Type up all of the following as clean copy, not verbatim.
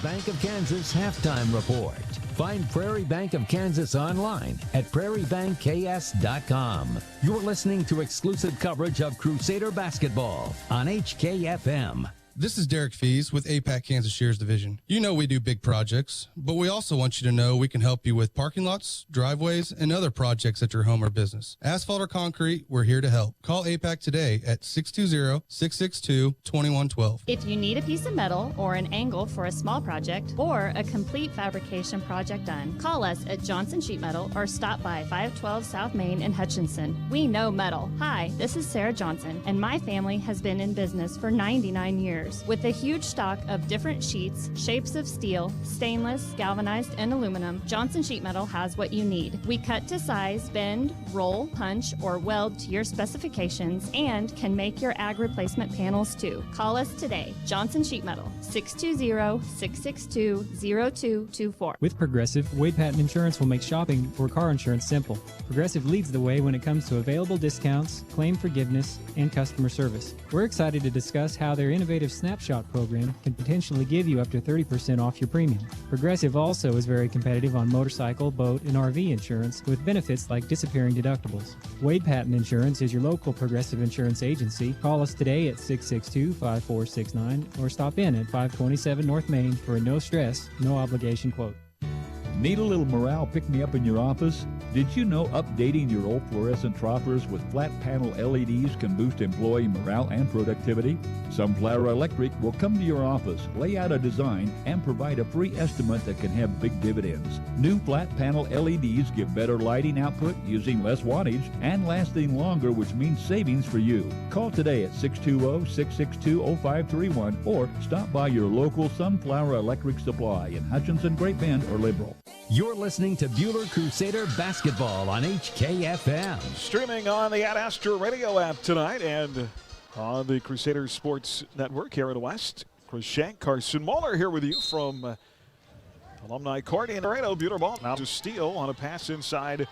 Bank of Kansas Halftime Report. Find Prairie Bank of Kansas online at prairiebankks.com. You're listening to exclusive coverage of Crusader basketball on HKFM. This is Derek Fees with APAC Kansas Shares Division. You know we do big projects, but we also want you to know we can help you with parking lots, driveways, and other projects at your home or business. Asphalt or concrete, we're here to help. Call APAC today at 620-662-2112. If you need a piece of metal or an angle for a small project or a complete fabrication project done, call us at Johnson Sheet Metal or stop by 512 South Main in Hutchinson. We know metal. Hi, this is Sarah Johnson, and my family has been in business for 99 years. With a huge stock of different sheets, shapes of steel, stainless, galvanized, and aluminum, Johnson Sheet Metal has what you need. We cut to size, bend, roll, punch, or weld to your specifications and can make your ag replacement panels too. Call us today. Johnson Sheet Metal, 620-662-0224. With Progressive, Wade Patton Insurance will make shopping for car insurance simple. Progressive leads the way when it comes to available discounts, claim forgiveness, and customer service. We're excited to discuss how their innovative Snapshot program can potentially give you up to 30% off your premium. Progressive also is very competitive on motorcycle, boat, and RV insurance with benefits like disappearing deductibles. Wade Patton Insurance is your local Progressive insurance agency. Call us today at 662-5469 or stop in at 527 North Main for a no-stress, no-obligation quote. Need a little morale pick-me-up in your office? Did you know updating your old fluorescent troffers with flat panel LEDs can boost employee morale and productivity? Sunflower Electric will come to your office, lay out a design, and provide a free estimate that can have big dividends. New flat panel LEDs give better lighting output using less wattage and lasting longer, which means savings for you. Call today at 620-662-0531 or stop by your local Sunflower Electric supply in Hutchinson, Great Bend, or Liberal. You're listening to Buhler Crusader basketball on HKFM. Streaming on the Ad Astra Radio app tonight and on the Crusader Sports Network here in West. Chris Shank, Carson Muller here with you from Alumni Court in Dorado. Buhler ball now to steal on a pass inside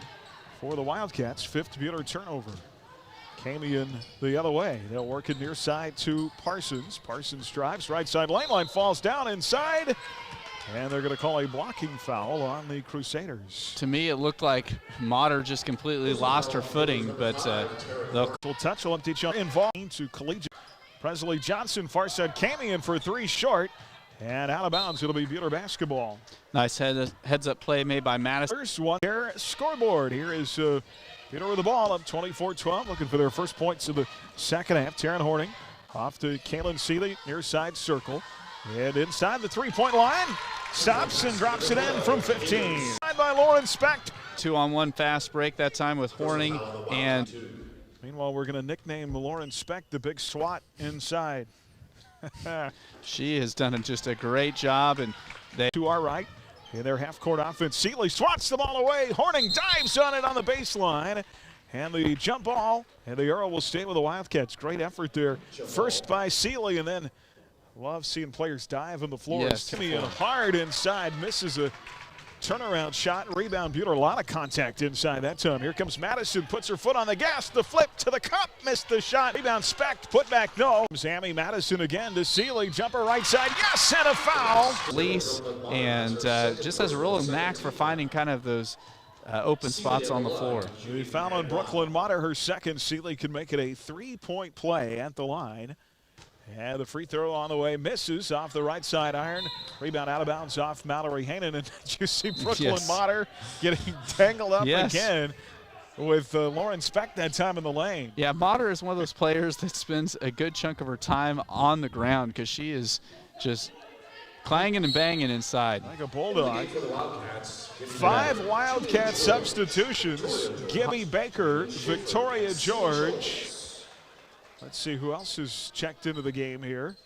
for the Wildcats. Fifth Buhler turnover. Camion the other way. They'll work it near side to Parsons. Parsons drives right side lane. Line falls down inside. And they're going to call a blocking foul on the Crusaders. To me, it looked like Motter just completely lost her footing, but they'll full touch will empty shot involved to Collegiate. Presley Johnson, far side, Camion for three short, and out of bounds. It'll be Buhler basketball. Nice heads-up play made by Madison. First one here, scoreboard. Here is Buhler with the ball up 24-12, looking for their first points of the second half. Taryn Horning off to Kaylin Seeley, near side circle. And inside the three-point line, stops and drops it in from 15. By Lauren Specht. 2-on-1 fast break that time with Horning. And meanwhile, we're going to nickname Lauren Specht the big SWAT inside. She has done just a great job. And they to our right in their half-court offense. Seeley swats the ball away. Horning dives on it on the baseline. And the jump ball, and the arrow will stay with the Wildcats. Great effort there. First by Seeley, and then love seeing players dive on the floor. Yes. Timian hard inside, misses a turnaround shot. Rebound, Buhler, a lot of contact inside that time. Here comes Madison, puts her foot on the gas. The flip to the cup, missed the shot. Rebound, Specht, put back, no. Sammy Madison again to Seeley, jumper right side, yes, and a foul. Lease, and just has a real knack for finding kind of those open spots on the floor. The foul on Brooklyn Motter, her second. Seeley can make it a three-point play at the line. And the free throw on the way, misses off the right side iron. Rebound out of bounds off Mallory Hanen. And did you see Brooklyn Motter getting tangled up again with Lauren Specht that time in the lane? Yeah, Motter is one of those players that spends a good chunk of her time on the ground because she is just clanging and banging inside. Like a bulldog. 5 Wildcat substitutions. Gibby Baker, Victoria George. Let's see who else has checked into the game here.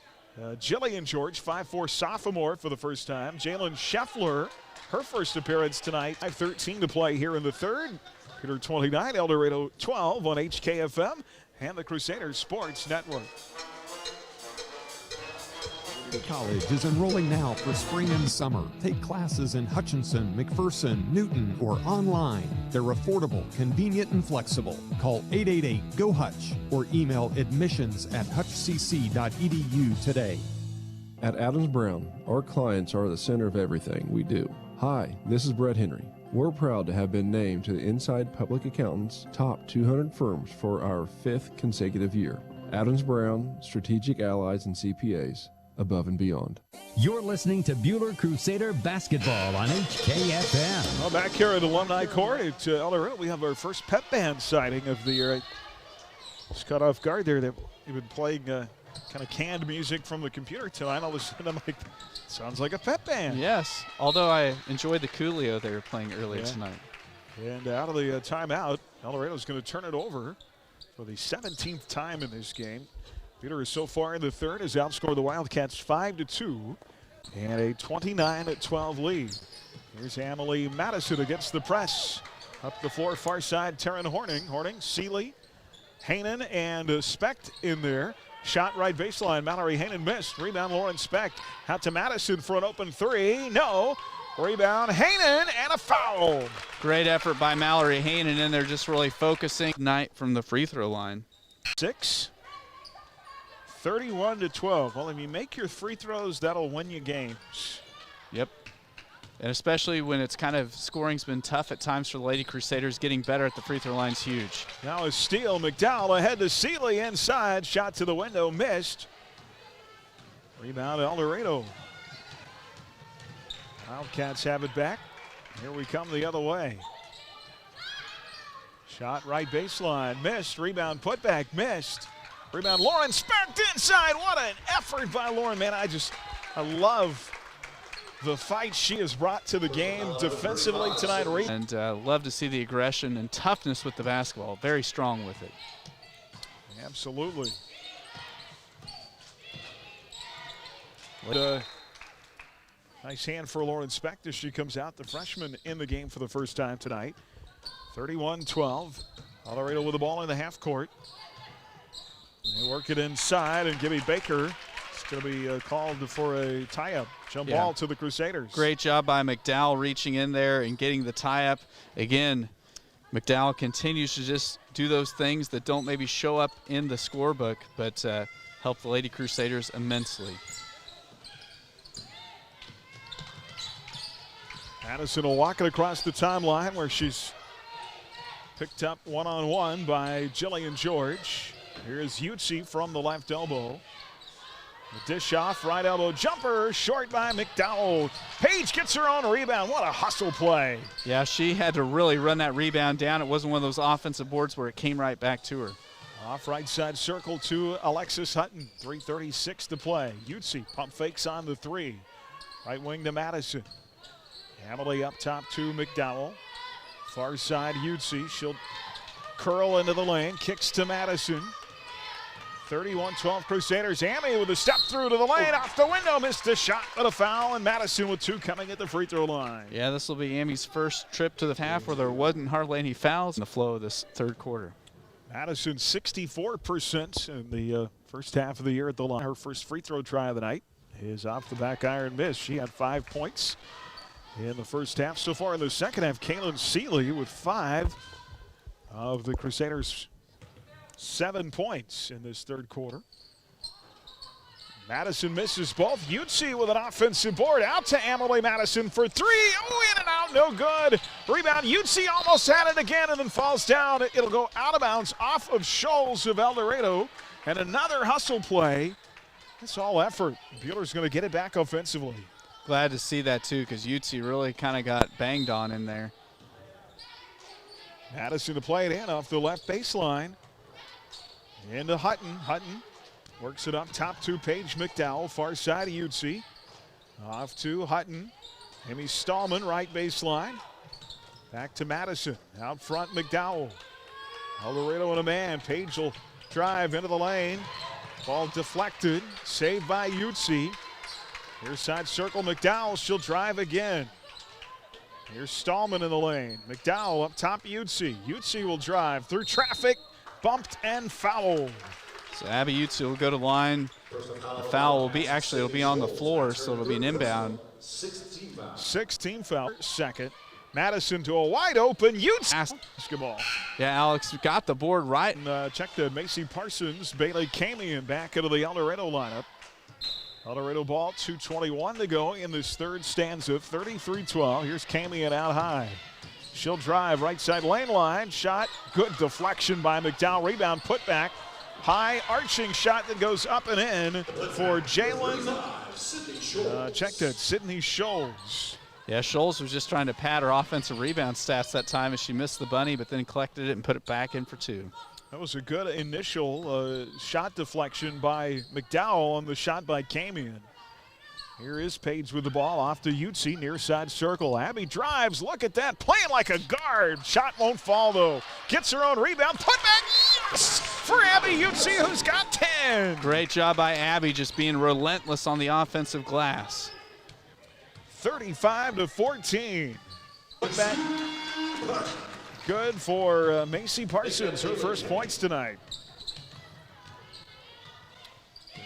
Jillian George, 5'4" sophomore for the first time. Jalen Scheffler, her first appearance tonight. 5:13 to play here in the third. Peter 29, El Dorado 12 on HKFM and the Crusader Sports Network. College is enrolling now for spring and summer. Take classes in Hutchinson, McPherson, Newton, or online. They're affordable, convenient, and flexible. Call 888-GO-HUTCH or email admissions@hutchcc.edu today. At Adams Brown, our clients are the center of everything we do. Hi, this is Brett Henry. We're proud to have been named to the Inside Public Accountants Top 200 Firms for our 5th consecutive year. Adams Brown, Strategic Allies and CPAs, above and beyond. You're listening to Buhler Crusader Basketball on HKFM. Well, back here at Alumni Court at El Dorado, we have our first pep band sighting of the year. Just caught off guard there. They've been playing kind of canned music from the computer tonight. All of a sudden, I'm like, sounds like a pep band. Yes, although I enjoyed the Coolio they were playing earlier tonight. And out of the timeout, El Dorado's going to turn it over for the 17th time in this game. Buhler is so far in the third has outscored the Wildcats 5-2 and a 29-12 lead. Here's Emily Madison against the press. Up the floor, far side, Taryn Horning. Horning, Seeley, Hainan, and Specht in there. Shot right baseline. Mallory Hainan missed. Rebound, Lauren Specht. Out to Madison for an open three. No. Rebound, Hainan, and a foul. Great effort by Mallory Hainan in there, just really focusing night from the free throw line. 31-12. Well, if you make your free throws, that'll win you games. Yep. And especially when it's kind of scoring's been tough at times for the Lady Crusaders, getting better at the free throw line's huge. Now a steal. McDowell ahead to Seeley inside. Shot to the window, missed. Rebound, El Dorado. Wildcats have it back. Here we come the other way. Shot right baseline, missed. Rebound, putback, missed. Rebound, Lauren Specht inside. What an effort by Lauren. Man, I love the fight she has brought to the game defensively tonight. And love to see the aggression and toughness with the basketball. Very strong with it. Absolutely. Nice hand for Lauren Specht as she comes out, the freshman in the game for the first time tonight. 31-12. El Dorado with the ball in the half court. They work it inside, and Gibby Baker is going to be called for a tie-up. Jump ball to the Crusaders. Great job by McDowell reaching in there and getting the tie-up. Again, McDowell continues to just do those things that don't maybe show up in the scorebook, but help the Lady Crusaders immensely. Madison will walk it across the timeline where she's picked up one-on-one by Jillian George. Here's Utsi from the left elbow. The dish off, right elbow jumper, short by McDowell. Page gets her own rebound. What a hustle play. Yeah, she had to really run that rebound down. It wasn't one of those offensive boards where it came right back to her. Off right side circle to Alexis Hutton. 3:36 to play. Utsi pump fakes on the three. Right wing to Madison. Emily up top to McDowell. Far side Utsi. She'll curl into the lane. Kicks to Madison. 31-12 Crusaders. Amy with a step through to the lane. Off the window. Missed a shot but a foul. And Madison with two coming at the free throw line. Yeah, this will be Amy's first trip to the half where there wasn't hardly any fouls in the flow of this third quarter. Madison 64% in the first half of the year at the line. Her first free throw try of the night is off the back iron miss. She had 5 points in the first half. So far in the second half, Kaylin Seeley with 5 of the Crusaders' 7 points in this third quarter. Madison misses both. Utsi with an offensive board out to Emily Madison for three. Oh, in and out, no good. Rebound, Utsi almost had it again and then falls down. It'll go out of bounds off of Scholes of El Dorado. And another hustle play. It's all effort. Buhler's going to get it back offensively. Glad to see that too, because Utsi really kind of got banged on in there. Madison to play it in off the left baseline. Into Hutton. Hutton works it up top to Paige McDowell. Far side of Utsi. Off to Hutton. Amy Stallman, right baseline. Back to Madison. Out front, McDowell. El Dorado and a man. Paige will drive into the lane. Ball deflected. Saved by Utsi. Here's side circle, McDowell. She'll drive again. Here's Stallman in the lane. McDowell up top, Utsi. Utsi will drive through traffic. Bumped and fouled. So Abby Utsi will go to line. The foul will be, actually it'll be on the floor, so it'll be an inbound. 16 foul. Second. Madison to a wide open Utsi basketball. Yeah, Alex got the board right. And check the Macy Parsons, Bailey Camian back into the El Dorado lineup. El Dorado ball, 2:21 to go in this third stanza, 33-12. Here's Camion out high. She'll drive right side lane line. Shot, good deflection by McDowell. Rebound, put back. High arching shot that goes up and in for Jalen. Check that, Sydney Scholes. Yeah, Scholes was just trying to pad her offensive rebound stats that time as she missed the bunny, but then collected it and put it back in for 2. That was a good initial shot deflection by McDowell on the shot by Camion. Here is Page with the ball off to Utsi, near side circle. Abby drives, look at that, playing like a guard. Shot won't fall though. Gets her own rebound, put back, yes! For Abby Utsi, who's got 10. Great job by Abby, just being relentless on the offensive glass. 35-14. Put back. Good for Macy Parsons, her first points tonight.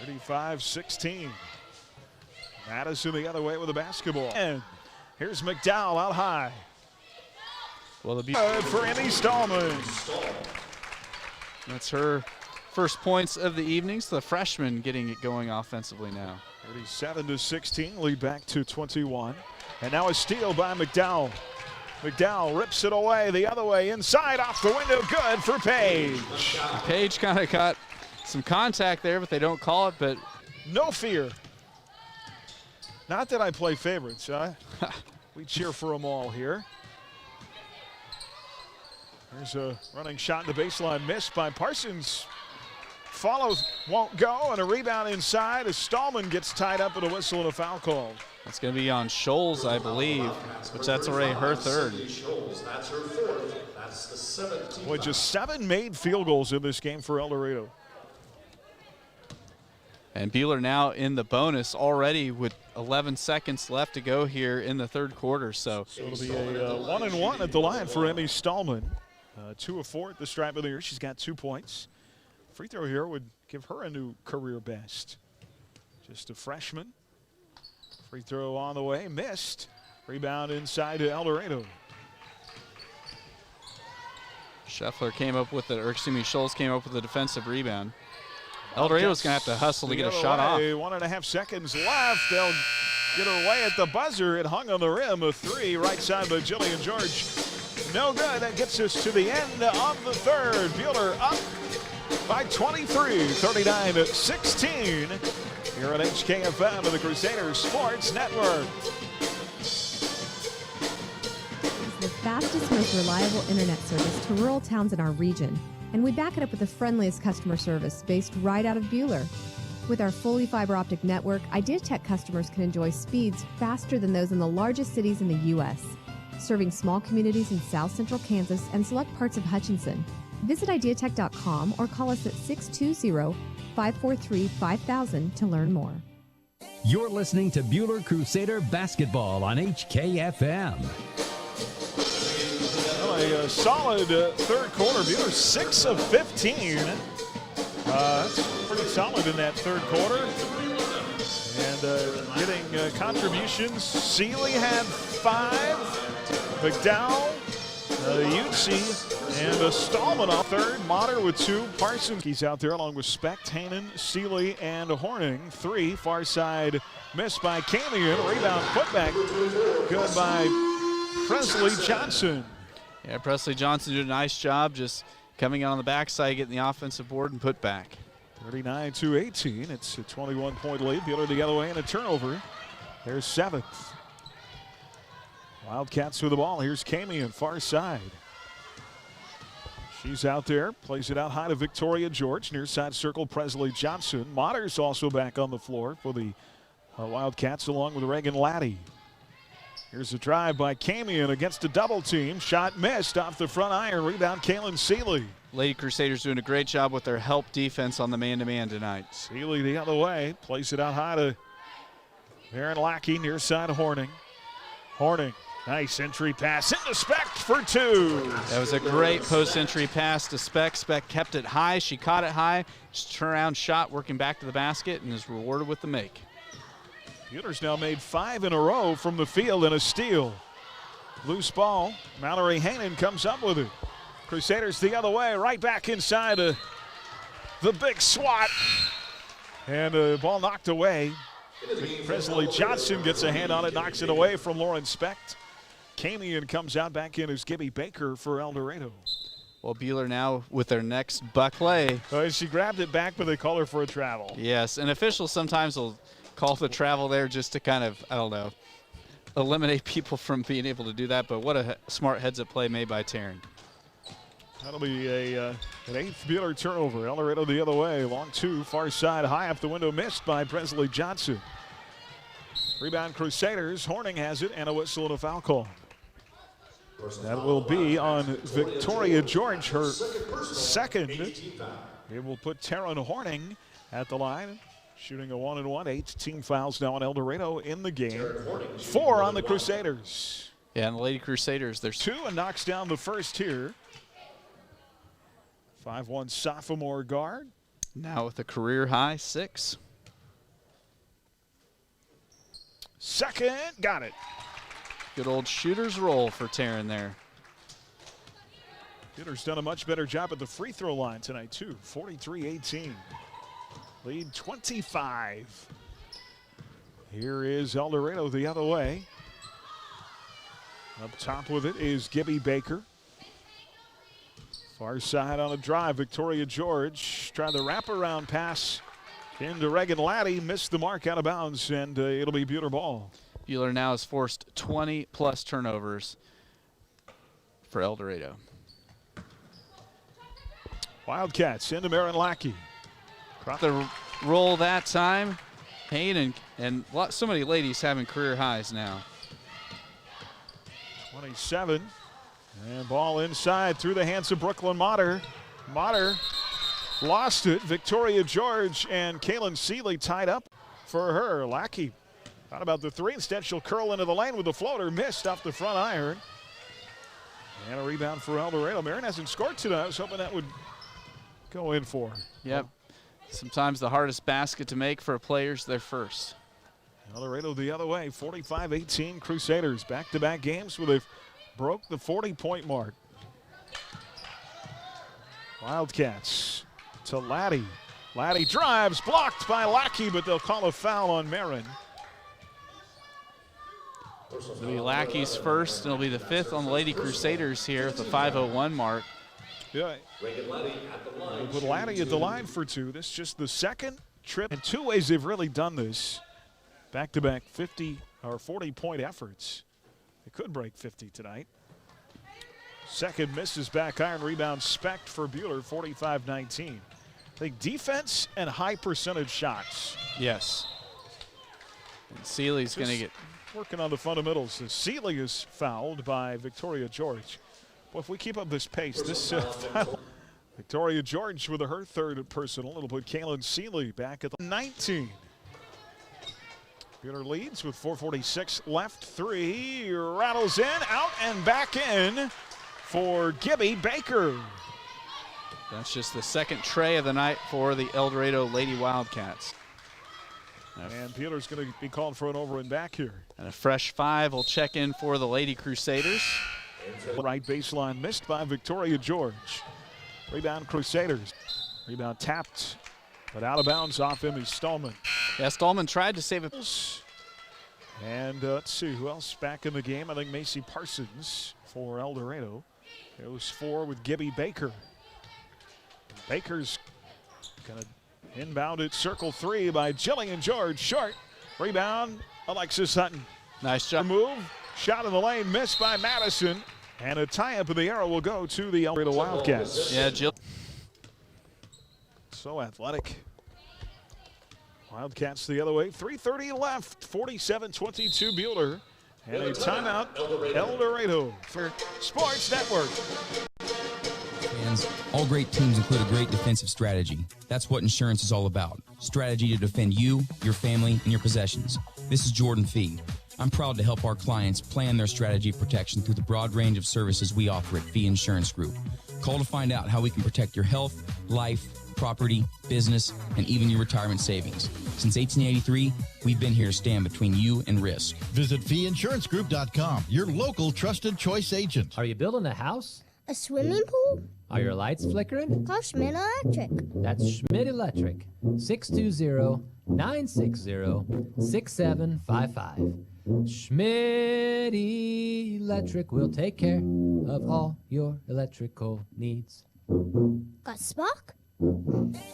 35-16. Madison the other way with the basketball. And here's McDowell out high. Well, good for Emmy Stallman. That's her first points of the evening, so the freshman getting it going offensively now. 37-16, lead back to 21. And now a steal by McDowell. McDowell rips it away the other way, inside, off the window, good for Page. Page kind of got some contact there, but they don't call it, but. No fear. Not that I play favorites, huh? We cheer for them all here. There's a running shot in the baseline, missed by Parsons. Follow won't go, and a rebound inside as Stallman gets tied up with a whistle and a foul call. That's going to be on Scholes, I believe, which that's already her third. Boy, just 7 made field goals in this game for El Dorado. And Buhler now in the bonus already with 11 seconds left to go here in the third quarter. So it'll be a 1-and-1 at the line for Emmy Stallman. 2 of 4 at the stripe of the year. She's got 2 points. Free throw here would give her a new career best. Just a freshman. Free throw on the way, missed. Rebound inside to El Dorado. Scheffler came up with it, or excuse me, Scholes came up with a defensive rebound. El Dorado's going to have to hustle to get a shot off. 1.5 seconds left. They'll get her away at the buzzer. It hung on the rim. A 3 right side by Jillian George. No good. That gets us to the end of the third. Buhler up by 23, 39-16. Here on HKFM of the Crusaders Sports Network. It's the fastest, most reliable internet service to rural towns in our region. And we back it up with the friendliest customer service based right out of Buhler. With our fully fiber optic network, IdeaTech customers can enjoy speeds faster than those in the largest cities in the U.S., serving small communities in South Central Kansas and select parts of Hutchinson. Visit ideatech.com or call us at 620-543-5000 to learn more. You're listening to Buhler Crusader Basketball on HKFM. A solid third quarter. Buhler 6 of 15. That's pretty solid in that third quarter. And getting contributions. Seeley had 5. McDowell, Utsi, and Stallman on third. Motter with 2. Parsons, he's out there along with Specht, Hanen, Seeley, and Horning. 3, far side missed by Camion. Rebound, putback, good by Presley Johnson. Yeah, Presley Johnson did a nice job just coming out on the backside, getting the offensive board and put back. 39-18. It's a 21-point lead. Buhler the other way and a turnover. There's 7th. Wildcats with the ball. Here's Camion, far side. She's out there, plays it out high to Victoria George. Near side circle, Presley Johnson. Motter's also back on the floor for the Wildcats along with Reagan Laddie. Here's a drive by Camion against a double team. Shot missed off the front iron. Rebound, Kaylin Seeley. Lady Crusaders doing a great job with their help defense on the man-to-man tonight. Seeley the other way. Plays it out high to Aaron Lackey. Near side Horning. Horning. Nice entry pass into Specht for 2. That was a great post-entry pass to Specht. Specht kept it high. She caught it high. Just turnaround shot, working back to the basket, and is rewarded with the make. Buhler's now made 5 in a row from the field and a steal. Loose ball. Mallory Hanen comes up with it. Crusaders the other way, right back inside the big swat. And the ball knocked away. Presley Johnson gets a hand on it, knocks it away from Lauren Specht. Kamian comes out back in as Gibby Baker for El Dorado. Well, Buhler now with their next buck play. She grabbed it back, but they call her for a travel. Yes, and officials sometimes will call the travel there just to kind of, I don't know, eliminate people from being able to do that. But what a smart heads-up play made by Taryn. That'll be an 8th Buhler turnover. El Dorado the other way. Long two, far side, high up the window, missed by Presley Johnson. Rebound Crusaders. Horning has it, and a whistle and a foul call. That will be on Victoria George, her second. It will put Taryn Horning at the line, shooting a 1-and-1. 8 team fouls now on El Dorado in the game. 4 on the Crusaders. Yeah, and the Lady Crusaders, there's 2 and knocks down the first here. 5'1" sophomore guard. Now with a career high 6. Second, got it. Good old shooter's roll for Taryn there. Buhler's done a much better job at the free throw line tonight, too. 43-18. Lead 25. Here is El Dorado the other way. Up top with it is Gibby Baker. Far side on a drive. Victoria George trying the wraparound pass into Reagan Laddie. Missed the mark out of bounds, and it'll be Buhler ball. Buhler now has forced 20-plus turnovers for El Dorado. Wildcats into Marin Lackey. The roll that time. Hayden and so many ladies having career highs now. 27. And ball inside through the hands of Brooklyn Motter. Motter lost it. Victoria George and Kaylin Seeley tied up for her. Lackey thought about the three. Instead, she'll curl into the lane with the floater. Missed off the front iron. And a rebound for El Dorado. Marin hasn't scored tonight. I was hoping that would go in for her. Yep. Sometimes the hardest basket to make for a player is their first. El Dorado the other way. 45-18 Crusaders. Back-to-back games where they've broke the 40-point mark. Wildcats to Laddie. Laddie drives, blocked by Lackey, but they'll call a foul on Marin. It'll be Lackey's first, and it'll be the 5th on the Lady Crusaders here at the 5:01 mark. Yeah. We'll put Laddie at the line for 2. This is just the second trip. In 2 ways they've really done this. Back-to-back 50 or 40-point efforts. They could break 50 tonight. Second misses back iron. Rebound Specht for Buhler, 45-19. I think defense and high percentage shots. Yes. And Seeley's going to get working on the fundamentals. Seeley is fouled by Victoria George. Well, if we keep up this pace, this Victoria George with her third personal. It'll put Kaylin Seeley back at the 19. Buhler leads with 4:46 left. 3 rattles in, out and back in for Gibby Baker. That's just the second tray of the night for the El Dorado Lady Wildcats. And Buhler's going to be called for an over and back here. And a fresh 5 will check in for the Lady Crusaders. Right baseline missed by Victoria George. Rebound Crusaders. Rebound tapped, but out of bounds off Emmy Stallman. Yeah, Stallman tried to save it. And let's see who else back in the game. I think Macy Parsons for El Dorado. It was 4 with Gibby Baker. Baker's going to inbound it. Circle 3 by Jillian George. Short. Rebound, Alexis Hutton. Nice job. Move. Shot in the lane. Missed by Madison. And a tie-up of the arrow will go to the El Dorado Wildcats. Yeah, Jill. So athletic. Wildcats the other way. 3:30 left. 47-22 Buhler. And a timeout. El Dorado for Sports Network. Fans, all great teams include a great defensive strategy. That's what insurance is all about. Strategy to defend you, your family, and your possessions. This is Jordan Fee. I'm proud to help our clients plan their strategy of protection through the broad range of services we offer at Fee Insurance Group. Call to find out how we can protect your health, life, property, business, and even your retirement savings. Since 1883, we've been here to stand between you and risk. Visit feeinsurancegroup.com, your local trusted choice agent. Are you building a house? A swimming pool? Are your lights flickering? Call Schmidt Electric. That's Schmidt Electric. 960-6755. Schmidt Electric will take care of all your electrical needs. Got Spock?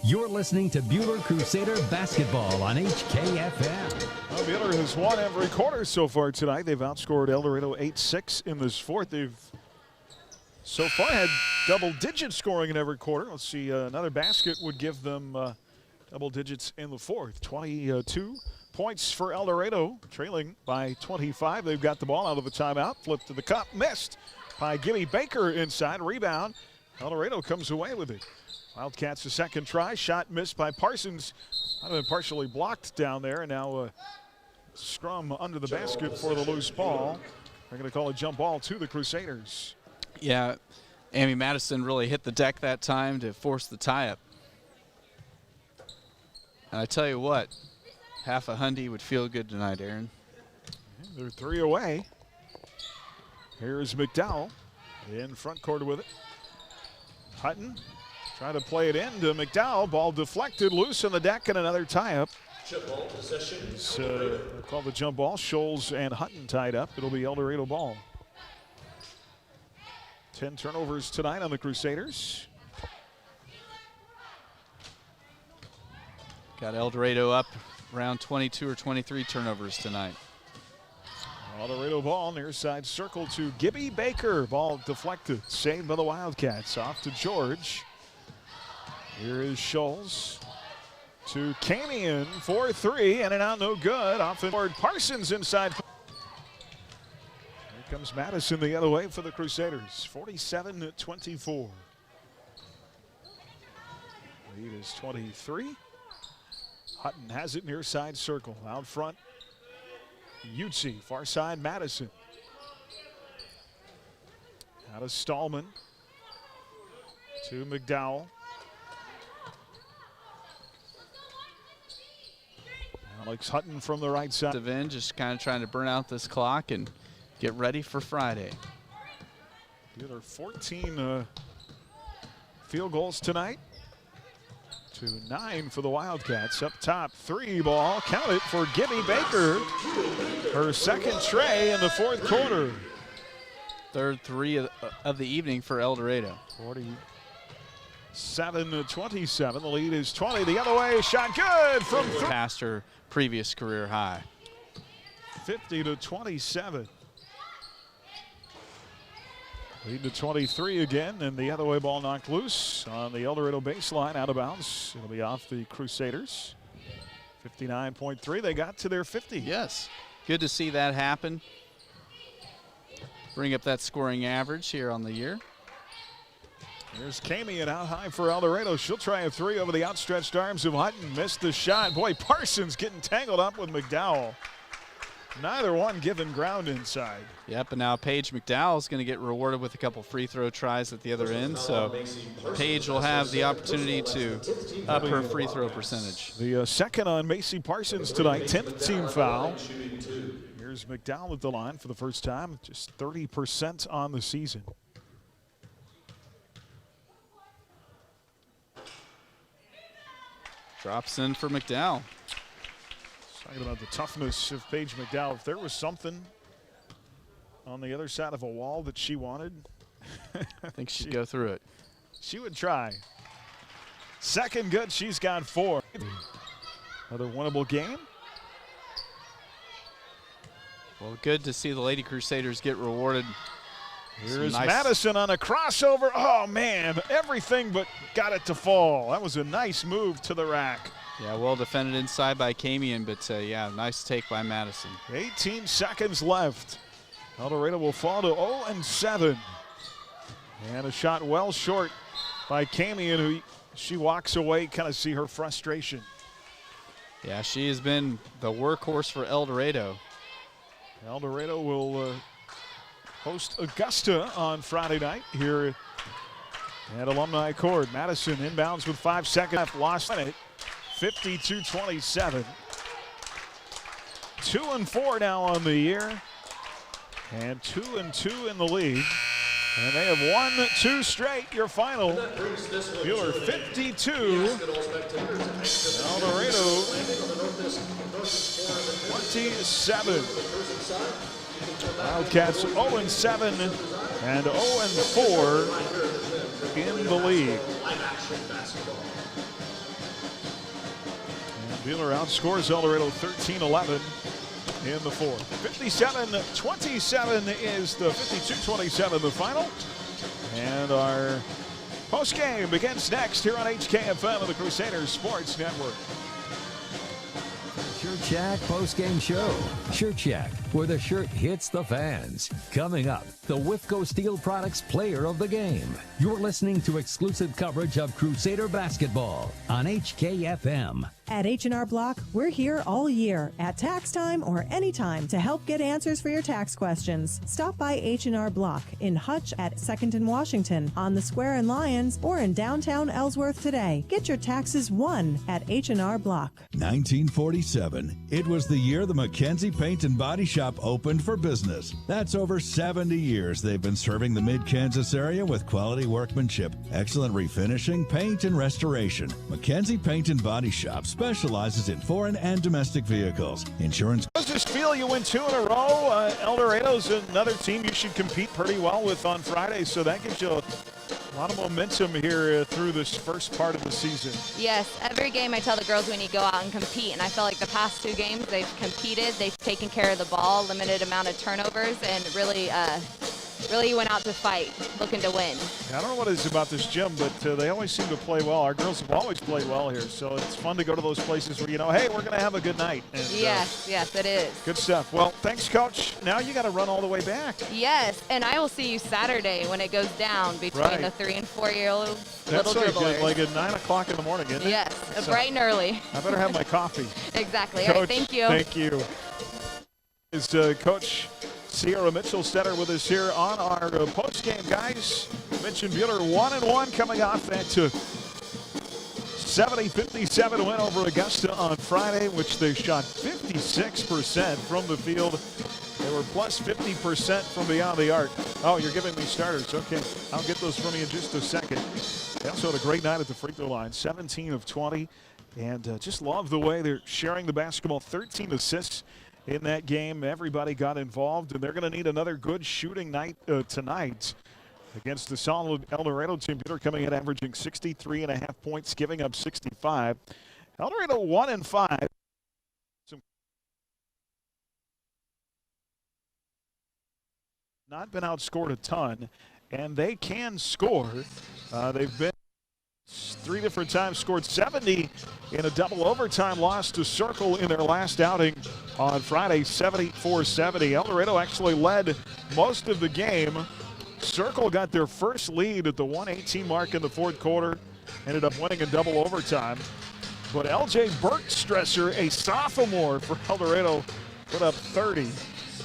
You're listening to Buhler Crusader Basketball on HKFM. Well, Buhler has won every quarter so far tonight. They've outscored El Dorado 8-6 in this fourth. They've so far had double-digit scoring in every quarter. Let's see, another basket would give them double digits in the fourth. 22 points for El Dorado, trailing by 25. They've got the ball out of the timeout. Flip to the cup, missed by Gibby Baker inside. Rebound. El Dorado comes away with it. Wildcats a second try. Shot missed by Parsons. Might have been partially blocked down there. And now scrum under the basket for the loose ball. They're going to call a jump ball to the Crusaders. Yeah, Amy Madison really hit the deck that time to force the tie-up. And I tell you what, half a hundy would feel good tonight, Aaron. They're 3 away. Here's McDowell in front court with it. Hutton trying to play it into McDowell. Ball deflected, loose on the deck, and another tie-up. Jump ball possession. It's called the jump ball. Scholes and Hutton tied up. It'll be El Dorado ball. 10 turnovers tonight on the Crusaders. Got El Dorado up around 22 or 23 turnovers tonight. El Dorado ball near side circle to Gibby Baker. Ball deflected, saved by the Wildcats. Off to George. Here is Scholes to Camion for 3, and an out no good. Off and forward Parsons inside. Here comes Madison the other way for the Crusaders. 47-24. Lead is 23. Hutton has it near side circle. Out front, Utsi, far side Madison. Out of Stallman to McDowell. Alex Hutton from the right side. Devin just kind of trying to burn out this clock and get ready for Friday. The other 14 field goals tonight. To 9 for the Wildcats. Up top, 3 ball. Count it for Gibby Baker. Her second tray in the fourth quarter. Third 3 of the evening for El Dorado. 47-27. The lead is 20. The other way, shot good from 3. Past her previous career high. 50-27. Lead to 23 again, and the other way ball knocked loose on the El Dorado baseline, out of bounds. It'll be off the Crusaders. 59.3, they got to their 50. Yes, good to see that happen. Bring up that scoring average here on the year. There's Camion out high for El Dorado. She'll try a 3 over the outstretched arms of Hutton. Missed the shot. Boy, Parsons getting tangled up with McDowell. Neither one given ground inside. Yep, and now Paige McDowell is going to get rewarded with a couple free throw tries at the other end. So Paige will have the opportunity to up her free throw percentage. The second on Macy Parsons tonight, 10th team foul. Here's McDowell at the line for the first time, just 30% on the season. Drops in for McDowell. Talking about the toughness of Paige McDowell. If there was something on the other side of a wall that she wanted, I think she'd go through it. She would try. Second good, she's got 4. Another winnable game. Well, good to see the Lady Crusaders get rewarded. Here's Madison on a crossover. Oh, man, everything but got it to fall. That was a nice move to the rack. Yeah, well defended inside by Camion, but yeah, nice take by Madison. 18 seconds left. El Dorado will fall to 0-7. And a shot well short by Camion, who she walks away, kind of see her frustration. Yeah, she has been the workhorse for El Dorado. El Dorado will host Augusta on Friday night here at Alumni Court. Madison inbounds with 5 seconds left, lost it. 52-27. 2-4 now on the year, and 2-2 in the league. And they have won 2 straight. Your final, Buhler 52, El Dorado 27. Wildcats 0-7 and 0-4 in the league. And Buhler outscores El Dorado 13-11 in the fourth. 57-27 is the 52-27 the final. And our postgame begins next here on HKFM of the Crusaders Sports Network. Shirt Shack postgame show. Shirt Shack, where the shirt hits the fans. Coming up, the Whifco Steel Products Player of the Game. You're listening to exclusive coverage of Crusader basketball on HKFM. At H&R Block, we're here all year at tax time or anytime to help get answers for your tax questions. Stop by H&R Block in Hutch at 2nd and Washington, on the Square in Lyons, or in downtown Ellsworth today. Get your taxes won at H&R Block. 1947. It was the year the McKenzie Paint and Body Shop opened for business. That's over 70 years they've been serving the mid-Kansas area with quality workmanship, excellent refinishing, paint, and restoration. McKenzie Paint and Body Shop specializes in foreign and domestic vehicles. Insurance. Does this feel you win 2 in a row? El Dorado's another team you should compete pretty well with on Friday, so that gives you a lot of momentum here through this first part of the season. Yes, every game I tell the girls we need to go out and compete, and I feel like the past 2 games they've competed, they've taken care of the ball, limited amount of turnovers, and really went out to fight, looking to win. I don't know what it is about this gym, but they always seem to play well. Our girls have always played well here, so it's fun to go to those places where, you know, hey, we're going to have a good night. And, yes, it is. Good stuff. Well, thanks, Coach. Now you got to run all the way back. Yes, and I will see you Saturday when it goes down between the 3- and 4-year-old little dribblers. Like at 9 o'clock in the morning, isn't it? Yes, bright and early. I better have my coffee. Exactly. Coach, all right, thank you. Thank you. Is Coach Sierra Mitchell-Stetter with us here on our post-game, guys. Mentioned Buhler 1-1 coming off that 70-57 win over Augusta on Friday, which they shot 56% from the field. They were plus 50% from beyond the arc. Oh, you're giving me starters. Okay, I'll get those from you in just a second. They also had a great night at the free throw line, 17 of 20. And just love the way they're sharing the basketball, 13 assists in that game. Everybody got involved, and they're going to need another good shooting night tonight against the solid El Dorado team. Buhler coming in averaging 63.5 points, giving up 65. El Dorado 1-5. Not been outscored a ton, and they can score. They've been 3 different times, scored 70 in a double overtime loss to Circle in their last outing on Friday, 74-70. El Dorado actually led most of the game. Circle got their first lead at the 1:18 mark in the fourth quarter, ended up winning in double overtime. But LJ Bergstresser, a sophomore for El Dorado, put up 30.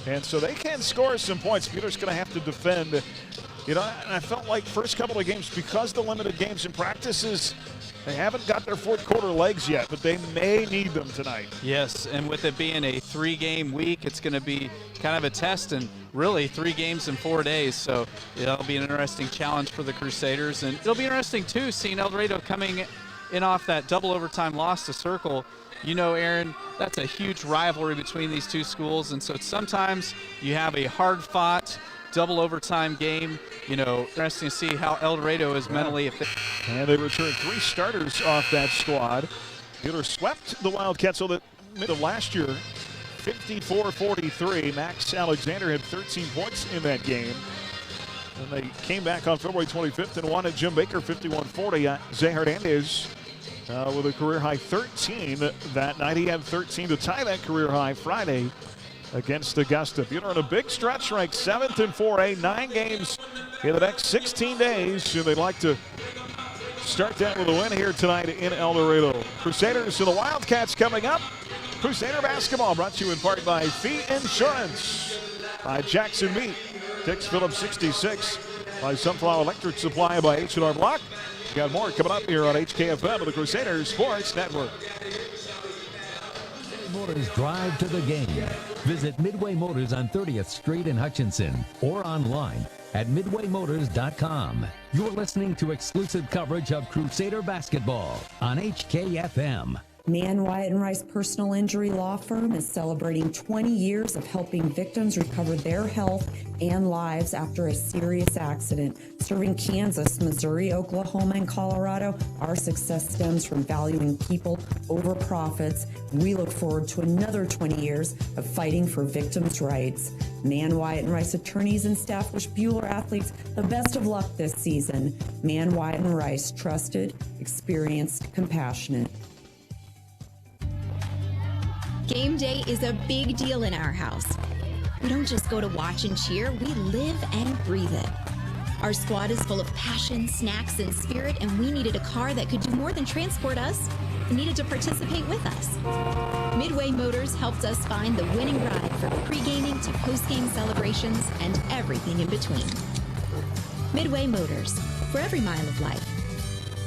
And so they can score some points. Buhler's going to have to defend. You know, and I felt like first couple of games, because the limited games and practices, they haven't got their fourth quarter legs yet, but they may need them tonight. Yes, and with it being a 3-game week, it's going to be kind of a test, and really 3 games in 4 days. So it'll be an interesting challenge for the Crusaders. And it'll be interesting, too, seeing El Dorado coming in off that double overtime loss to Circle. You know, Aaron, that's a huge rivalry between these 2 schools. And so sometimes you have a hard-fought double overtime game. You know, interesting to see how El Dorado is mentally efficient. And they return 3 starters off that squad. Buhler swept the Wildcats so that mid of last year, 54-43. Max Alexander had 13 points in that game. And they came back on February 25th and won at Jim Baker 51-40. Zay Hernandez with a career-high 13 that night. He had 13 to tie that career-high Friday against Augusta. Buhler on a big stretch, ranked 7th in 4A, 9 games in the next 16 days. So they'd like to start that with a win here tonight in El Dorado. Crusaders and the Wildcats coming up. Crusader basketball brought to you in part by Fee Insurance, by Jackson Meat, Dix Phillips 66, by Sunflower Electric Supply, by H&R Block. Got more coming up here on HKFM of the Crusaders Sports Network. Motors drive to the game. Visit Midway Motors on 30th Street in Hutchinson or online at midwaymotors.com. You're listening to exclusive coverage of Crusader basketball on HKFM. Mann, Wyatt & Rice Personal Injury Law Firm is celebrating 20 years of helping victims recover their health and lives after a serious accident. Serving Kansas, Missouri, Oklahoma, and Colorado, our success stems from valuing people over profits. We look forward to another 20 years of fighting for victims' rights. Mann, Wyatt & Rice attorneys and staff wish Buhler athletes the best of luck this season. Mann, Wyatt & Rice, trusted, experienced, compassionate. Game day is a big deal in our house. We don't just go to watch and cheer, we live and breathe it. Our squad is full of passion, snacks, and spirit, and we needed a car that could do more than transport us and needed to participate with us. Midway Motors helped us find the winning ride from pre-gaming to post-game celebrations and everything in between. Midway Motors, for every mile of life.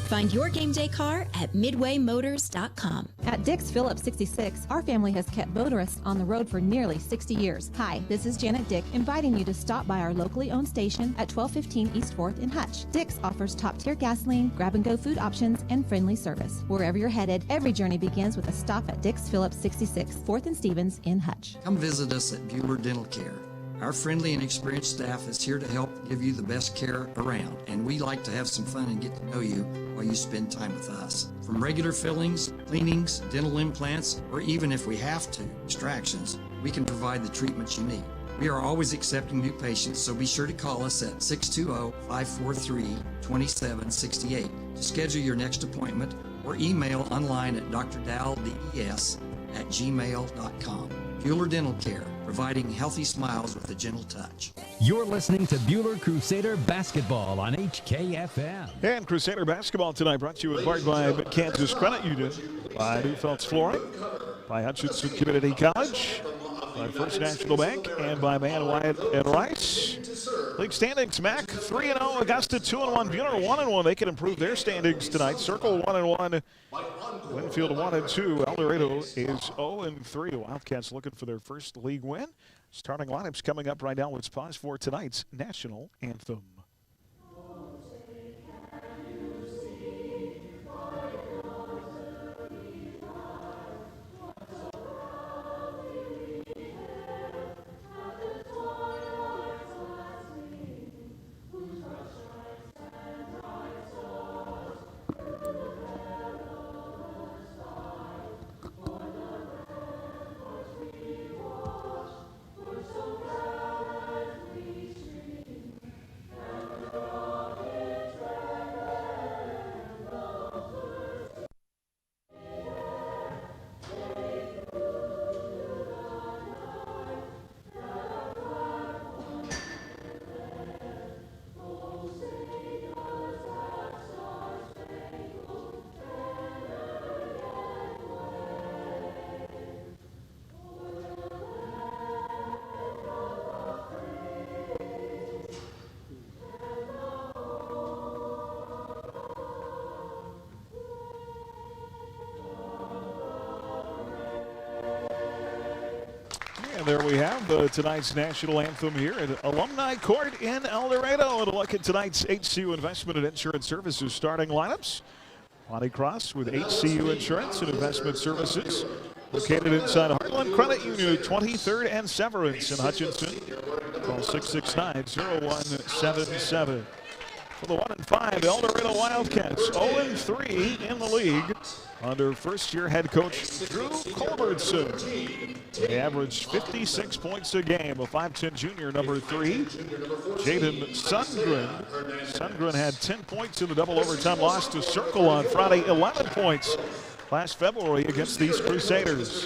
Find your game day car at midwaymotors.com. At Dick's Phillips 66, our family has kept motorists on the road for nearly 60 years. Hi, this is Janet Dick, inviting you to stop by our locally owned station at 1215 East 4th in Hutch. Dick's offers top-tier gasoline, grab-and-go food options, and friendly service. Wherever you're headed, every journey begins with a stop at Dick's Phillips 66, 4th and Stevens in Hutch. Come visit us at Buhler Dental Care. Our friendly and experienced staff is here to help give you the best care around, and we like to have some fun and get to know you while you spend time with us. From regular fillings, cleanings, dental implants, or even if we have to, extractions, we can provide the treatments you need. We are always accepting new patients, so be sure to call us at 620-543-2768 to schedule your next appointment, or email online at drdaldes@gmail.com. Buhler Dental Care, providing healthy smiles with a gentle touch. You're listening to Buhler Crusader basketball on HKFM. And Crusader basketball tonight brought to you in part by Kansas Credit Union, by Neufeld Flooring, by Hutchinson Community College, by First National Bank, and by Mann, Wyatt & Rice. League standings, Mac 3-0, Augusta 2-1, Buhler 1-1. They can improve their standings tonight. Circle 1-1, Winfield 1-2. El Dorado is 0-3. Wildcats looking for their first league win. Starting lineups coming up right now. Let's pause for tonight's national anthem. And there we have tonight's national anthem here at Alumni Court in El Dorado. And a look at tonight's HCU Investment and Insurance Services starting lineups. Bonnie Cross with HCU Insurance and Investment Services, located inside Heartland Credit Union at 23rd and Severance in Hutchinson. Call 669-0177. For the 1-5, El Dorado Wildcats, 0-3 in the league under first-year head coach Drew Culbertson. They averaged 56 points a game. A 5'10 junior, number 3, Jaden Sundgren. Sundgren had 10 points in the double overtime loss to Circle on Friday, 11 points last February against these Crusaders.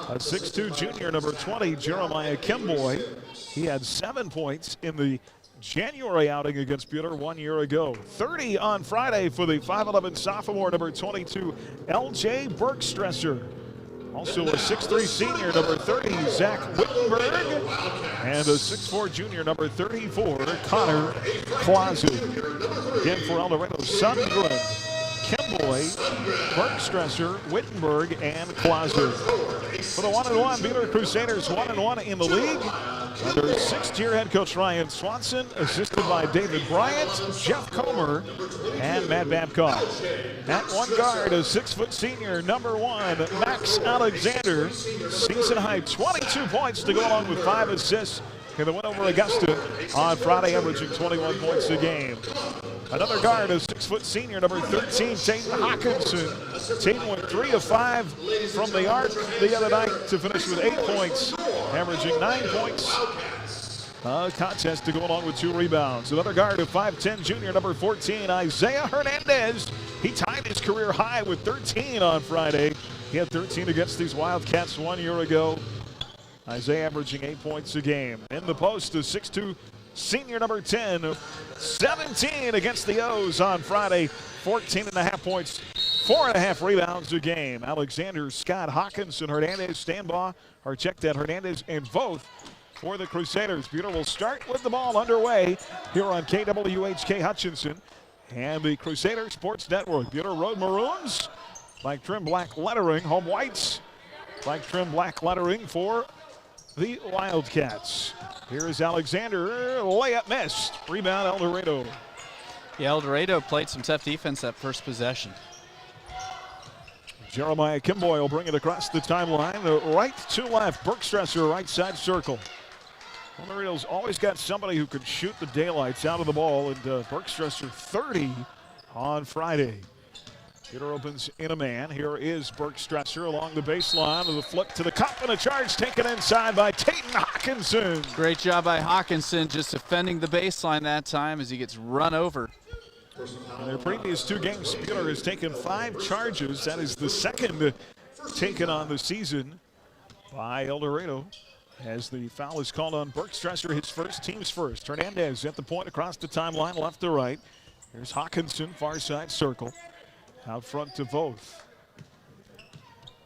A 6'2 junior, number 20, Jeremiah Kimboy. He had 7 points in the January outing against Buhler 1 year ago. 30 on Friday for the 5'11 sophomore, number 22, LJ Bergstresser. Also a 6'3 senior, number 30, Zach Wittenberg. And a 6'4 junior, number 34, Connor Klazu. Again for El Dorado, Sundgren, Kimboy, Bergstresser, Wittenberg, and Klazu. For the 1-1, Buhler Crusaders 1-1 in the league. Under sixth-year head coach Ryan Swanson, assisted by David Bryant, Jeff Comer, and Matt Babcock. At one guard, a 6-foot senior, number 1, Max Alexander. Season high 22 points to go along with 5 assists in the win over Augusta on Friday, averaging 21 points a game. Another guard, a 6-foot senior, number 13, Tayton Hawkinson. Tayton went 3 of 5 from the arc the other night to finish with 8 points, averaging 9 points. Contest to go along with 2 rebounds. Another guard, a 5'10 junior, number 14, Isaiah Hernandez. He tied his career high with 13 on Friday. He had 13 against these Wildcats 1 year ago. Isaiah averaging 8 points a game. In the post, a 6'2 senior, number 10, 17 against the O's on Friday, 14.5 points, 4.5 rebounds a game. Alexander, Scott, Hawkins, and Hernandez stand by or check that Hernandez and both for the Crusaders. Buhler will start with the ball underway here on KWHK Hutchinson and the Crusader Sports Network. Buhler Road Maroons, black trim, black lettering. Home whites, black trim, black lettering for the Wildcats. Here is Alexander, layup missed. Rebound, El Dorado. Yeah, El Dorado played some tough defense that first possession. Jeremiah Kimboy will bring it across the timeline. Right to left, Bergstresser, right side circle. El Dorado's always got somebody who can shoot the daylights out of the ball, and Bergstresser 30 on Friday. Buhler opens in a man. Here is Bergstresser along the baseline with a flip to the cup and a charge taken inside by Tayton Hawkinson. Great job by Hawkinson, just defending the baseline that time as he gets run over. In their previous 2 games, Buhler has taken 5 charges. That is the second taken on the season by El Dorado, as the foul is called on Bergstresser, his first, team's first. Hernandez at the point across the timeline, left to right. Here's Hawkinson, far side circle. Out front to both.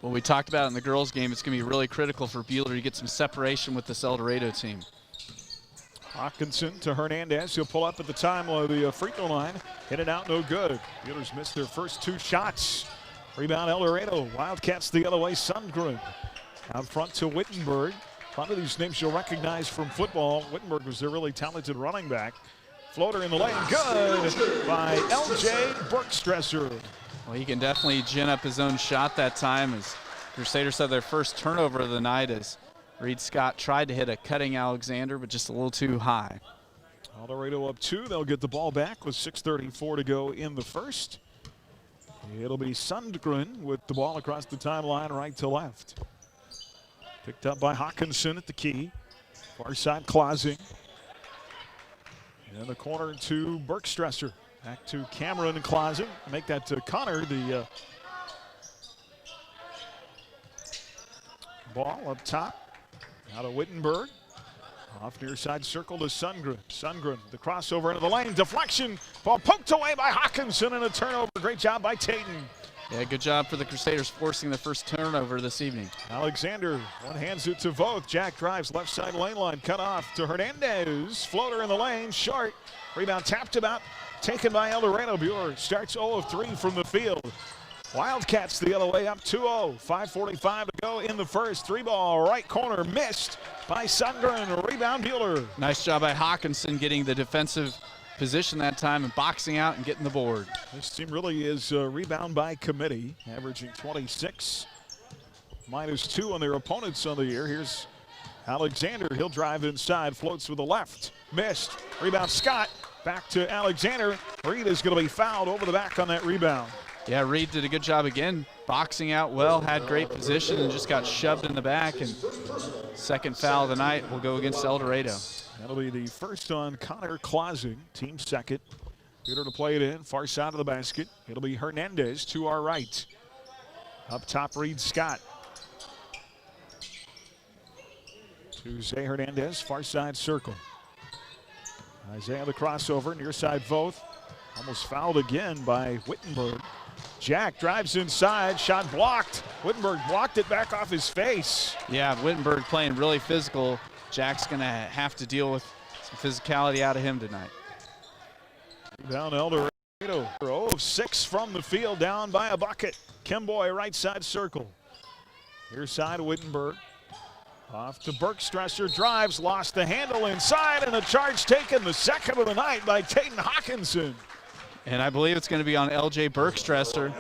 Well, we talked about in the girls' game, it's going to be really critical for Buhler to get some separation with this El Dorado team. Hawkinson to Hernandez. He'll pull up at the time of the free throw line. Hit it out, no good. Buhler's missed their first 2 shots. Rebound, El Dorado. Wildcats the other way, Sundgren. Out front to Wittenberg. A lot of these names you'll recognize from football. Wittenberg was their really talented running back. Floater in the lane, good by L.J. Bergstresser. Well, he can definitely gin up his own shot that time, as Crusaders had their first turnover of the night as Reed Scott tried to hit a cutting Alexander, but just a little too high. El Dorado up 2. They'll get the ball back with 6:34 to go in the first. It'll be Sundgren with the ball across the timeline, right to left. Picked up by Hawkinson at the key. Far side Clausing. In the corner to Bergstresser. Back to Cameron and Clausing. Make that to Connor. The ball up top. Out of Wittenberg. Off near side circle to Sundgren. Sundgren, the crossover into the lane. Deflection. Ball poked away by Hawkinson and a turnover. Great job by Tayton. Yeah, good job for the Crusaders forcing the first turnover this evening. Alexander one hands it to Voth. Jack drives left side lane line. Cut off to Hernandez. Floater in the lane. Short. Rebound tapped about. Taken by El Dorado. Buhler starts 0 of 3 from the field. Wildcats the other way up 2-0. 5:45 to go in the first. 3-ball right corner missed by Sundgren. Rebound Buhler. Nice job by Hawkinson getting the defensive position that time and boxing out and getting the board. This team really is rebound by committee, averaging 26. -2 on their opponents on the year. Here's Alexander. He'll drive inside. Floats with the left. Missed. Rebound Scott. Back to Alexander. Reed is going to be fouled over the back on that rebound. Yeah, Reed did a good job again, boxing out well, had great position, and just got shoved in the back. And second foul of the night will go against El Dorado. That'll be the first on Connor Clausing, team second. Buhler to play it in, far side of the basket. It'll be Hernandez to our right. Up top, Reed Scott. To Zay Hernandez, far side circle. Isaiah the crossover, near side Voth. Almost fouled again by Wittenberg. Jack drives inside, shot blocked. Wittenberg blocked it back off his face. Yeah, Wittenberg playing really physical. Jack's going to have to deal with some physicality out of him tonight. Down El Dorado. 0 of 6 from the field, down by a bucket. Kimboy, right side circle. Near side Wittenberg. Off to Bergstresser, drives, lost the handle inside, and a charge taken, the second of the night by Taden Hawkinson. And I believe it's going to be on L.J. Bergstresser.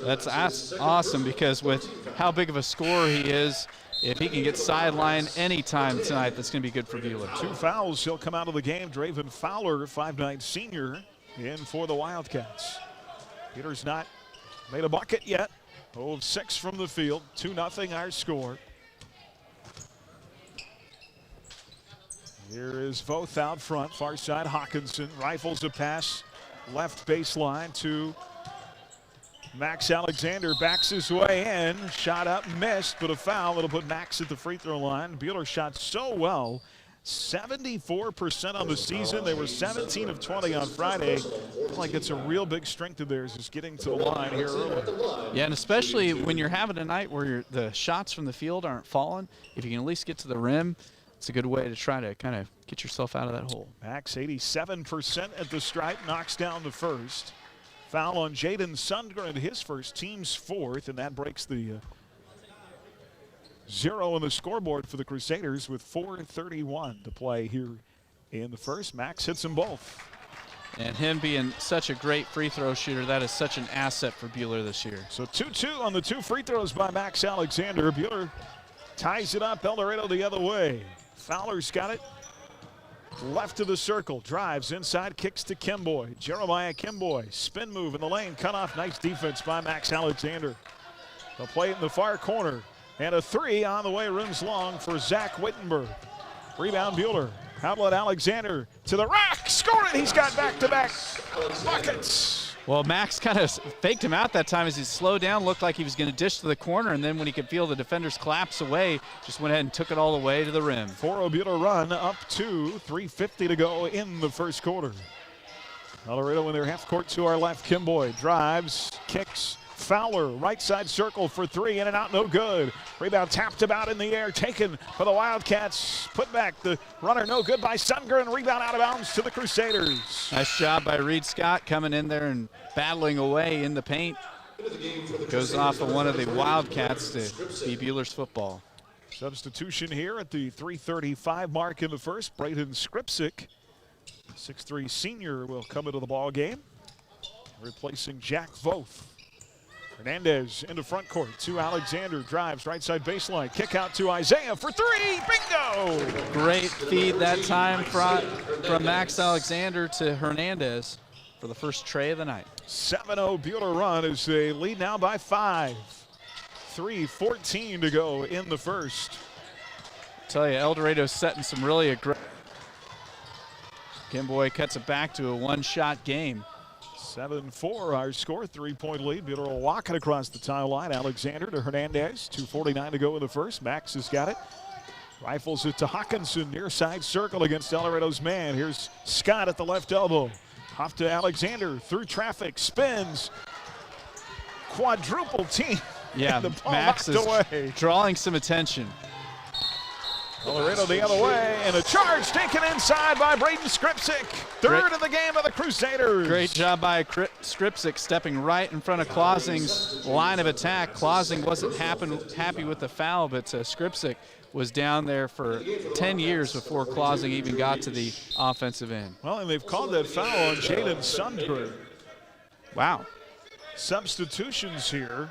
That's awesome, because with how big of a scorer he is, if he can get sidelined anytime tonight, that's going to be good for Buhler. 2 fouls, he'll come out of the game. Draven Fowler, 5'9" senior, in for the Wildcats. Peter's not made a bucket yet. 0 of 6 from the field, 2-0 our score. Here is Voth out front, far side Hawkinson, rifles a pass, left baseline to Max Alexander, backs his way in, shot up, missed, but a foul. It'll put Max at the free throw line. Buhler shot so well, 74% on the season. They were 17 of 20 on Friday. Like it's a real big strength of theirs, is getting to the line here early. Yeah, and especially when you're having a night where the shots from the field aren't falling, if you can at least get to the rim, it's a good way to try to kind of get yourself out of that hole. Max 87% at the stripe, knocks down the first. Foul on Jaden Sundgren, his first, team's fourth, and that breaks the 0 on the scoreboard for the Crusaders with 4:31 to play here in the first. Max hits them both. And him being such a great free throw shooter, that is such an asset for Buhler this year. So 2-2 on the 2 free throws by Max Alexander. Buhler ties it up, El Dorado the other way. Fowler's got it. Left of the circle, drives inside, kicks to Kimboy. Jeremiah Kimboy, spin move in the lane, cut off. Nice defense by Max Alexander. They'll play it in the far corner. And a 3 on the way, rims long for Zach Wittenberg. Rebound Buhler. Outlet Alexander to the rack, score it. He's got back-to-back buckets. Well, Max kind of faked him out that time as he slowed down, looked like he was going to dish to the corner, and then when he could feel the defenders collapse away, just went ahead and took it all the way to the rim. 4-0 Buhler run, up 2, 3:50 to go in the first quarter. El Dorado in their half court to our left. Kimboy drives, kicks. Fowler, right side circle for 3, in and out, no good. Rebound tapped about in the air, taken for the Wildcats. Put back, the runner no good by Sundgren. Rebound out of bounds to the Crusaders. Nice job by Reed Scott coming in there and battling away in the paint. Goes off of one of the Wildcats to be Buhler's football. Substitution here at the 3:35 mark in the first. Braden Skripczyk, 6'3" senior, will come into the ball game, replacing Jack Voth. Hernandez into front court to Alexander, drives right side baseline, kick out to Isaiah for 3, bingo! Great feed that time from Max Alexander to Hernandez for the first tray of the night. 7-0 Buhler run as they lead now by 5. 3:14 to go in the first. I tell you, El Dorado's setting some really aggressive. Kimboy cuts it back to a one-shot game. 7-4 our score, 3-point lead. Buhler will walk it across the tile line. Alexander to Hernandez, 2:49 to go in the first. Max has got it. Rifles it to Hawkinson, near side circle against El Dorado's man. Here's Scott at the left elbow. Off to Alexander, through traffic, spins. Quadruple team. Yeah, and the ball Max is away. drawing some attention. El Dorado the other way, and a charge taken inside by Braden Skripczyk. Third of the game of the Crusaders. Great job by Skripczyk stepping right in front of Clausing's line of attack. Clausing wasn't happy with the foul, but Skripczyk was down there for 10 years before Clausing even got to the offensive end. Well, and they've called that foul on Jaden Sundgren. Wow. Substitutions here.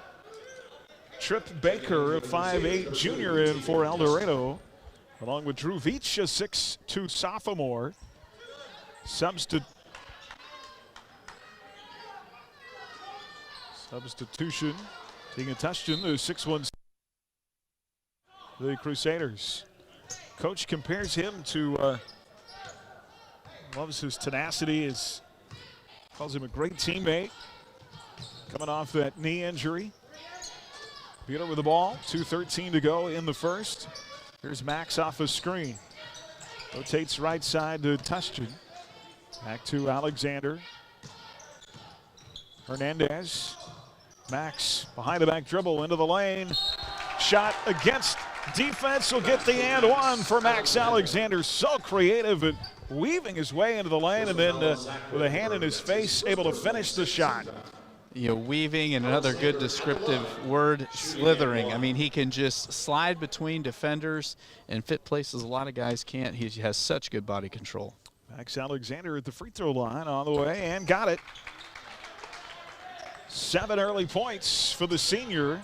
Trip Baker, a 5'8" junior, in for El Dorado, along with Drew Veach, a 6'2" sophomore. Substitution. Taking a touchdown, the 6'1" the Crusaders. Coach compares him to, loves his tenacity, calls him a great teammate. Coming off that knee injury. Buhler with the ball, 2:13 to go in the first. Here's Max off a screen. Rotates right side to Tustin. Back to Alexander. Hernandez. Max behind the back dribble into the lane. Shot against defense will get the and one for Max Alexander. So creative at weaving his way into the lane, and then with a hand in his face, able to finish the shot. weaving, and another good descriptive word, slithering. I mean, he can just slide between defenders and fit places a lot of guys can't. He has such good body control. Max Alexander at the free throw line on the way and got it. 7 early points for the senior,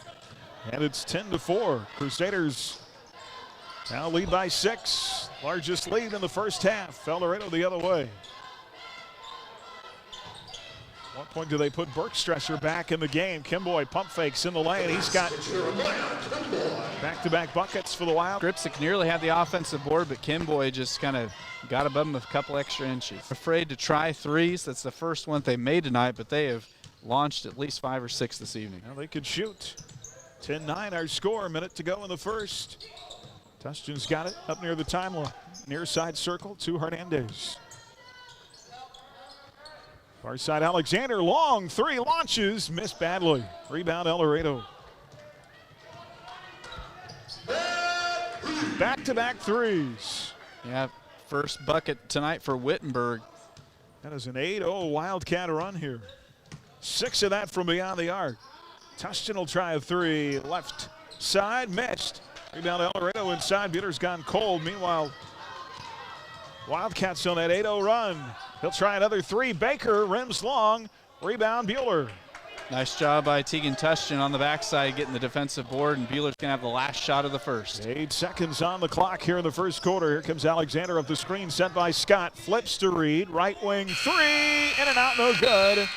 and it's 10-4. Crusaders now lead by 6. Largest lead in the first half. El Dorado the other way. At what point do they put Bergstresser back in the game? Kimboy pump fakes in the lane. He's got back-to-back buckets for the Wild. Gripsick nearly had the offensive board, but Kimboy just kind of got above him a couple extra inches. Afraid to try threes. That's the first one they made tonight, but they have launched at least 5 or 6 this evening. Well, they could shoot. 10-9 our score. A minute to go in the first. Tustin's got it up near the timeline. Near side circle to Hernandez. Far side Alexander, long 3 launches, missed badly. Rebound El Dorado. Back-to-back threes. Yeah, first bucket tonight for Wittenberg. That is an 8-0 Wildcat run here. 6 of that from beyond the arc. Tustin will try a 3, left side, missed. Rebound El Dorado inside, Buhler's gone cold. Meanwhile, Wildcats on that 8-0 run. He'll try another 3. Baker rims long. Rebound Buhler. Nice job by Tegan Tustin on the backside getting the defensive board, and Buhler's going to have the last shot of the first. 8 seconds on the clock here in the first quarter. Here comes Alexander up the screen, sent by Scott. Flips to Reed. Right wing 3. In and out, no good.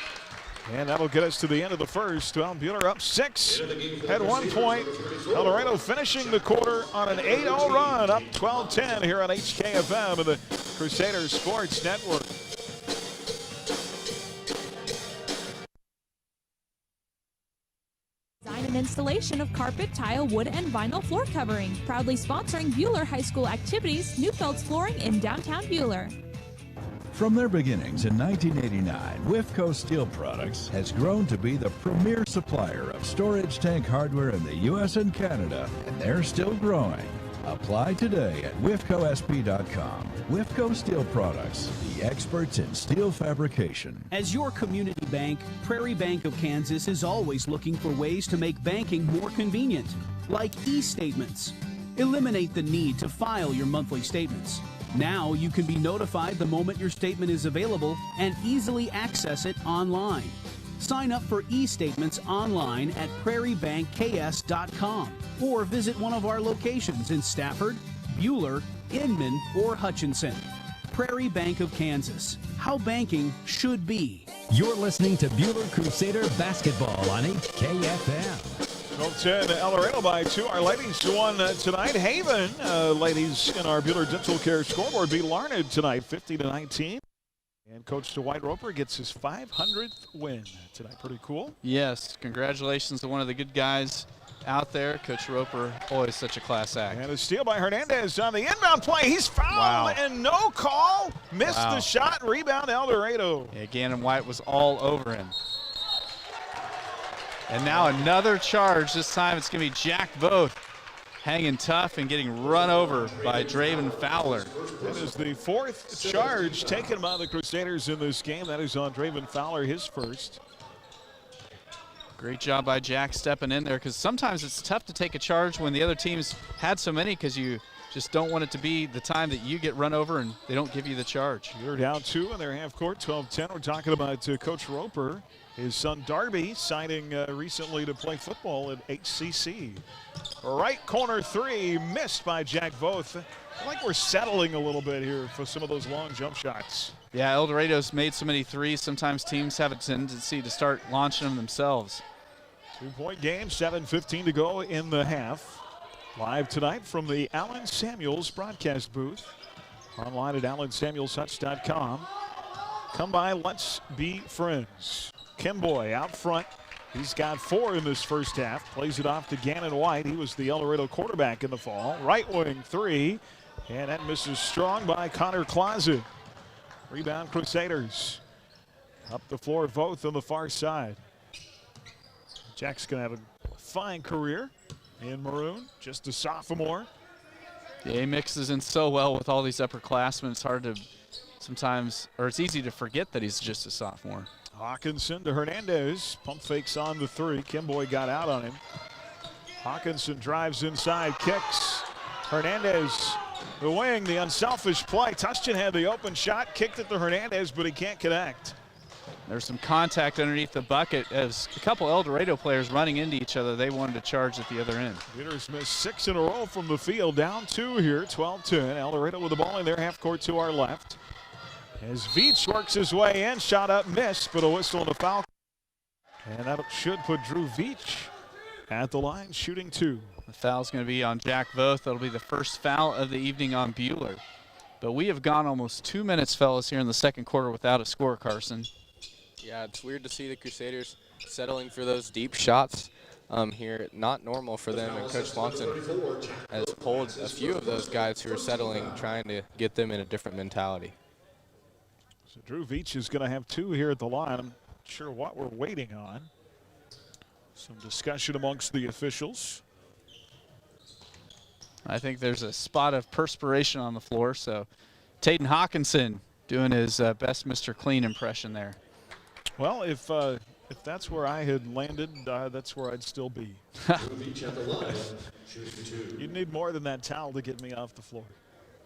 And that'll get us to the end of the first. Well, Buhler up 6 at one point. El Dorado finishing the quarter on an 8-0 run, up 12-10 here on HKFM and the Crusaders Sports Network. Design and installation of carpet, tile, wood, and vinyl floor covering. Proudly sponsoring Buhler High School activities, Newfeld's Flooring in downtown Buhler. From their beginnings in 1989, Wifco Steel Products has grown to be the premier supplier of storage tank hardware in the U.S. and Canada, and they're still growing. Apply today at wifcosp.com. Wifco Steel Products, the experts in steel fabrication. As your community bank, Prairie Bank of Kansas is always looking for ways to make banking more convenient, like e-statements. Eliminate the need to file your monthly statements. Now you can be notified the moment your statement is available and easily access it online. Sign up for e-statements online at prairiebankks.com or visit one of our locations in Stafford, Buhler, Inman, or Hutchinson. Prairie Bank of Kansas. How banking should be. You're listening to Buhler Crusader basketball on HKFM. 12-10, El Dorado by 2. Our ladies won tonight. Haven, ladies in our Buhler Dental Care scoreboard, beat Larned tonight, 50-19. And Coach Dwight Roper gets his 500th win tonight. Pretty cool. Yes, congratulations to one of the good guys out there. Coach Roper, always such a class act. And a steal by Hernandez on the inbound play. He's fouled and no call. Missed the shot. Rebound El Dorado. Yeah, Gannon White was all over him. And now another charge. This time it's going to be Jack Voth hanging tough and getting run over by Draven Fowler. That is the 4th charge taken by the Crusaders in this game. That is on Draven Fowler, his first. Great job by Jack stepping in there, because sometimes it's tough to take a charge when the other team's had so many, because you just don't want it to be the time that you get run over and they don't give you the charge. They're down 2 in their half court, 12-10. We're talking about Coach Roper. His son Darby signing recently to play football at HCC. Right corner 3 missed by Jack Voth. I like we're settling a little bit here for some of those long jump shots. Yeah, El Dorado's made so many threes. Sometimes teams have a tendency to start launching them themselves. 2-point game, 7:15 to go in the half. Live tonight from the Allen Samuels broadcast booth. Online at allensamuelshuts.com. Come by, let's be friends. Kimboy out front. He's got 4 in this first half. Plays it off to Gannon White. He was the El Dorado quarterback in the fall. Right wing 3. And that misses strong by Connor Closet. Rebound Crusaders. Up the floor, both on the far side. Jack's going to have a fine career in maroon. Just a sophomore. Yeah, he mixes in so well with all these upperclassmen. It's hard to sometimes, or it's easy to forget that he's just a sophomore. Hawkinson to Hernandez. Pump fakes on the 3. Kimboy got out on him. Hawkinson drives inside, kicks. Hernandez, the wing, the unselfish play. Tustin had the open shot, kicked it to Hernandez, but he can't connect. There's some contact underneath the bucket as a couple El Dorado players running into each other. They wanted to charge at the other end. Buhler's missed 6 in a row from the field. Down 2 here, 12-10. El Dorado with the ball in their half court to our left. As Veach works his way in, shot up, missed, but a whistle and a foul. And that should put Drew Veach at the line, shooting 2. The foul's going to be on Jack Voth. That'll be the first foul of the evening on Buhler. But we have gone almost 2 minutes, fellas, here in the second quarter without a score, Carson. Yeah, it's weird to see the Crusaders settling for those deep shots here. Not normal for them, and Coach Swanson has pulled a few of those guys who are settling, trying to get them in a different mentality. So Drew Veach is going to have 2 here at the line. I'm not sure what we're waiting on. Some discussion amongst the officials. I think there's a spot of perspiration on the floor, so Taden Hawkinson doing his best Mr. Clean impression there. Well, if that's where I had landed, that's where I'd still be. You'd need more than that towel to get me off the floor.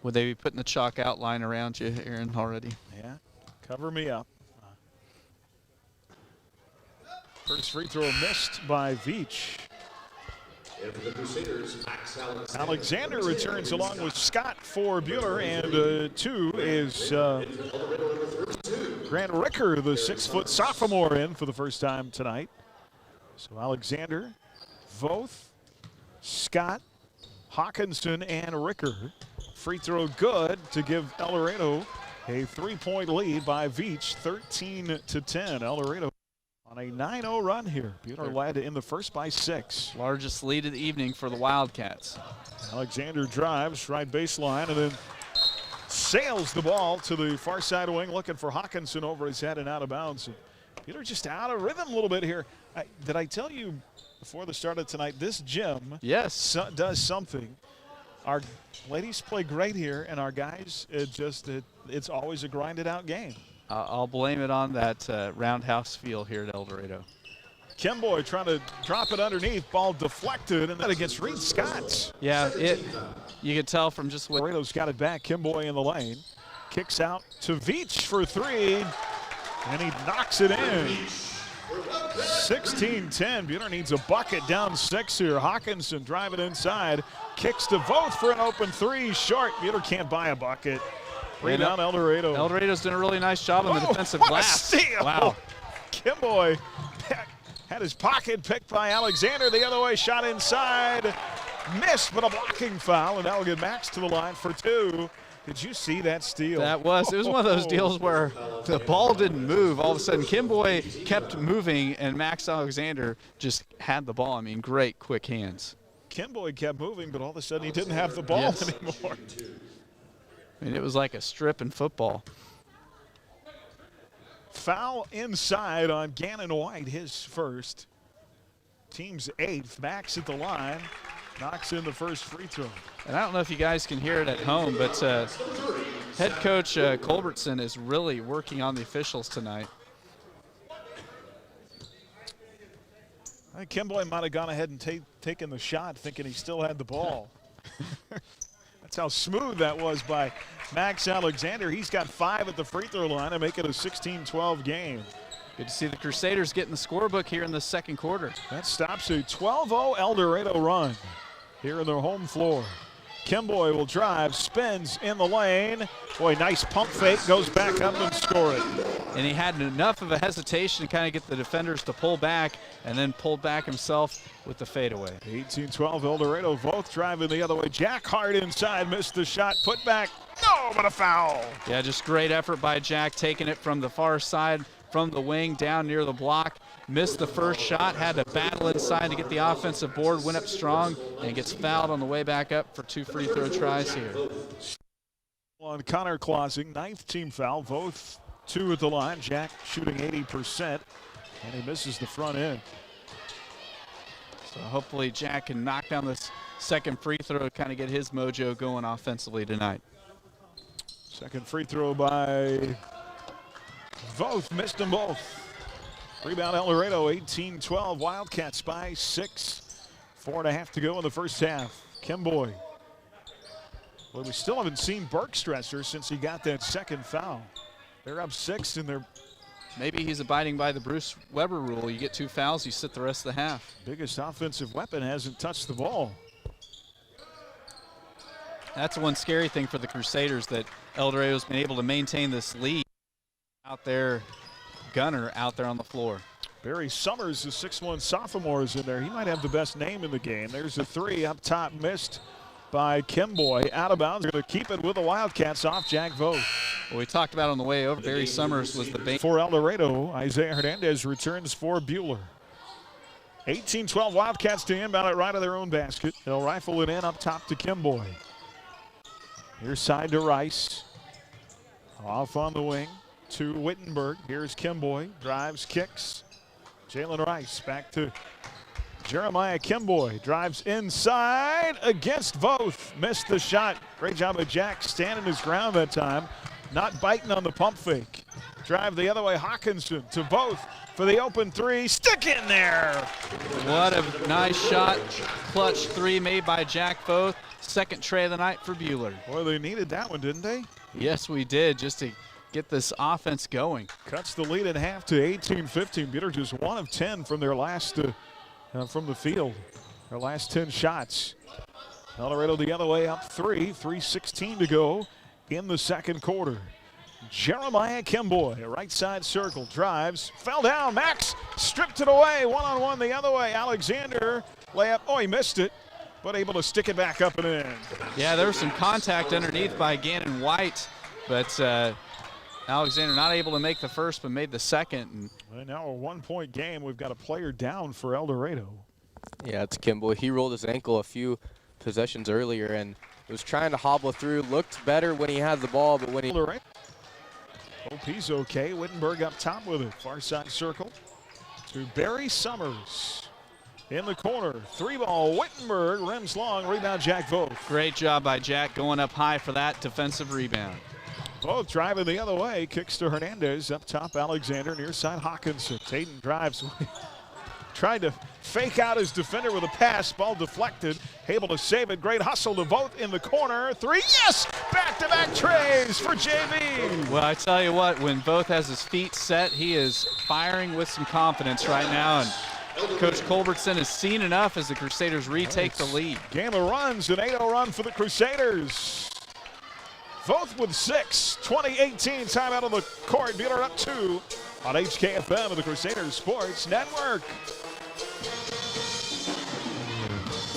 Would they be putting the chalk outline around you, Aaron, already? Yeah, cover me up. First free throw missed by Veach. Alexander returns along with Scott for Buhler, and 2 is Grant Ricker, the 6-foot sophomore, in for the first time tonight. So Alexander, Voth, Scott, Hawkinson, and Ricker. Free throw good to give El Dorado a 3-point lead by Veach, 13-10. El Dorado on a 9-0 run here. Buhler led in the first by 6. Largest lead of the evening for the Wildcats. Alexander drives right baseline and then sails the ball to the far side wing, looking for Hawkinson over his head and out of bounds. Buhler just out of rhythm a little bit here. Did I tell you before the start of tonight, this gym does something. Our ladies play great here, and our guys, it's always a grinded out game. I'll blame it on that roundhouse feel here at El Dorado. Kimboy trying to drop it underneath, ball deflected, and then against Reed Scott. Yeah, you can tell from just what. Dorado's got it back. Kimboy in the lane. Kicks out to Veach for 3, and he knocks it in. 16-10. Buhler needs a bucket, down 6 here. Hawkinson driving inside. Kicks to Voth for an open 3. Short. Buhler can't buy a bucket. Rebound El Dorado. El Dorado's doing a really nice job on the defensive glass. What a steal. Wow. Kimboy had his pocket picked by Alexander. The other way, shot inside. Missed, but a blocking foul, and that'll get Max to the line for 2. Did you see that steal? It was one of those deals where the ball didn't move. All of a sudden, Kimboy kept moving, and Max Alexander just had the ball. I mean, great quick hands. Kimboy kept moving, but all of a sudden he didn't have the ball anymore. I mean, it was like a strip in football. Foul inside on Gannon White, his first. Team's 8th. Max at the line. Knocks in the first free throw. And I don't know if you guys can hear it at home, but head coach Culbertson is really working on the officials tonight. I think Kimboy might have gone ahead and taken the shot thinking he still had the ball. That's how smooth that was by Max Alexander. He's got 5 at the free throw line and make it a 16-12 game. Good to see the Crusaders getting the scorebook here in the second quarter. That stops a 12-0 El Dorado run here in their home floor. Kimboy will drive, spins in the lane. Boy, nice pump fake, goes back up and score it. And he had enough of a hesitation to kind of get the defenders to pull back, and then pulled back himself with the fadeaway. 18-12 El Dorado, both driving the other way. Jack hard inside, missed the shot, put back, no, but a foul. Yeah, just great effort by Jack, taking it from the far side, from the wing down near the block. Missed the first shot, had to battle inside to get the offensive board, went up strong, and gets fouled on the way back up for 2 free throw tries here. On Connor Clausing, 9th team foul, both 2 at the line. Jack shooting 80%, and he misses the front end. So hopefully Jack can knock down this second free throw to kind of get his mojo going offensively tonight. Second free throw by Voth, missed them both. Rebound El Dorado, 18-12. Wildcats by 6. 4.5 to go in the first half. Kimboy. Well, we still haven't seen Bergstresser since he got that second foul. They're up 6 and they're... Maybe he's abiding by the Bruce Weber rule. You get 2 fouls, you sit the rest of the half. Biggest offensive weapon hasn't touched the ball. That's one scary thing for the Crusaders, that El Dorado's been able to maintain this lead out there. Gunner out there on the floor. Barry Summers, the 6'1 sophomore, is in there. He might have the best name in the game. There's a 3 up top, missed by Kimboy. Out of bounds. Going to keep it with the Wildcats off Jack Vogt. Well, we talked about on the way over, Barry Summers was the base. For El Dorado, Isaiah Hernandez returns for Buhler. 18-12 Wildcats to inbound it right of their own basket. They'll rifle it in up top to Kimboy. Here's side to Rice. Off on the wing to Wittenberg. Here's Kimboy. Drives, kicks. Jalen Rice back to Jeremiah Kimboy. Drives inside against Voth. Missed the shot. Great job of Jack standing his ground that time. Not biting on the pump fake. Drive the other way. Hawkinson to Voth for the open 3. Stick in there. What a nice shot. Clutch 3 made by Jack Voth. Second tray of the night for Buhler. Boy, they needed that one, didn't they? Yes, we did, just to get this offense going. Cuts the lead in half to 18-15. Buhler just 1 of 10 from their last from the field. Their last 10 shots. El Dorado the other way up 3. 3:16 to go in the second quarter. Jeremiah Kimboy, right side circle, drives, fell down. Max stripped it away. One-on-one the other way. Alexander layup. Oh, he missed it, but able to stick it back up and in. Yeah, there was some contact underneath by Gannon White, but Alexander not able to make the first, but made the second. And now a 1-point game. We've got a player down for El Dorado. Yeah, it's Kimboy. He rolled his ankle a few possessions earlier and was trying to hobble through. Looked better when he had the ball, but when he... Hope he's okay. Wittenberg up top with it. Far side circle to Barry Summers. In the corner, 3-ball, Wittenberg, rims long, rebound Jack Vogt. Great job by Jack going up high for that defensive rebound. Vogt driving the other way, kicks to Hernandez, up top Alexander, near side Hawkinson. Tatum drives, tried to fake out his defender with a pass, ball deflected, able to save it. Great hustle to Vogt in the corner, 3, yes! Back-to-back trays for JV. Well, I tell you what, when Vogt has his feet set, he is firing with some confidence right now. And Coach Culbertson has seen enough as the Crusaders retake the lead. Game of runs, an 8-0 run for the Crusaders. Vogt with 6, 20-18, time out on the court. Buhler up 2 on HKFM of the Crusaders Sports Network.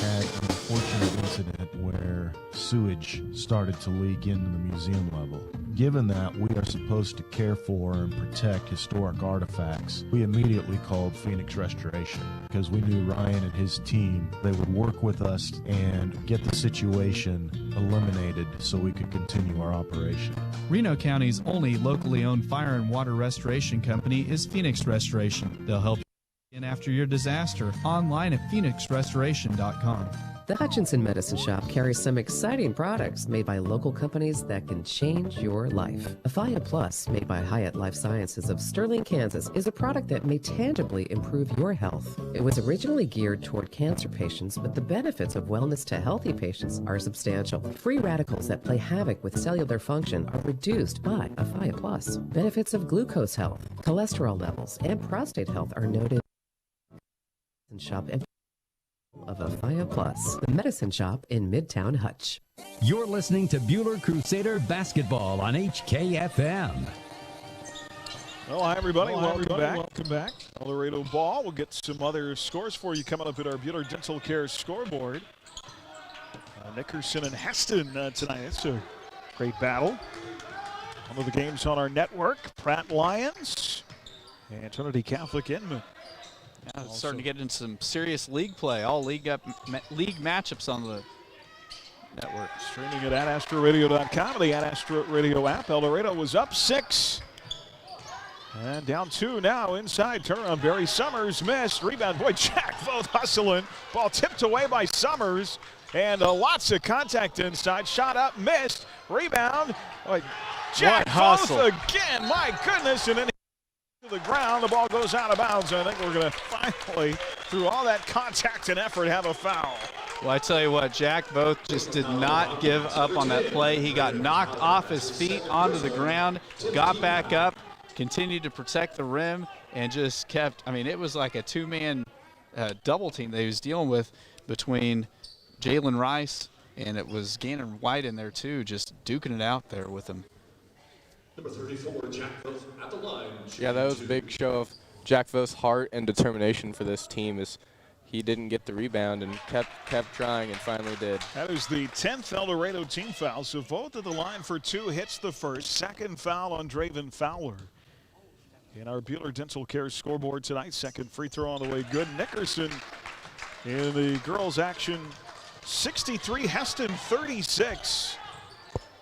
Had an unfortunate incident where sewage started to leak into the museum level. Given that we are supposed to care for and protect historic artifacts, we immediately called Phoenix Restoration because we knew Ryan and his team, they would work with us and get the situation eliminated so we could continue our operation. Reno County's only locally owned fire and water restoration company is Phoenix Restoration. They'll help you in after your disaster online at phoenixrestoration.com. The Hutchinson Medicine Shop carries some exciting products made by local companies that can change your life. Afia Plus, made by Hyatt Life Sciences of Sterling, Kansas, is a product that may tangibly improve your health. It was originally geared toward cancer patients, but the benefits of wellness to healthy patients are substantial. Free radicals that play havoc with cellular function are reduced by Afia Plus. Benefits of glucose health, cholesterol levels, and prostate health are noted. Shop of Afia Plus, the medicine shop in Midtown Hutch. You're listening to Buhler Crusader Basketball on HKFM. Well, hi, everybody. Welcome back. El Dorado ball. We'll get some other scores for you coming up at our Buhler Dental Care scoreboard. Nickerson and Heston tonight. It's a great battle. One of the games on our network. Pratt Lions and Trinity Catholic Inman. Yeah, it's starting to get into some serious league play. All league matchups on the network. Streaming at adastraradio.com, the Ad Astra Radio app. El Dorado was up 6. And down 2 now inside. Turnaround, Barry Summers missed. Rebound, boy, Jack Vogt hustling. Ball tipped away by Summers. And lots of contact inside. Shot up, missed. Rebound. Boy, Jack Vogt again, my goodness. And then To the ground, the ball goes out of bounds. I think we're going to finally, through all that contact and effort, have a foul. Well, I tell you what, Jack Voth just did not give up on that play. He got knocked off his feet onto the ground, got back up, continued to protect the rim, and just kept, I mean, it was like a two-man double team that he was dealing with between Jalen Rice, and it was Gannon White in there too, just duking it out there with him. Number 34, Jack Voth at the line. Yeah, that was a big show of Jack Voth's heart and determination for this team. Is he didn't get the rebound and kept trying and finally did. That is the 10th El Dorado team foul. So Voth at the line for 2, hits the first. Second foul on Draven Fowler. In our Buhler Dental Care scoreboard tonight, second free throw on the way good. Nickerson in the girls' action, 63, Heston 36.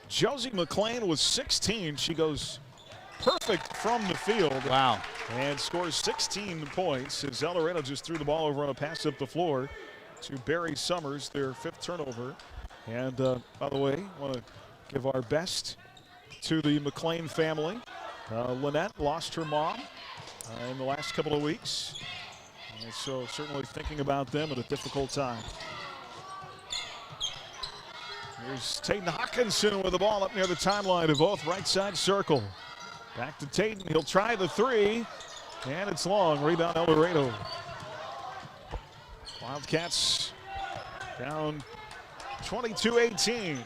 Josie McLean was 16. She goes perfect from the field. Wow. And scores 16 points as El Dorado just threw the ball over on a pass up the floor to Barry Summers, their 5th turnover. And by the way, I want to give our best to the McLean family. Lynette lost her mom in the last couple of weeks. And so certainly thinking about them at a difficult time. Here's Tayden Hawkinson with the ball up near the timeline of both right side circle. Back to Tayden, he'll try the 3, and it's long. Rebound El Dorado. Wildcats down 22-18.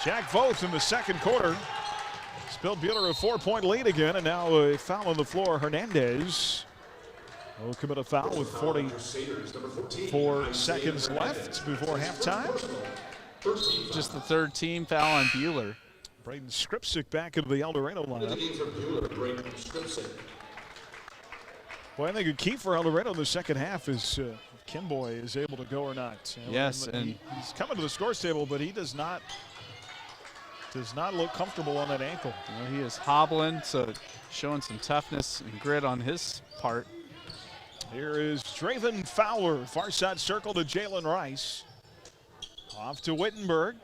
Jack Voth in the second quarter. Spilled Buhler a 4-point lead again, and now a foul on the floor. Hernandez will commit a foul with 44 seconds left before halftime. Just the 3rd team foul on Buhler. Braden Skripsik back into the El Dorado lineup. Well, I think a key for El Dorado in the second half is if Kimboy is able to go or not. Yes, and he's coming to the scores table, but he does not look comfortable on that ankle. You know, he is hobbling, so showing some toughness and grit on his part. Here is Draven Fowler, far side circle to Jalen Rice. Off to Wittenberg,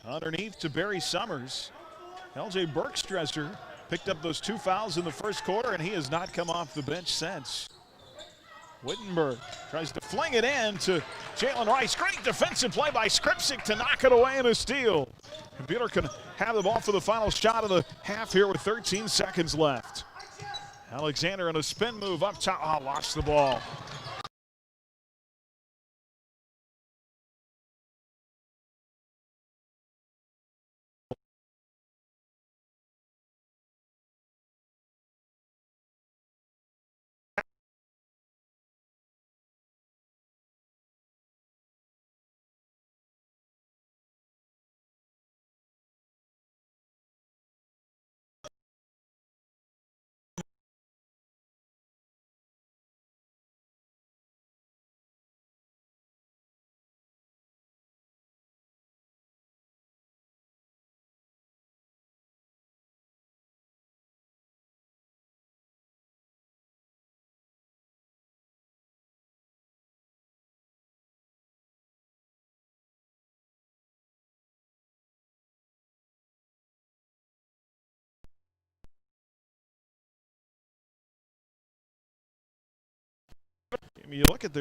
underneath to Barry Summers. LJ Bergstresser picked up those 2 fouls in the first quarter, and he has not come off the bench since. Wittenberg tries to fling it in to Jalen Rice. Great defensive play by Skripsik to knock it away in a steal. And Buhler can have the ball for the final shot of the half here with 13 seconds left. Alexander in a spin move up top. Oh, lost the ball. I mean, you look at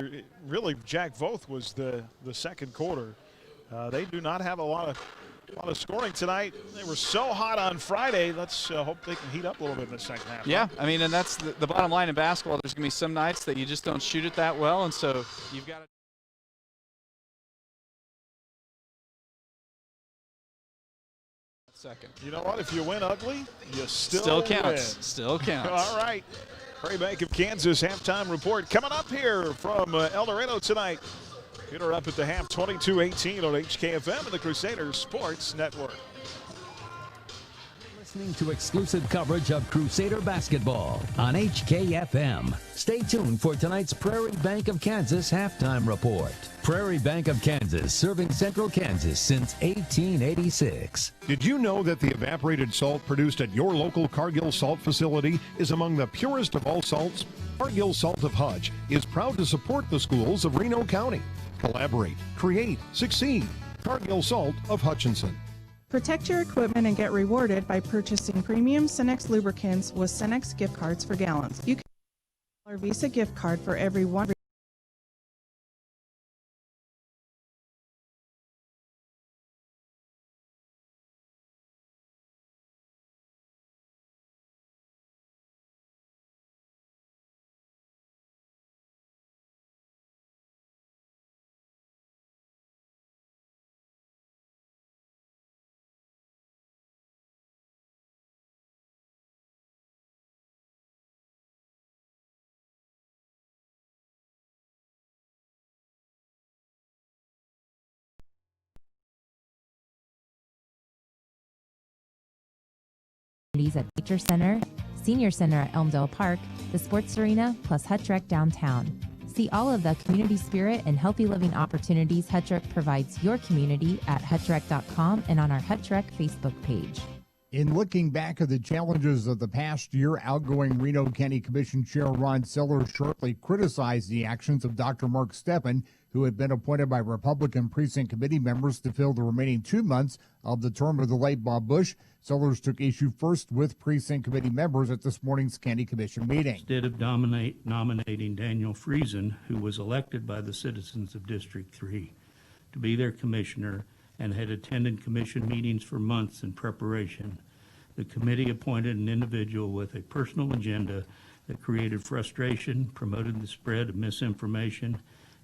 really Jack Voth was the second quarter. They do not have a lot of scoring tonight. They were so hot on Friday. Let's hope they can heat up a little bit in the second half. Yeah, I mean, and that's the bottom line in basketball. There's going to be some nights that you just don't shoot it that well, and so you've got to. Second. You know what? If you win ugly, you still counts. Win. Still counts. All right. Prairie Bank of Kansas halftime report coming up here from El Dorado tonight. Buhler up at the half, 22-18 on HKFM and the Crusaders Sports Network. Listening to exclusive coverage of Crusader basketball on HKFM. Stay tuned for tonight's Prairie Bank of Kansas halftime report. Prairie Bank of Kansas, serving Central Kansas since 1886. Did you know that the evaporated salt produced at your local Cargill Salt facility is among the purest of all salts? Cargill Salt of Hutch is proud to support the schools of Reno County. Collaborate, create, succeed. Cargill Salt of Hutchinson. Protect your equipment and get rewarded by purchasing premium Cenex lubricants with Cenex gift cards for gallons. You can get a Visa gift card for every one. At Nature Center, Senior Center at Elmdale Park, the Sports Arena, plus Hutch Rec downtown. See all of the community spirit and healthy living opportunities Hutch Rec provides your community at hutchrec.com and on our Hutch Rec Facebook page. In looking back at the challenges of the past year, outgoing Reno County Commission Chair Ron Sellers sharply criticized the actions of Dr. Mark Steffen, who had been appointed by Republican precinct committee members to fill the remaining 2 months of the term of the late Bob Bush. Sellers took issue first with precinct committee members at this morning's county commission meeting. Instead of nominating Daniel Friesen, who was elected by the citizens of District 3 to be their commissioner and had attended commission meetings for months in preparation, the committee appointed an individual with a personal agenda that created frustration, promoted the spread of misinformation,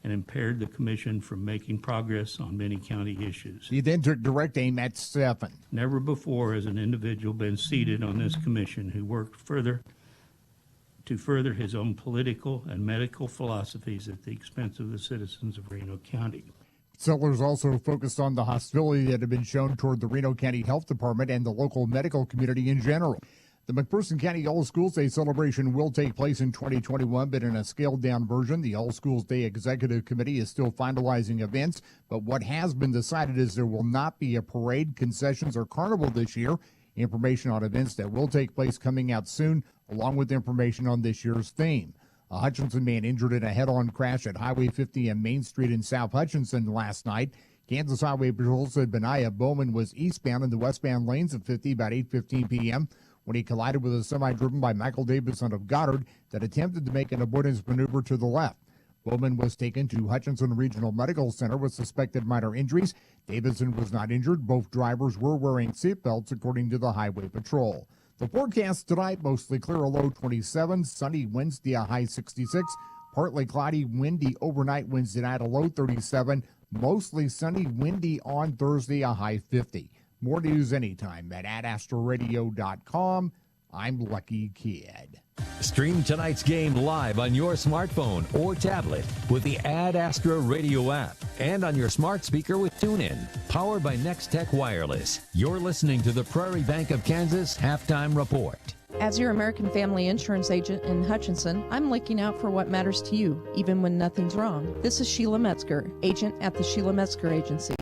and impaired the commission from making progress on many county issues. He then took direct aim at Steffen. Never before has an individual been seated on this commission who worked to further his own political and medical philosophies at the expense of the citizens of Reno County. Sellers also focused on the hostility that had been shown toward the Reno County Health Department and the local medical community in general. The McPherson County All Schools Day celebration will take place in 2021, but in a scaled-down version. The All Schools Day Executive Committee is still finalizing events, but what has been decided is there will not be a parade, concessions, or carnival this year. Information on events that will take place coming out soon, along with information on this year's theme. A Hutchinson man injured in a head-on crash at Highway 50 and Main Street in South Hutchinson last night. Kansas Highway Patrol said Benaiah Bowman was eastbound in the westbound lanes of 50 about 8:15 p.m. when he collided with a semi driven by Michael Davison of Goddard that attempted to make an avoidance maneuver to the left. Bowman was taken to Hutchinson Regional Medical Center with suspected minor injuries. Davison was not injured. Both drivers were wearing seatbelts, according to the Highway Patrol. The forecast tonight, mostly clear, a low 27, sunny Wednesday, a high 66, partly cloudy, windy overnight Wednesday night, a low 37, mostly sunny, windy on Thursday, a high 50. More news anytime at adastraradio.com. I'm Lucky Kid. Stream tonight's game live on your smartphone or tablet with the Ad Astra Radio app and on your smart speaker with TuneIn. Powered by Next Tech Wireless. You're listening to the Prairie Bank of Kansas Halftime Report. As your American Family Insurance agent in Hutchinson, I'm looking out for what matters to you, even when nothing's wrong. This is Sheila Metzger, agent at the Sheila Metzger Agency.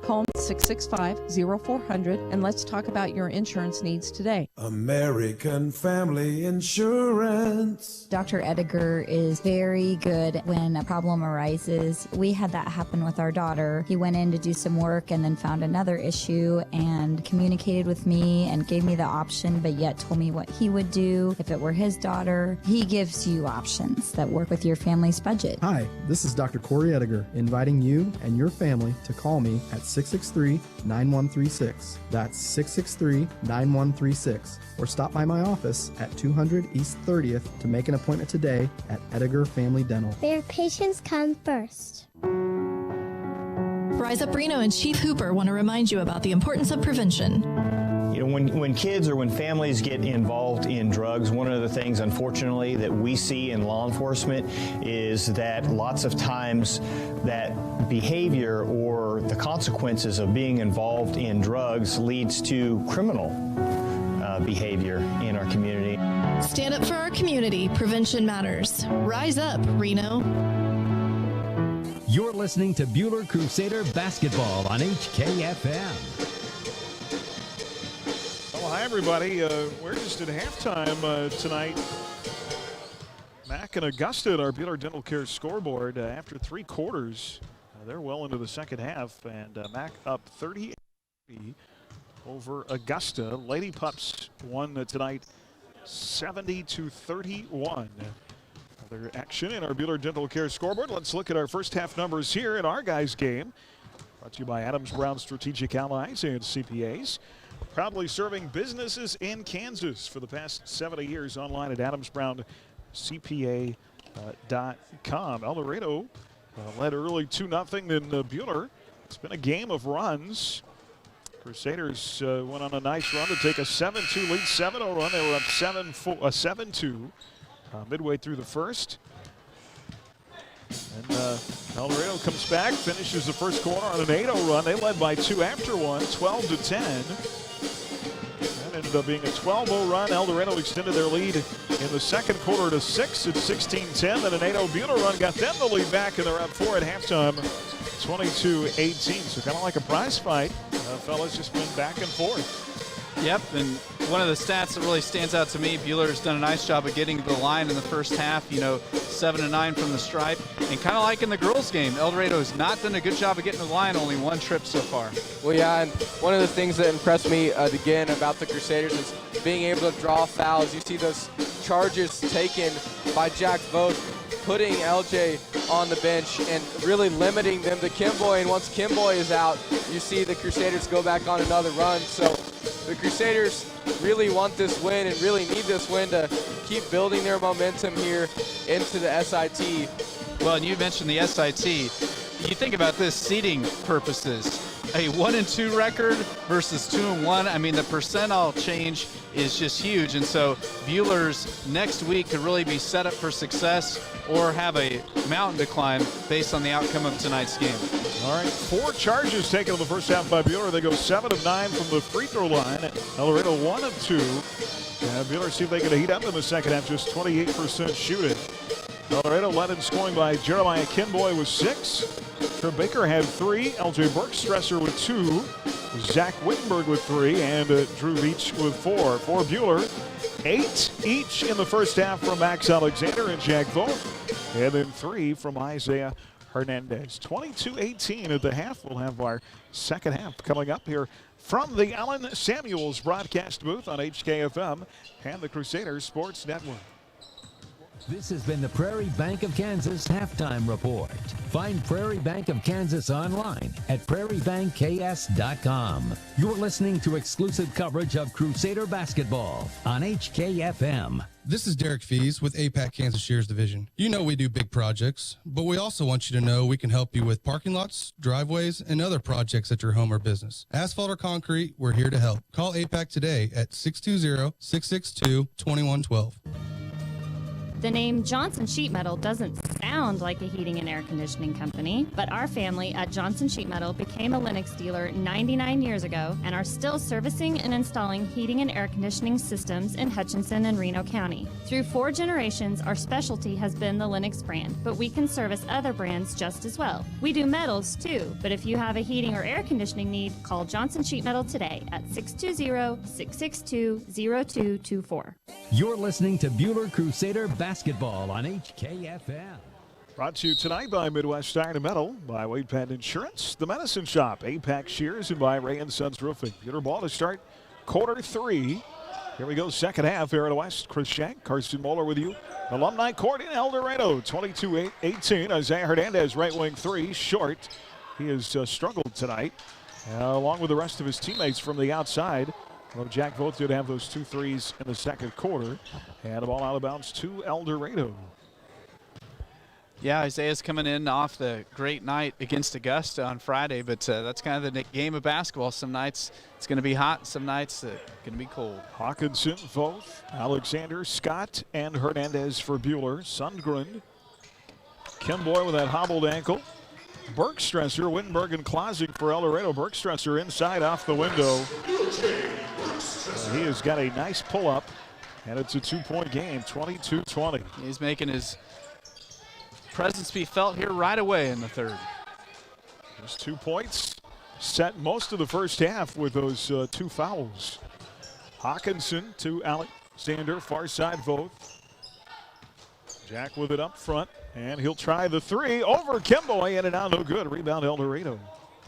Call me 665-0400 and let's talk about your insurance needs today. American Family Insurance. Dr. Ediger is very good when a problem arises. We had that happen with our daughter. He went in to do some work and then found another issue and communicated with me and gave me the option, but yet told me what he would do if it were his daughter. He gives you options that work with your family's budget. Hi, this is Dr. Corey Ediger, inviting you and your family to call me at 663-9136. That's 663-9136. Or stop by my office at 200 East 30th to make an appointment today at Ediger Family Dental. Their patients come first. Rise Up Reno and Chief Hooper want to remind you about the importance of prevention. You know, when kids or when families get involved in drugs, one of the things, unfortunately, that we see in law enforcement is that lots of times that behavior or the consequences of being involved in drugs leads to criminal behavior in our community. Stand up for our community. Prevention matters. Rise up, Reno. You're listening to Buhler Crusader Basketball on HKFM. Hi, everybody. We're just at halftime tonight. Mac and Augusta at our Buhler Dental Care scoreboard. After 3 quarters, they're well into the second half, and Mac up 30. over Augusta. Lady Pups won tonight 70-31. Other action in our Buhler Dental Care scoreboard. Let's look at our first half numbers here in our guys' game. Brought to you by Adams Brown Strategic Allies and CPAs. Proudly serving businesses in Kansas for the past 70 years, online at adamsbrown.cpa.com. El Dorado led early 2-0 in Buhler. It's been a game of runs. Crusaders went on a nice run to take a 7-2 lead, 7-0 run. They were up 7-2 midway through the first. And El Dorado comes back, finishes the first quarter on an 8-0 run. They led by 2 after one, 12-10. That ended up being a 12-0 run. El Dorado extended their lead in the second quarter to 6 at 16-10. Then an 8-0 Buhler run got them the lead back, and they're up 4 at halftime, 22-18. So kind of like a prize fight. Fellas, just been back and forth. Yep, and one of the stats that really stands out to me, Buhler's done a nice job of getting to the line in the first half, 7-9 from the stripe. And kind of like in the girls' game, El Dorado has not done a good job of getting to the line, only 1 trip so far. Well, yeah, and one of the things that impressed me again about the Crusaders is being able to draw fouls. You see those charges taken by Jack Vogt, putting LJ on the bench and really limiting them to Kimboy. And once Kimboy is out, you see the Crusaders go back on another run. So the Crusaders really want this win and really need this win to keep building their momentum here into the SIT. Well, and you mentioned the SIT. You think about this, seeding purposes, a 1-2 record versus 2-1. I mean, the percentile change is just huge. And so Buhler's next week could really be set up for success or have a mountain decline based on the outcome of tonight's game. All right, 4 charges taken in the first half by Buhler. They go 7 of 9 from the free throw line. El Dorado 1 of 2. And Buhler see if they can heat up in the second half, just 28% shooting. El Dorado led in scoring by Jeremiah Kinboy with 6. Trip Baker had 3. LJ Bergstresser with 2. Zach Wittenberg with 3. And Drew Beach with 4. For Buhler, 8 each in the first half from Max Alexander and Jack Vogt. And then 3 from Isaiah Hernandez. 22-18 at the half. We'll have our second half coming up here from the Allen Samuels broadcast booth on HKFM and the Crusaders Sports Network. This has been the Prairie Bank of Kansas Halftime Report. Find Prairie Bank of Kansas online at prairiebankks.com. You're listening to exclusive coverage of Crusader basketball on HKFM. This is Derek Fees with APAC Kansas Shears Division. You know we do big projects, but we also want you to know we can help you with parking lots, driveways, and other projects at your home or business. Asphalt or concrete, we're here to help. Call APAC today at 620-662-2112. The name Johnson Sheet Metal doesn't sound like a heating and air conditioning company, but our family at Johnson Sheet Metal became a Lennox dealer 99 years ago and are still servicing and installing heating and air conditioning systems in Hutchinson and Reno County. Through 4 generations, our specialty has been the Lennox brand, but we can service other brands just as well. We do metals too, but if you have a heating or air conditioning need, call Johnson Sheet Metal today at 620-662-0224. You're listening to Buhler Crusader basketball on HKFM. Brought to you tonight by Midwest Iron and Metal, by Wade Patton Insurance, The Medicine Shop, APAC Shears, and by Ray & Sons Roofing. Buhler ball to start quarter 3. Here we go, second half here at West. Chris Shank, Carson Moeller with you. Alumni Court in El Dorado, 22-18. Isaiah Hernandez, right wing 3, short. He has struggled tonight, along with the rest of his teammates from the outside. Well, Jack Vogt did have those 2 threes in the second quarter. And the ball out of bounds to El Dorado. Yeah, Isaiah's coming in off the great night against Augusta on Friday, but that's kind of the game of basketball. Some nights it's going to be hot, some nights it's going to be cold. Hawkinson, Vogt, Alexander, Scott, and Hernandez for Buhler. Sundgren, Kimboy with that hobbled ankle. Bergstresser, Wittenberg, and Klosik for El Dorado. Bergstresser inside off the window. He has got a nice pull-up, and it's a 2-point game, 22-20. He's making his presence be felt here right away in the third. Just 2 points. Set most of the first half with those 2 fouls. Hawkinson to Alexander, far side Vogt. Jack with it up front, and he'll try the 3 over Kimboy, in and out, no good. Rebound El Dorado.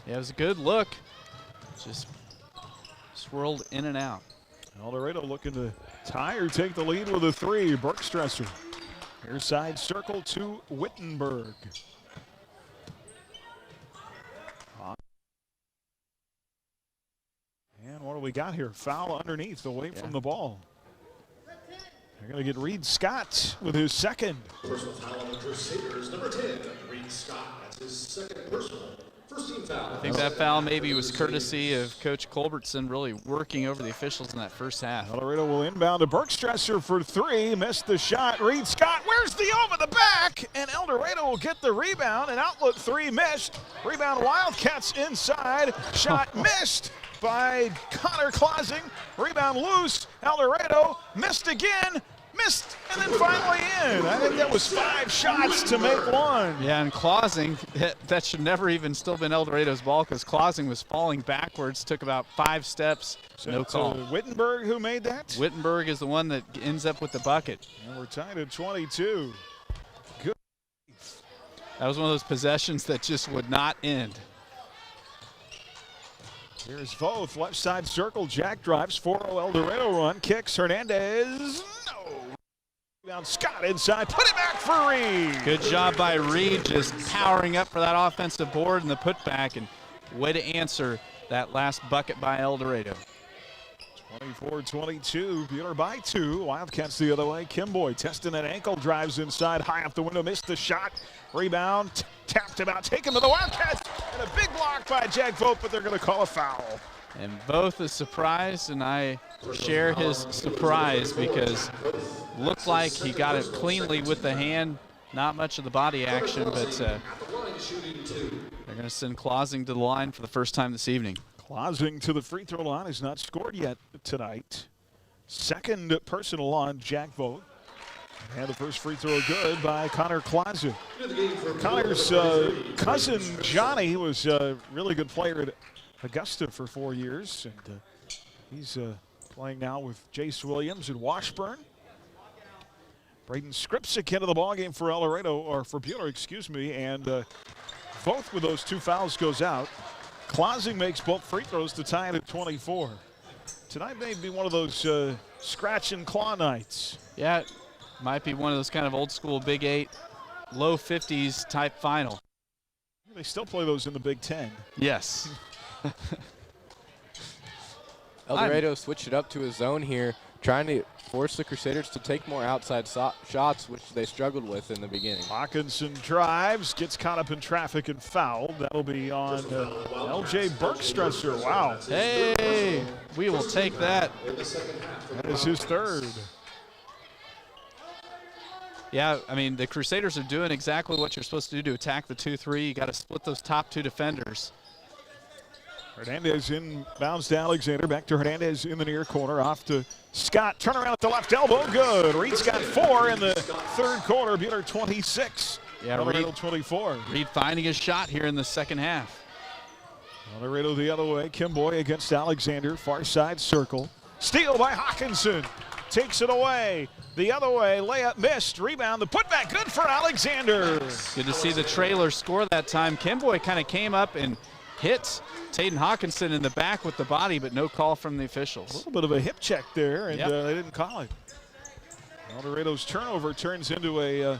Yeah, it was a good look. Just swirled in and out. El Dorado looking to tie or take the lead with a three. Bergstresser. Near side circle to Wittenberg. And what do we got here? Foul underneath, away from the ball. They're going to get Reed Scott with his second. Personal foul on the Crusaders, number 10, Reed Scott. That's his second personal. First team foul. I think that foul maybe was courtesy of Coach Culbertson really working over the officials in that first half. El Dorado will inbound to Bergstresser for three. Missed the shot. Reed Scott, where's the over the back? And El Dorado will get the rebound. An outlet three missed. Rebound Wildcats inside. Shot missed by Connor Clausing. Rebound loose. El Dorado missed again. Missed, and then finally in. I think that was 5 shots to make one. Yeah, and Clausing, that should never even still been El Dorado's ball because Clausing was falling backwards, took about 5 steps, So no call. Wittenberg who made that? Wittenberg is the one that ends up with the bucket. And we're tied at 22. Good. That was one of those possessions that just would not end. Here's Voth, left side circle. Jack drives, 4-0 El Dorado run. Kicks, Hernandez. Down Scott inside, put it back for Reed. Good job by Reed, just powering up for that offensive board and the putback, and way to answer that last bucket by El Dorado. 24-22, Buhler by 2. Wildcats the other way. Kimboy testing that ankle, drives inside, high up the window, missed the shot. Rebound, tapped about, taken to the Wildcats, and a big block by Jack Vogt, but they're going to call a foul. And Voth is surprised, and I share his surprise because looked like he got it cleanly with the hand. Not much of the body action, but they're going to send Clausing to the line for the first time this evening. Clausing to the free throw line, has not scored yet tonight. Second personal on Jack Vogt. And the first free throw good by Connor Clausing. Connor's cousin Johnny was a really good player at Augusta for 4 years, and he's playing now with Jace Williams and Washburn. Braden Skripsik into the ballgame for El Dorado, or for Buhler, excuse me, and both with those 2 fouls goes out. Clausing makes both free throws to tie it at 24. Tonight may be one of those scratch and claw nights. Yeah, it might be one of those kind of old school Big 8, low 50s type final. They still play those in the Big 10. Yes. El Dorado switched it up to a zone here, trying to force the Crusaders to take more outside shots, which they struggled with in the beginning. Hawkinson drives, gets caught up in traffic and fouled. That'll be on LJ Bergstresser. Wow. Hey, we will take that. That is his third. Yeah, I mean, the Crusaders are doing exactly what you're supposed to do to attack the 2-3. You got to split those top 2 defenders. Hernandez inbounds to Alexander. Back to Hernandez in the near corner. Off to Scott. Turn around at the left elbow. Good. Reed's got 4 in the third quarter. Buhler 26. Yeah, Reed 24. Reed finding his shot here in the second half. El Dorado the other way. Kimboy against Alexander. Far side circle. Steal by Hawkinson. Takes it away. The other way. Layup missed. Rebound. The putback. Good for Alexander. Good to see the trailer score that time. Kimboy kind of came up and hit Taden Hawkinson in the back with the body, but no call from the officials. A little bit of a hip check there, and they didn't call it. El Dorado's turnover turns into a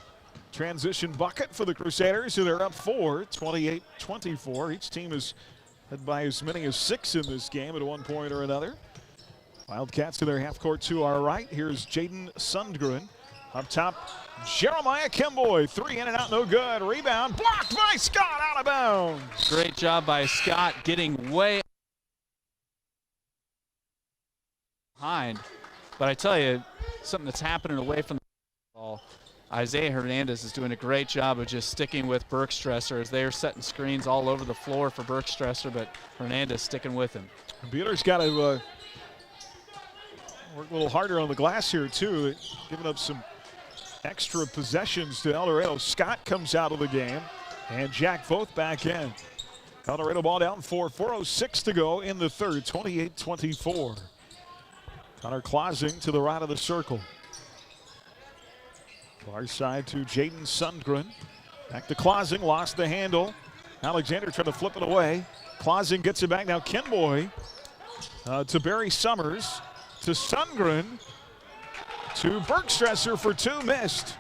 transition bucket for the Crusaders, who they're up 4, 28-24. Each team is led by as many as 6 in this game at one point or another. Wildcats to their half court to our right. Here's Jaden Sundgren. Up top, Jeremiah Kimboy. 3 in and out, no good. Rebound blocked by Scott, out of bounds. Great job by Scott getting way behind. But I tell you, something that's happening away from the ball. Isaiah Hernandez is doing a great job of just sticking with Bergstresser as they are setting screens all over the floor for Bergstresser, but Hernandez sticking with him. Buhler's got to work a little harder on the glass here, too. Giving up some extra possessions to El Dorado. Scott comes out of the game, and Jack Voth back in. El Dorado ball down 4:06 to go in the third, 28-24. Connor Clausing to the right of the circle. Far side to Jaden Sundgren. Back to Clausing, lost the handle. Alexander trying to flip it away. Clausing gets it back now. Kimboy to Barry Summers, to Sundgren, to Bergstresser for 2, missed.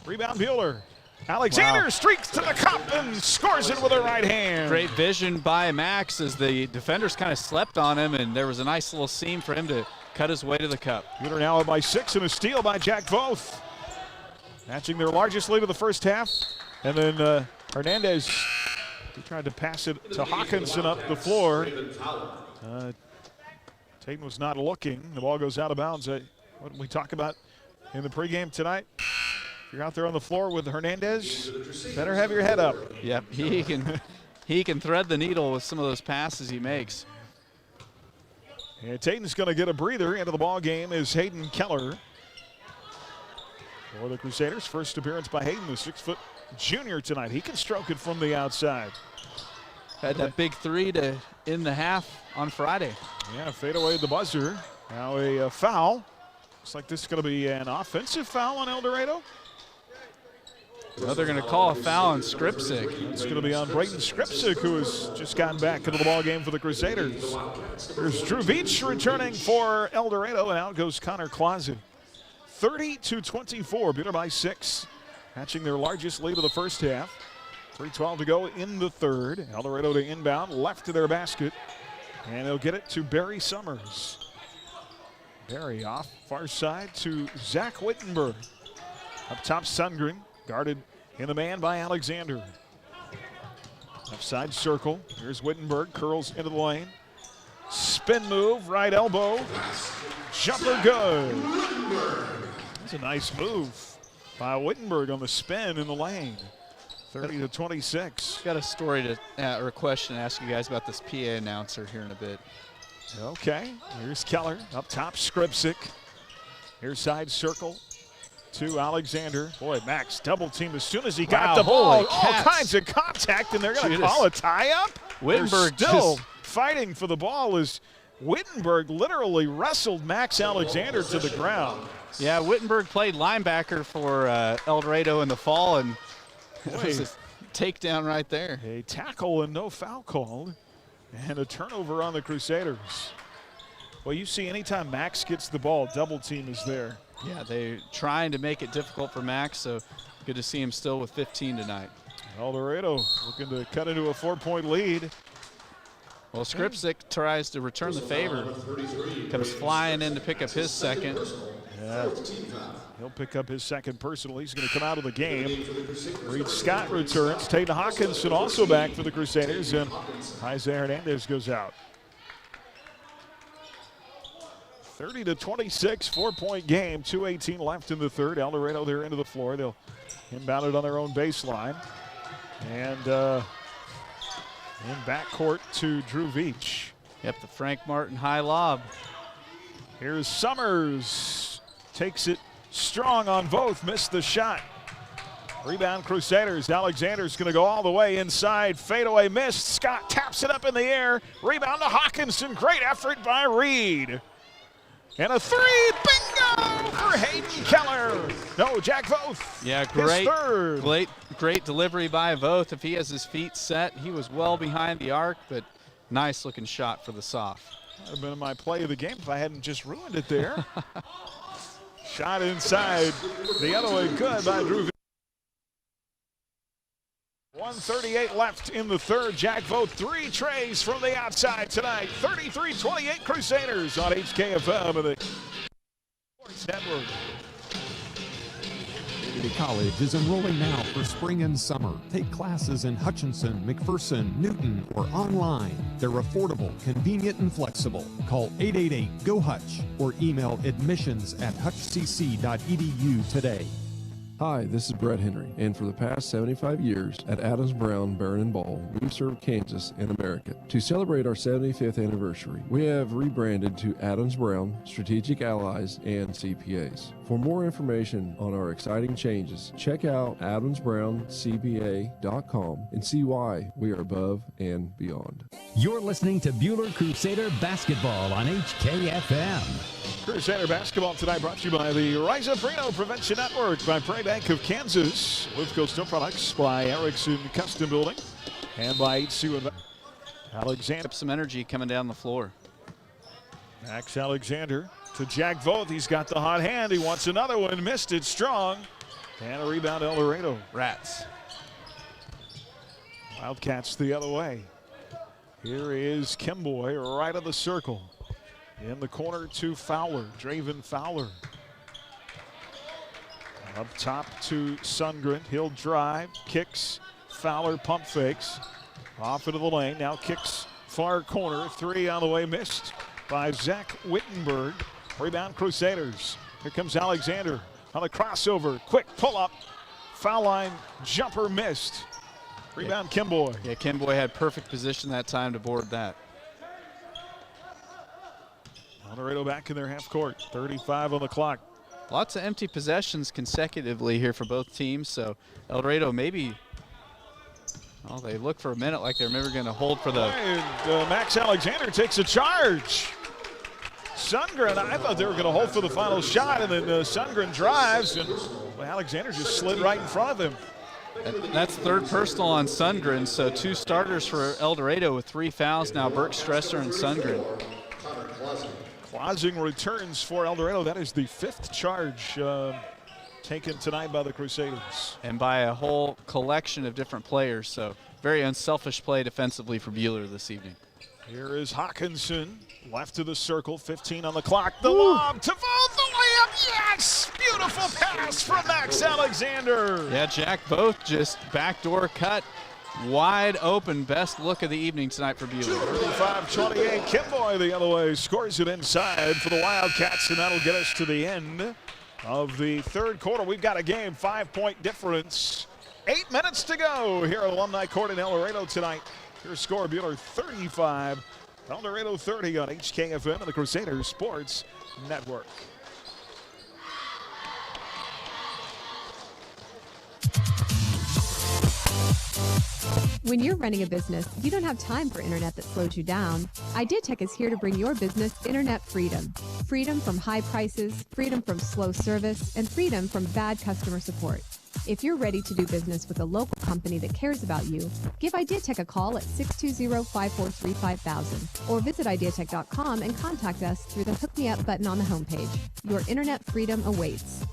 Rebound Buhler. Alexander streaks to the cup and scores it with her right hand. Great vision by Max as the defenders kind of slept on him, and there was a nice little seam for him to cut his way to the cup. Buhler now up by 6 and a steal by Jack Voth. Matching their largest lead of the first half. And then Hernandez, he tried to pass it to Hawkinson up the floor. Tatum was not looking. The ball goes out of bounds. What did we talk about in the pregame tonight? If you're out there on the floor with Hernandez, better have your head up. Yep, he can thread the needle with some of those passes he makes. And Tatum's going to get a breather. Into the ball game is Hayden Keller. For the Crusaders, first appearance by Hayden, the 6-foot junior tonight. He can stroke it from the outside. Had that big 3 to end the half on Friday. Yeah, fade away the buzzer. Now a foul. Looks like this is going to be an offensive foul on El Dorado. Well, they're going to call a foul on Skripsik. It's going to be on Brayton Skripsik, who has just gotten back into the ball game for the Crusaders. There's Drew Veach returning for El Dorado, and out goes Connor Clausen. 30-24, Buhler by 6, matching their largest lead of the first half. 3:12 to go in the third. El Dorado to inbound, left to their basket, and they'll get it to Barry Summers. Barry off far side to Zach Wittenberg. Up top, Sundgren, guarded in the man by Alexander. Left side circle. Here's Wittenberg, curls into the lane. Spin move, right elbow. Jumper good. That's a nice move by Wittenberg on the spin in the lane. 30-26. Got a story or a question to ask you guys about this PA announcer here in a bit. Okay, here's Keller up top, Skripsik. Here's side circle to Alexander. Boy, Max double team as soon as he got the ball. All kinds of contact, and they're going to call a tie-up? Wittenberg still fighting for the ball as Wittenberg literally wrestled Max Alexander to the ground. Yeah, Wittenberg played linebacker for El Dorado in the fall, and it was a takedown right there. A tackle and no foul called, and a turnover on the Crusaders. Well, you see anytime Max gets the ball, double team is there. Yeah, they're trying to make it difficult for Max, so good to see him still with 15 tonight. El Dorado looking to cut into a 4-point lead. Well, Skripsik tries to return the favor. Comes flying in to pick up his second. Yeah. He'll pick up his second personal. He's going to come out of the game. Reed Scott returns. Tatum Hawkinson also back for the Crusaders, and Isaiah Hernandez goes out. 30-26, 4-point game. 2:18 left in the third. El Dorado there into the floor. They'll inbound it on their own baseline. And in backcourt to Drew Veach. Yep, the Frank Martin high lob. Here's Summers. Takes it strong on both. Missed the shot. Rebound Crusaders. Alexander's going to go all the way inside. Fadeaway missed. Scott taps it up in the air. Rebound to Hawkinson. Great effort by Reed. And a 3. Bingo for Hayden Keller. No, Jack Voth. Yeah, great delivery by Voth. If he has his feet set, he was well behind the arc, but nice looking shot for the soft. That would have been my play of the game if I hadn't just ruined it there. Shot inside. The other way good by Drew. 1:38 left in the third. Jack Voth, 3 trays from the outside tonight. 33-28 Crusaders on HKFM and the Sports Network. Community College is enrolling now for spring and summer. Take classes in Hutchinson, McPherson, Newton, or online. They're affordable, convenient, and flexible. Call 888-GO-HUTCH or email admissions@hutchcc.edu today. Hi, this is Brett Henry, and for the past 75 years at Adams Brown Barron & Ball, we've served Kansas and America. To celebrate our 75th anniversary, we have rebranded to Adams Brown, Strategic Allies, and CPAs. For more information on our exciting changes, check out adamsbrowncpa.com and see why we are above and beyond. You're listening to Buhler Crusader Basketball on HKFM. Crusader Basketball tonight brought to you by the Rise Up Reno Prevention Network, by Prairie Bank of Kansas, Lithgow Steel Products, by Erickson Custom Building, and by HCU Alexander. Some energy coming down the floor. Max Alexander to Jack Voth. He's got the hot hand. He wants another one. Missed it strong. And a rebound, El Dorado. Rats. Wildcats the other way. Here is Kimboy right of the circle. In the corner to Fowler, Draven Fowler. Up top to Sundgren. He'll drive, kicks. Fowler pump fakes. Off into the lane. Now kicks far corner. Three on the way, missed by Zach Wittenberg. Rebound Crusaders. Here comes Alexander on the crossover. Quick pull up. Foul line jumper missed. Rebound Kimboy. Yeah, Kimboy had perfect position that time to board that. El Dorado back in their half court. 35 on the clock. Lots of empty possessions consecutively here for both teams, so El Dorado maybe, well, they look for a minute like they're never going to hold for the. And Max Alexander takes a charge. Sundgren, I thought they were going to hold for the final shot, and then Sundgren drives, and Alexander just slid right in front of him. And that's third personal on Sundgren, so two starters for El Dorado with 3 fouls now, Burke Stresser and Sundgren. Clausing returns for El Dorado. That is the 5th charge taken tonight by the Crusaders. And by a whole collection of different players, so very unselfish play defensively for Buhler this evening. Here is Hawkinson, left to the circle, 15 on the clock. The lob to Voth, the layup, yes! Beautiful pass from Max Alexander. Yeah, Jack Voth just backdoor cut, wide open, best look of the evening tonight for Buhler. 35-28, Kimboy the other way, scores it inside for the Wildcats, and that'll get us to the end of the third quarter. We've got a game, 5-point difference. 8 minutes to go here at Alumni Court in El Dorado tonight. Your score, Buhler 35, El Dorado 30 on HKFM and the Crusaders Sports Network. When you're running a business, you don't have time for internet that slows you down. IdeaTech is here to bring your business internet freedom. Freedom from high prices, freedom from slow service, and freedom from bad customer support. If you're ready to do business with a local company that cares about you, give IdeaTech a call at 620-543-5000 or visit ideatech.com and contact us through the Hook Me Up button on the homepage. Your internet freedom awaits.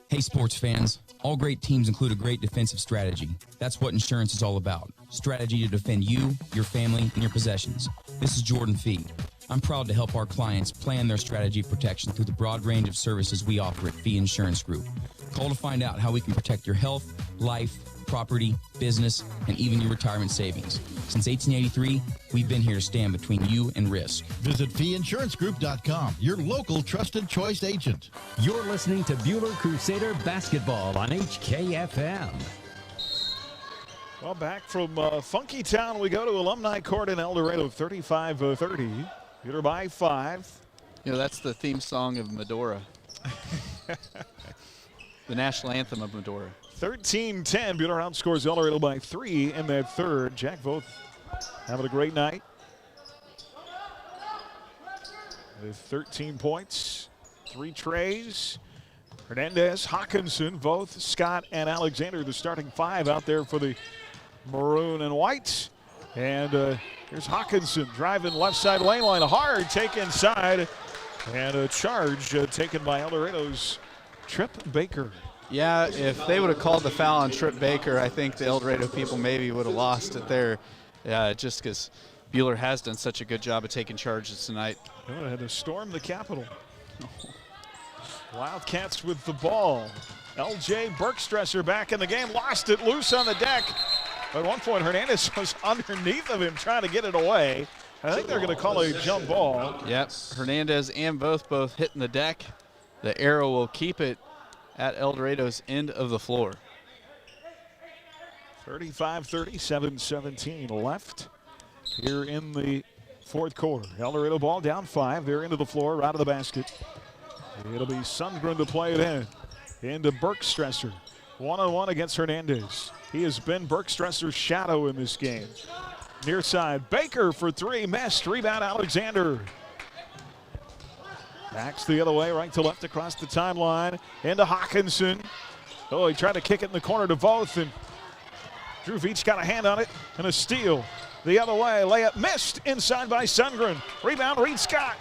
Hey sports fans, all great teams include a great defensive strategy. That's what insurance is all about. Strategy to defend you, your family, and your possessions. This is Jordan Fee. I'm proud to help our clients plan their strategy of protection through the broad range of services we offer at Fee Insurance Group. Call to find out how we can protect your health, life, property, business, and even your retirement savings. Since 1883, we've been here to stand between you and risk. Visit feeinsurancegroup.com, your local trusted choice agent. You're listening to Buhler Crusader Basketball on HKFM. Well, back from Funky Town, we go to Alumni Court in El Dorado, 35-30. Buhler by 5. You know, that's the theme song of Medora. The national anthem of Medora. 13-10, Buhler outscores El Dorado by 3 in that third. Jack Voth having a great night with 13 points, 3 trays. Hernandez, Hawkinson, Voth, Scott, and Alexander, the starting 5 out there for the maroon and white. And here's Hawkinson driving left side lane line, hard take inside, and a charge taken by El Dorado's Trip Baker. Yeah, if they would have called the foul on Trip Baker, I think the El Dorado people maybe would have lost it there, just because Buhler has done such a good job of taking charges tonight. They would have had to storm the Capitol. Wildcats with the ball. LJ Bergstresser back in the game, lost it loose on the deck. At one point, Hernandez was underneath of him trying to get it away. I think they're going to call a jump ball. Yep, Hernandez and both hitting the deck. The arrow will keep it at El Dorado's end of the floor. 35-37-17 left here in the fourth quarter. El Dorado ball down 5. They're into the floor, right of the basket. It'll be Sundgren to play it in. Into Bergstresser. One-on-one against Hernandez. He has been Bergstresser's shadow in this game. Near side, Baker for 3, missed. Rebound, Alexander. Backs the other way, right to left across the timeline. Into Hawkinson. Oh, he tried to kick it in the corner to Voth, and Drew Veach got a hand on it, and a steal. the other way. Layup missed inside by Sundgren. Rebound, Reed Scott.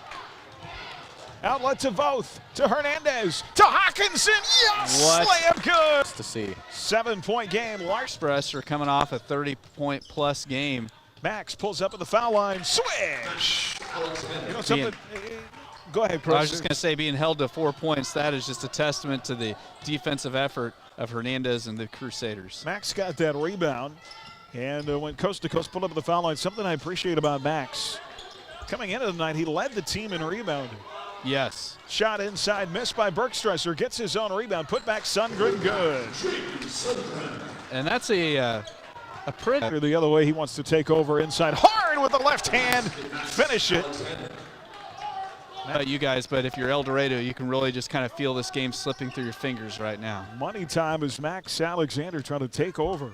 Outlet to Voth, to Hernandez, to Hawkinson. Yes! What? Layup good. To see. 7-point game. Express coming off a 30-point-plus game. Max pulls up at the foul line. Swish! You know something? Go ahead, Chris. I was just going to say, being held to 4 points, that is just a testament to the defensive effort of Hernandez and the Crusaders. Max got that rebound and went coast to coast, pulled up at the foul line. Something I appreciate about Max. Coming into the night, he led the team in rebounding. Yes. Shot inside, missed by Bergstresser. Gets his own rebound. Put back Sundgren, good. And that's a pretty. The other way, he wants to take over inside. Hard with the left hand. Finish it. Not you guys, but if you're El Dorado, you can really just kind of feel this game slipping through your fingers right now. Money time as Max Alexander trying to take over.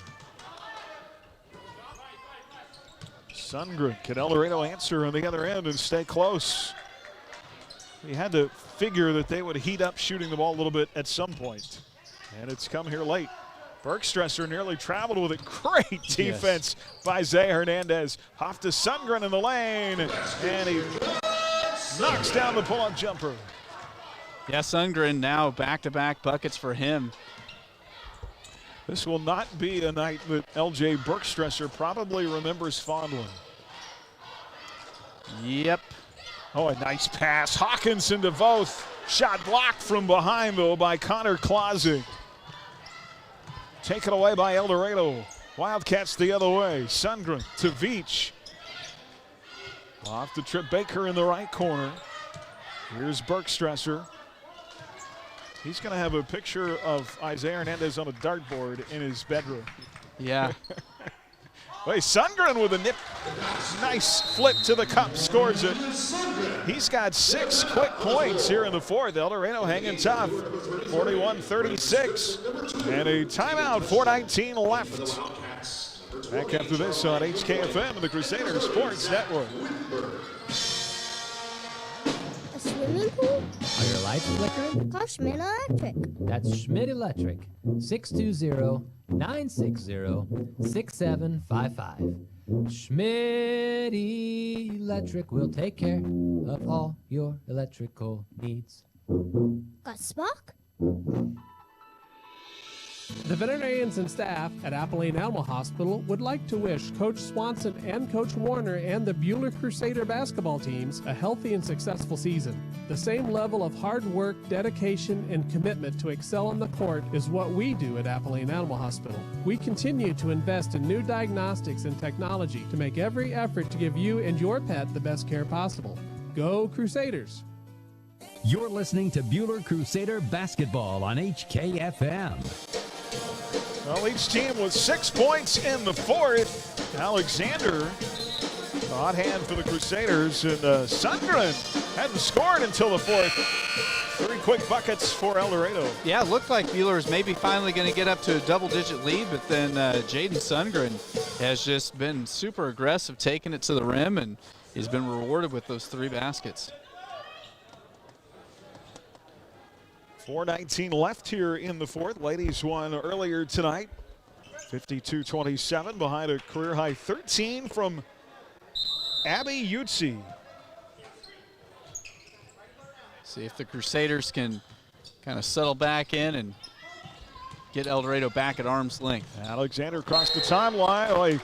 Sundgren, can El Dorado answer on the other end and stay close? He had to figure that they would heat up shooting the ball a little bit at some point. And it's come here late. Bergstresser nearly traveled with it. Great defense by Zay Hernandez. Off to Sundgren in the lane. And he knocks down the pull-up jumper. Yeah, Sundgren now back-to-back buckets for him. This will not be a night that LJ Bergstresser probably remembers fondly. Yep. Oh, a nice pass. Hawkinson to Voth. Shot blocked from behind, though, by Connor Clausing. Taken away by El Dorado. Wildcats the other way. Sundgren to Veach. Off the trip, Baker in the right corner. Here's Bergstresser. He's going to have a picture of Isaiah Hernandez on a dartboard in his bedroom. Yeah. Wait, Sundgren with a nice flip to the cup, scores it. He's got 6 quick points here in the fourth. El Dorado hanging tough, 41-36. And a timeout, 4:19 left. Back after this on HKFM and the Crusader Sports Network. A swimming pool? Are your lights flickering? Call Schmidt Electric. That's Schmidt Electric. 620-960-6755. Schmidt Electric will take care of all your electrical needs. Got Spock? The veterinarians and staff at Appalachian Animal Hospital would like to wish Coach Swanson and Coach Warner and the Buhler Crusader basketball teams a healthy and successful season. The same level of hard work, dedication, and commitment to excel on the court is what we do at Appalachian Animal Hospital. We continue to invest in new diagnostics and technology to make every effort to give you and your pet the best care possible. Go Crusaders! You're listening to Buhler Crusader Basketball on HKFM. Well, each team with 6 points in the fourth. Alexander, the hot hand for the Crusaders, and Sundgren hadn't scored until the fourth. 3 quick buckets for El Dorado. Yeah, it looked like Buhler is maybe finally going to get up to a double-digit lead, but then Jaden Sundgren has just been super aggressive, taking it to the rim, and he's been rewarded with those 3 baskets. 4:19 left here in the fourth. Ladies won earlier tonight, 52-27, behind a career-high 13 from Abby Utsi. See if the Crusaders can kind of settle back in and get El Dorado back at arm's length. Alexander crossed the timeline. Oh, he's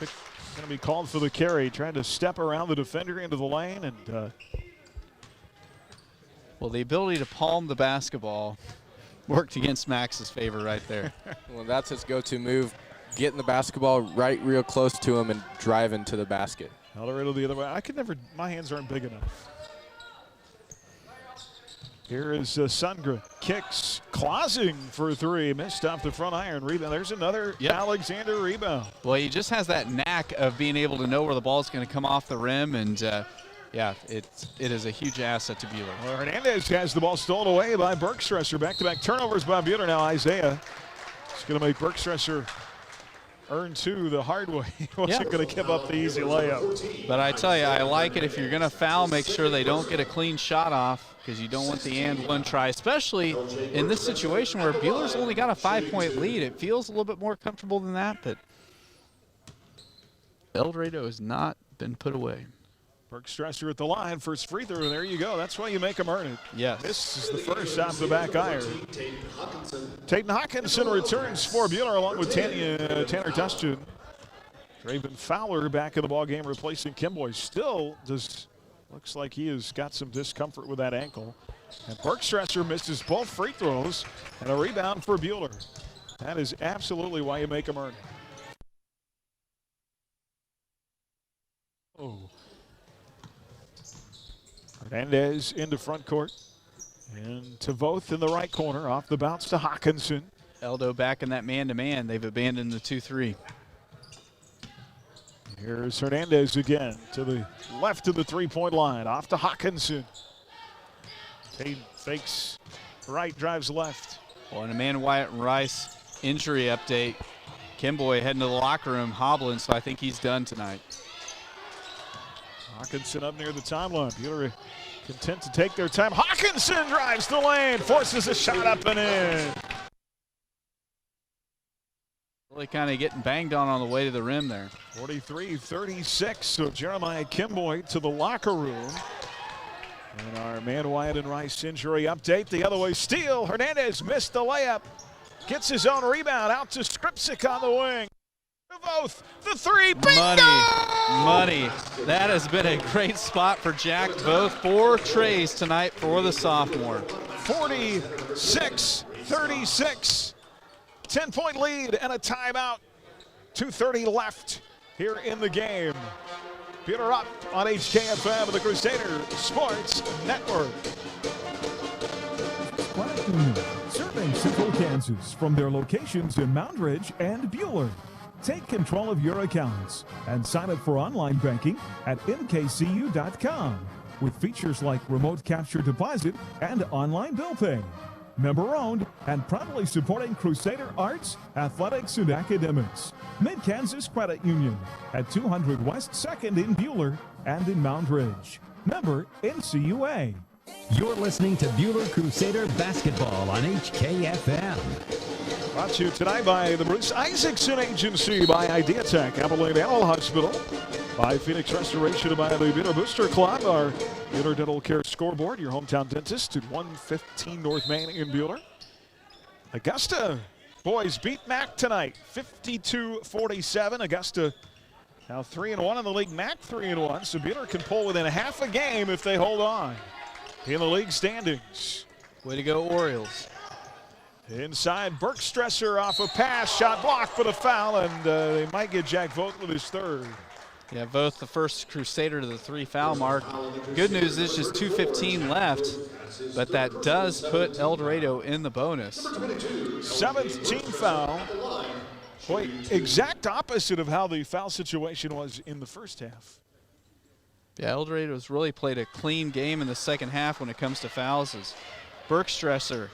going to be called for the carry, trying to step around the defender into the lane, and well, the ability to palm the basketball worked against Max's favor right there. Well, that's his go-to move, getting the basketball right real close to him and driving to the basket. El Dorado the other way. I could never, my hands aren't big enough. Here is Sundgren, kicks, Clausing for 3, missed off the front iron, rebound. There's another Alexander rebound. Well, he just has that knack of being able to know where the ball is going to come off the rim, and yeah, it is a huge asset to Buhler. Well, Hernandez has the ball stolen away by Bergstresser. Back-to-back turnovers by Buhler. Now Isaiah is going to make Bergstresser earn 2 the hard way. He wasn't going to give up the easy layup. But I tell you, I like it. If you're going to foul, make sure they don't get a clean shot off, because you don't want the and one try, especially in this situation where Buhler's only got a 5-point lead. It feels a little bit more comfortable than that, but El Dorado has not been put away. Bergstresser at the line, first free throw. There you go. That's why you make them earn it. Yes. This is the first off the back iron. Tayton Hawkinson returns for Buhler along with Tanner Dustin. Draven Fowler back in the ball game replacing Kimboy. Still looks like he has got some discomfort with that ankle. And Bergstresser misses both free throws and a rebound for Buhler. That is absolutely why you make them earn it. Oh. Hernandez into front court. And to Voth in the right corner. Off the bounce to Hawkinson. Eldo back in that man-to-man. They've abandoned the 2-3. Here's Hernandez again to the left of the three-point line. Off to Hawkinson. Tate fakes right, drives left. Well, and Amanda Wyatt and Rice injury update. Kimboy heading to the locker room hobbling, so I think he's done tonight. Hawkinson up near the timeline. Buhler content to take their time. Hawkinson drives the lane, forces a shot up and in. Really kind of getting banged on the way to the rim there. 43-36, so Jeremiah Kimboy to the locker room. And our man Wyatt and Rice injury update. The other way, steal. Hernandez missed the layup. Gets his own rebound out to Skripczyk on the wing. Both the three. Bingo! Money. That has been a great spot for Jack Voth. 4 trays tonight for the sophomore. 46-36. 10-point lead and a timeout. 2:30 left here in the game. Buhler up on HKFM of the Crusader Sports Network. Credit Union, serving Central Kansas from their locations in Moundridge and Buhler. Take control of your accounts and sign up for online banking at mkcu.com with features like remote capture deposit and online bill pay. Member owned and proudly supporting Crusader arts, athletics, and academics. Mid-Kansas Credit Union at 200 West 2nd in Buhler and in Moundridge. Member NCUA. You're listening to Buhler Crusader basketball on HKFM. Brought to you tonight by the Bruce Isaacson Agency, by Ideatech, Appalachian Animal Hospital, by Phoenix Restoration, and by the Buhler Booster Club, our Buhler Dental Care Scoreboard, your hometown dentist at 115 North Main in Buhler. Augusta boys beat Mac tonight, 52-47. Augusta now 3-1 in the league. Mac 3-1, so Buhler can pull within half a game if they hold on in the league standings. Way to go, Orioles. Inside, Bergstresser off a pass, shot blocked for the foul, and they might get Jack Voth with his third. Yeah, Voth the first Crusader to the 3-foul mark. Good news is just 2:15 left, but that does put El Dorado in the bonus. 7th team foul. Boy, exact opposite of how the foul situation was in the first half. Yeah, El Dorado's really played a clean game in the second half when it comes to fouls. As Bergstresser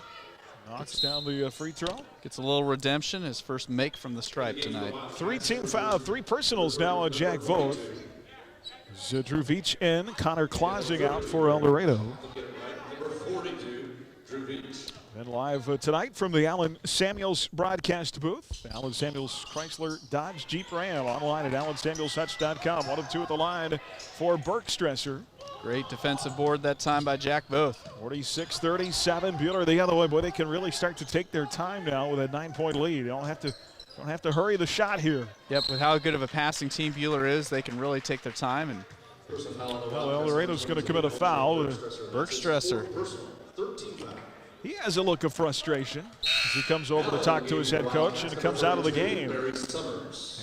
knocks down the free throw. Gets a little redemption, his first make from the stripe tonight. 3 team foul, 3 personals now on Jack Voth. Drew Veach in, Connor Clausing out for El Dorado. And live tonight from the Allen Samuels broadcast booth. Allen Samuels Chrysler Dodge Jeep Ram online at allensamuelshutch.com. 1 of 2 at the line for Bergstresser. Great defensive board that time by Jack Voth. 46-37. Buhler the other way. Boy, they can really start to take their time now with a 9-point lead. They don't have to hurry the shot here. Yep, with how good of a passing team Buhler is, they can really take their time. And well, El Dorado's going to commit a foul. Bergstresser. He has a look of frustration as he comes over to talk to his head coach, and he comes out of the game.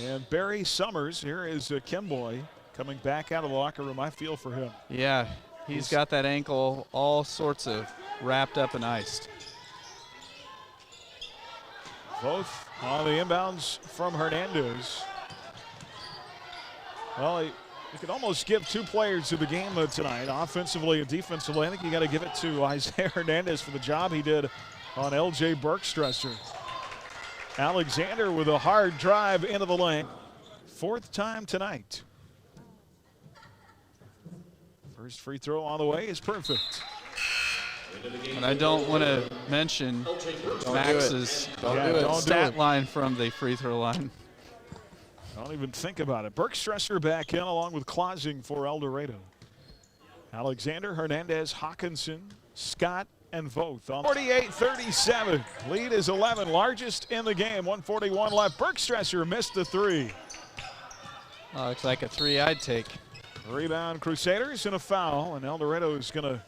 And Barry Summers, here is Kimboy coming back out of the locker room. I feel for him. Yeah, he's got that ankle all sorts of wrapped up and iced. Both on the inbounds from Hernandez. Well, you could almost give 2 players of the game tonight, offensively and defensively. I think you got to give it to Isaiah Hernandez for the job he did on LJ Bergstresser. Alexander with a hard drive into the lane. 4th time tonight. First free throw on the way is perfect. And I don't want to mention Max's stat line from the free throw line. Don't even think about it. Bergstresser back in along with Clausing for El Dorado. Alexander, Hernandez, Hawkinson, Scott, and Voth. 48-37. Lead is 11, largest in the game. 1:41 left. Bergstresser missed the three. Looks like a three I'd take. Rebound Crusaders and a foul, and El Dorado is going to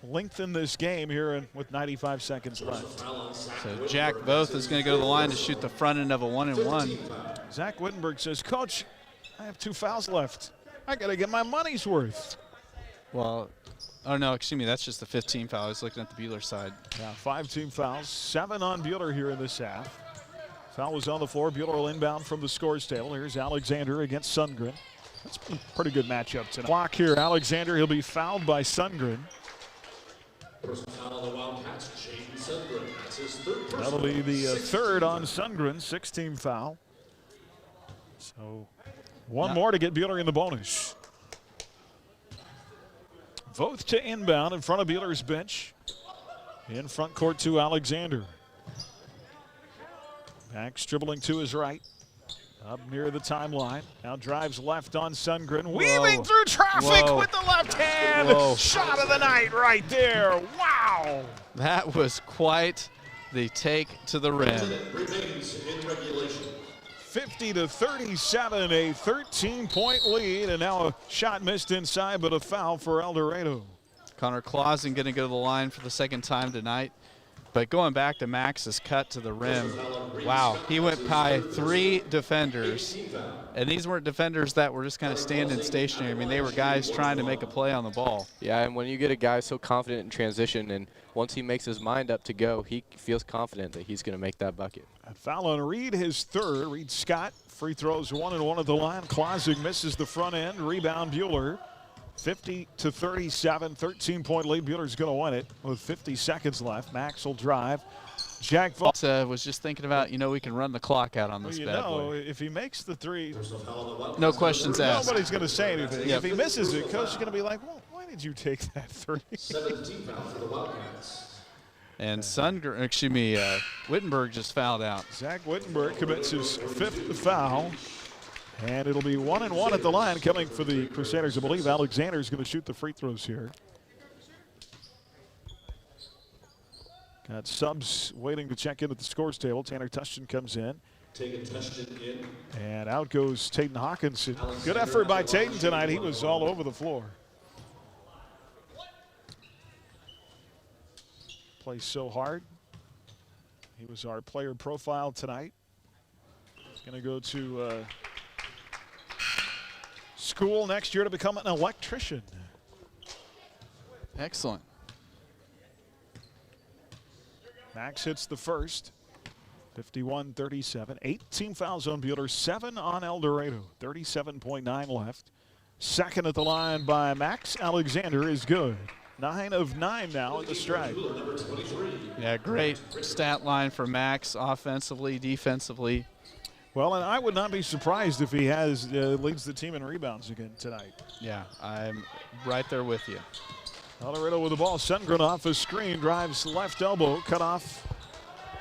lengthen this game here with 95 seconds left. So Jack Voth is going to go to the line to shoot the front end of a 1-and-1. Zach Wittenberg says, Coach, I have 2 fouls left. I got to get my money's worth. Well, oh no, excuse me, that's just the 15 foul. I was looking at the Buhler side. Yeah, 5 team fouls, 7 on Buhler here in this half. Foul was on the floor. Buhler will inbound from the scores table. Here's Alexander against Sundgren. That's been a pretty good matchup tonight. Clock here, Alexander, he'll be fouled by Sundgren. First foul on the Wildcats, Jaden Sundgren. That's his third. That'll be the third on Sundgren, 6-team foul. So one more to get Buhler in the bonus. Voth to inbound in front of Buehler's bench. In front court to Alexander. Max dribbling to his right. Up near the timeline. Now drives left on Sundgren. Weaving through traffic with the left hand. Shot of the night right there. Wow. That was quite the take to the rim. Remains in regulation. 50-37, a 13-point lead, and now a shot missed inside, but a foul for El Dorado. Connor Clausen going to go to the line for the second time tonight. But going back to Max's cut to the rim, wow, he went by 3 defenders. And these weren't defenders that were just kind of standing stationary. I mean, they were guys trying to make a play on the ball. Yeah, and when you get a guy so confident in transition, and once he makes his mind up to go, he feels confident that he's going to make that bucket. A foul on Reed, his third. Reed Scott, free throws 1-and-1 at the line. Clausing misses the front end. Rebound Buhler. 50-37, 13-point lead. Buehler's going to win it with 50 seconds left. Max will drive. Jack Voth was just thinking about, we can run the clock out on this bad boy. If he makes the three, no questions asked. Nobody's going to say anything. Yep. If he misses it, coach is going to be like, well, why did you take that three? 17 foul for the Wildcats. And Wittenberg just fouled out. Zach Wittenberg commits his 5th foul. And it'll be 1-and-1 at the line coming for the Crusaders. I believe Alexander's going to shoot the free throws here. Got subs waiting to check in at the scores table. Tanner Tushton comes in. Tushton in. And out goes Tayton Hawkinson. Good effort by Tayton tonight. He was all over the floor. Plays so hard. He was our player profile tonight. He's going to go to school next year to become an electrician. Excellent. Max hits the first. 51-37. 18 fouls on Buhler, 7 on El Dorado. 37.9 left. Second at the line by Max Alexander is good. 9 of 9 now at the stripe. Yeah, great stat line for Max offensively, defensively. Well, and I would not be surprised if he leads the team in rebounds again tonight. Yeah, I'm right there with you. El Dorado with the ball. Sundgren off a screen, drives left elbow, cut off.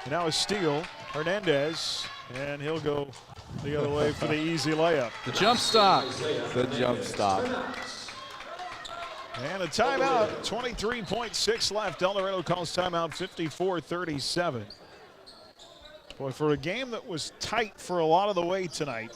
And now a steal. Hernandez, and he'll go the other way for the easy layup. The jump stop. The jump stop. And a timeout. 23.6 left. El Dorado calls timeout. 54-37. Boy, for a game that was tight for a lot of the way tonight,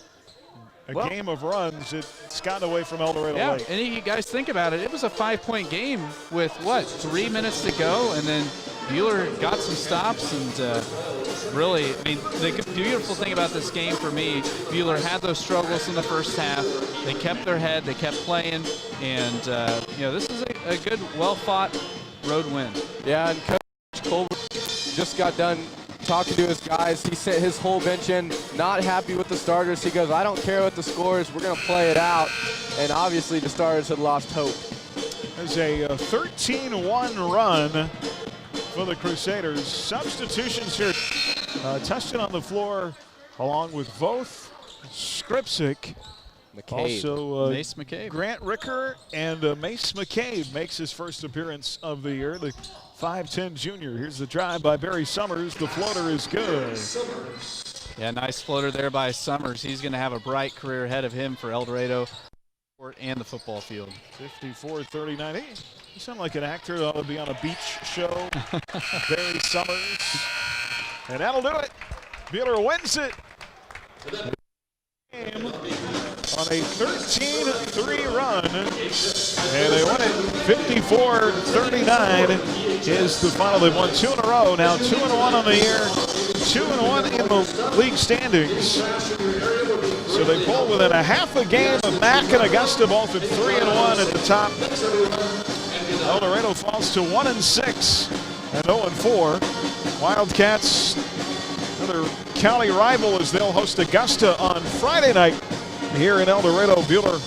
game of runs, it's gotten away from El Dorado late. And you guys think about it. It was a 5-point game with, 3 minutes to go, and then Buhler got some stops, and really, I mean, the beautiful thing about this game for me, Buhler had those struggles in the first half. They kept their head, they kept playing, and, this is a good, well-fought road win. Yeah, and Coach Colbert just got done talking to his guys. He sent his whole bench in, not happy with the starters. He goes, I don't care what the score is. We're going to play it out. And obviously the starters had lost hope. There's a 13-1 run for the Crusaders. Substitutions here. Tushton on the floor along with Voth, Skripsik. Also, Mace McCabe. Grant Ricker and Mace McCabe makes his first appearance of the year. The 5'10 junior. Here's the drive by Barry Summers. The floater is good. Yeah, nice floater there by Summers. He's going to have a bright career ahead of him for El Dorado and the football field. 54-39. Hey, you sound like an actor that ought to be on a beach show. Barry Summers. And that'll do it. Buhler wins it. On a 13-3 run. And they won it 54-39 is the final. They've won 2 in a row. Now 2-1 on the year. 2-1 in the league standings. So they pull within a half a game of Mac and Augusta, both at 3-1 at the top. El Dorado falls to 1-6 and 0-4. Wildcats, another county rival, as they'll host Augusta on Friday night here in El Dorado. Buhler.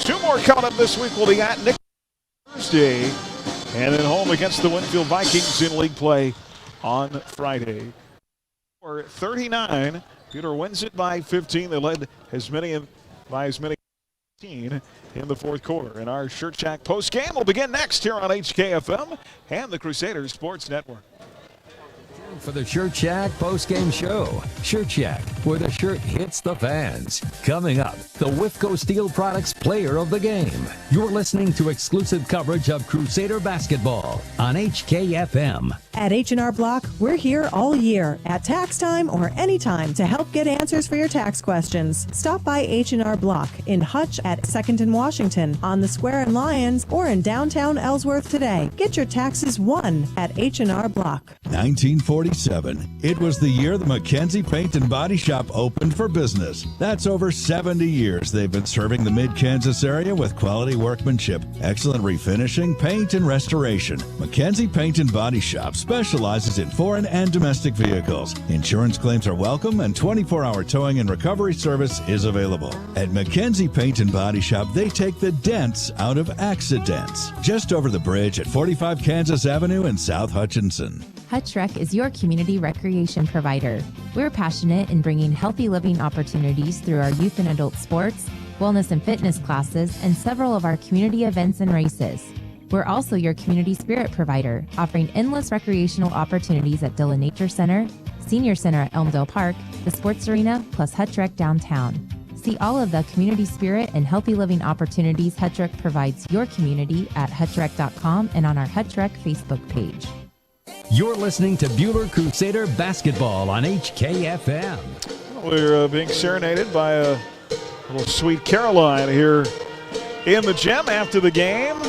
2 more coming up this week. We'll be at Nick Thursday, and then home against the Winfield Vikings in league play on Friday. 39. Buhler wins it by 15. They led by as many 15 in the fourth quarter. And our Shirt Shack post game will begin next here on HKFM and the Crusaders Sports Network. For the Shirt Shack post-game show. Shirt Shack, where the shirt hits the fans. Coming up, the Whifco Steel Products Player of the Game. You're listening to exclusive coverage of Crusader basketball on HKFM. At H&R Block, we're here all year at tax time or anytime to help get answers for your tax questions. Stop by H&R Block in Hutch at 2nd and Washington, on the Square in Lyons, or in downtown Ellsworth today. Get your taxes won at H&R Block. 1947. It was the year the McKenzie Paint and Body Shop opened for business. That's over 70 years they've been serving the mid-Kansas area with quality workmanship, excellent refinishing, paint, and restoration. McKenzie Paint and Body Shop specializes in foreign and domestic vehicles. Insurance claims are welcome, and 24-hour towing and recovery service is available. At McKenzie Paint and Body Shop, they take the dents out of accidents. Just over the bridge at 45 Kansas Avenue in South Hutchinson. Hutch Rec is your community recreation provider. We're passionate in bringing healthy living opportunities through our youth and adult sports, wellness and fitness classes, and several of our community events and races. We're also your community spirit provider, offering endless recreational opportunities at Dillon Nature Center, Senior Center at Elmdale Park, the Sports Arena, plus Hutch Rec downtown. See all of the community spirit and healthy living opportunities Hutch Rec provides your community at hutchrec.com and on our Hutch Rec Facebook page. You're listening to Buhler Crusader basketball on HKFM. We're being serenaded by a little Sweet Caroline here in the gym after the game.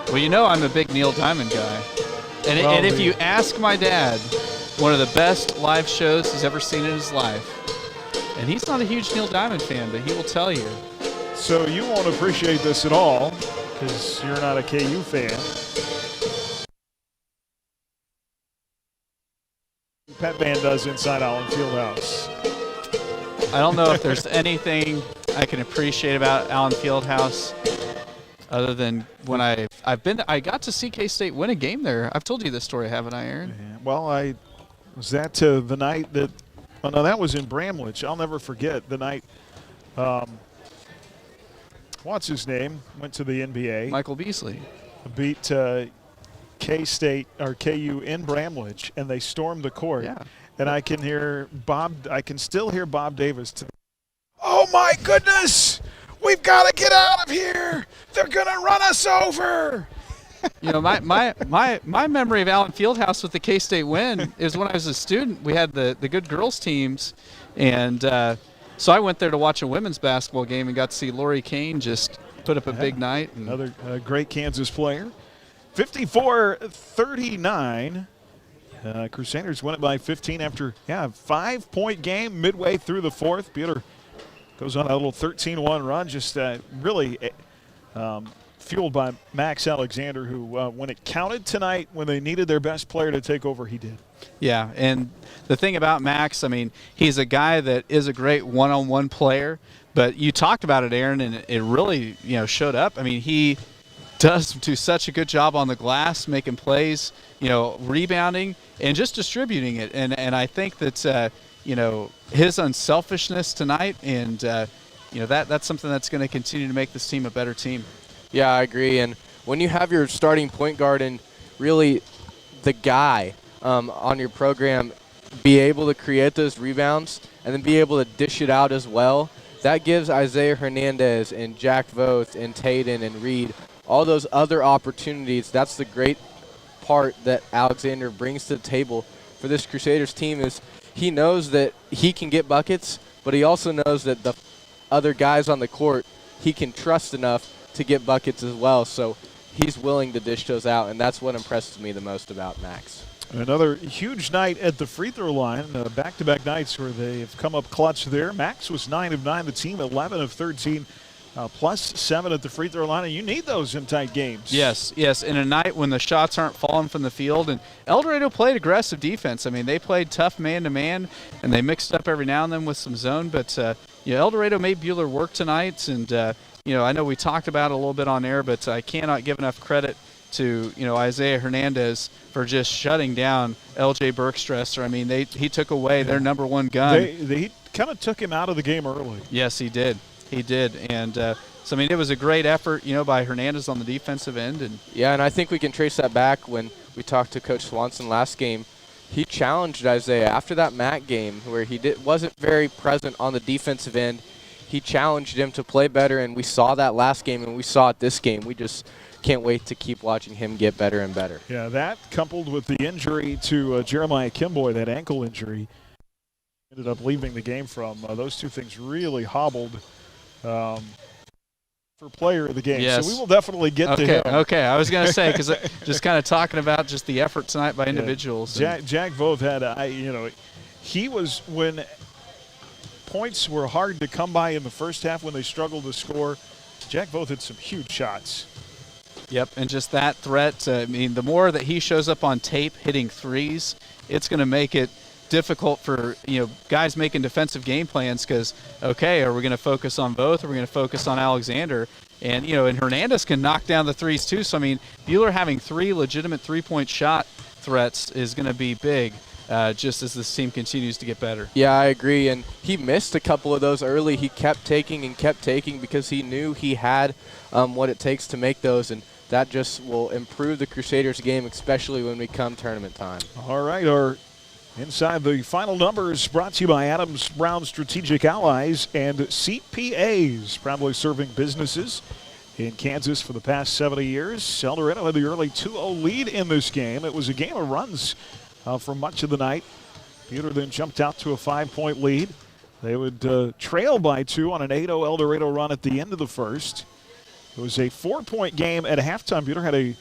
Well, you know I'm a big Neil Diamond guy. And if you ask my dad, one of the best live shows he's ever seen in his life, and he's not a huge Neil Diamond fan, but he will tell you. So you won't appreciate this at all because you're not a KU fan. Pet band does inside Allen Fieldhouse. I don't know if there's anything I can appreciate about Allen Fieldhouse other than when I got to see K-State win a game there. I've told you this story, haven't I, Aaron? Yeah. Well, was that the night that – oh, no, that was in Bramlage. I'll never forget the night what's his name? Went to the NBA. Michael Beasley. Beat K-State or KU in Bramlage, and they stormed the court. Yeah. And I can still hear Bob Davis. Oh, my goodness! We've got to get out of here! They're going to run us over! You know, my memory of Allen Fieldhouse with the K-State win is when I was a student. We had the good girls teams, and so I went there to watch a women's basketball game and got to see Lori Kane just put up a big night. Another great Kansas player. 54-39. Crusaders win it by 15 after a 5-point game midway through the fourth. Buhler goes on a little 13-1 run, just really fueled by Max Alexander, who when it counted tonight, when they needed their best player to take over, he did. Yeah, and the thing about Max, I mean, he's a guy that is a great one-on-one player, but you talked about it, Aaron, and it really showed up. I mean, he does do such a good job on the glass, making plays, rebounding, and just distributing it. And I think that, his unselfishness tonight and, that's something that's going to continue to make this team a better team. Yeah, I agree. And when you have your starting point guard and really the guy on your program be able to create those rebounds and then be able to dish it out as well, that gives Isaiah Hernandez and Jack Voth and Tayden and Reed all those other opportunities. That's the great part that Alexander brings to the table for this Crusaders team, is he knows that he can get buckets, but he also knows that the other guys on the court he can trust enough to get buckets as well. So he's willing to dish those out, and that's what impresses me the most about Max. Another huge night at the free throw line, back-to-back nights where they have come up clutch there. Max was 9 of 9, the team 11 of 13, plus 7 at the free throw line, and you need those in tight games. Yes, in a night when the shots aren't falling from the field. And El Dorado played aggressive defense. I mean, they played tough man-to-man, and they mixed up every now and then with some zone. But, El Dorado made Buhler work tonight, and, I know we talked about it a little bit on air, but I cannot give enough credit to Isaiah Hernandez for just shutting down L.J. Bergstresser. I mean, he took away their number one gun. They kind of took him out of the game early. Yes, he did. And so, I mean, it was a great effort, by Hernandez on the defensive end. And I think we can trace that back when we talked to Coach Swanson last game. He challenged Isaiah after that MAC game where he wasn't very present on the defensive end. He challenged him to play better, and we saw that last game, and we saw it this game. We just can't wait to keep watching him get better and better. Yeah, that coupled with the injury to Jeremiah Kimboy, that ankle injury, ended up leaving the game from. Those two things really hobbled for player of the game. Yes. So we will definitely get to him. Okay, I was going to say, because just kind of talking about just the effort tonight by individuals. Jack Voth had, he was, when points were hard to come by in the first half when they struggled to score, Jack Voth had some huge shots. Yep, and just that threat, the more that he shows up on tape hitting threes, it's going to make it difficult for, guys making defensive game plans because, are we going to focus on both? Or are we going to focus on Alexander? And, and Hernandez can knock down the threes too. So, Buhler having 3 legitimate three-point shot threats is going to be big. Just as this team continues to get better. Yeah, I agree. And he missed a couple of those early. He kept taking because he knew he had what it takes to make those. And that just will improve the Crusaders game, especially when we come tournament time. All right, our inside the final numbers brought to you by Adams Brown Strategic Allies and CPAs, proudly serving businesses in Kansas for the past 70 years. El Dorado had the early 2-0 lead in this game. It was a game of runs for much of the night. Buhler then jumped out to a 5-point lead. They would trail by 2 on an 8-0 El Dorado run at the end of the first. It was a 4-point game at halftime. Buhler had a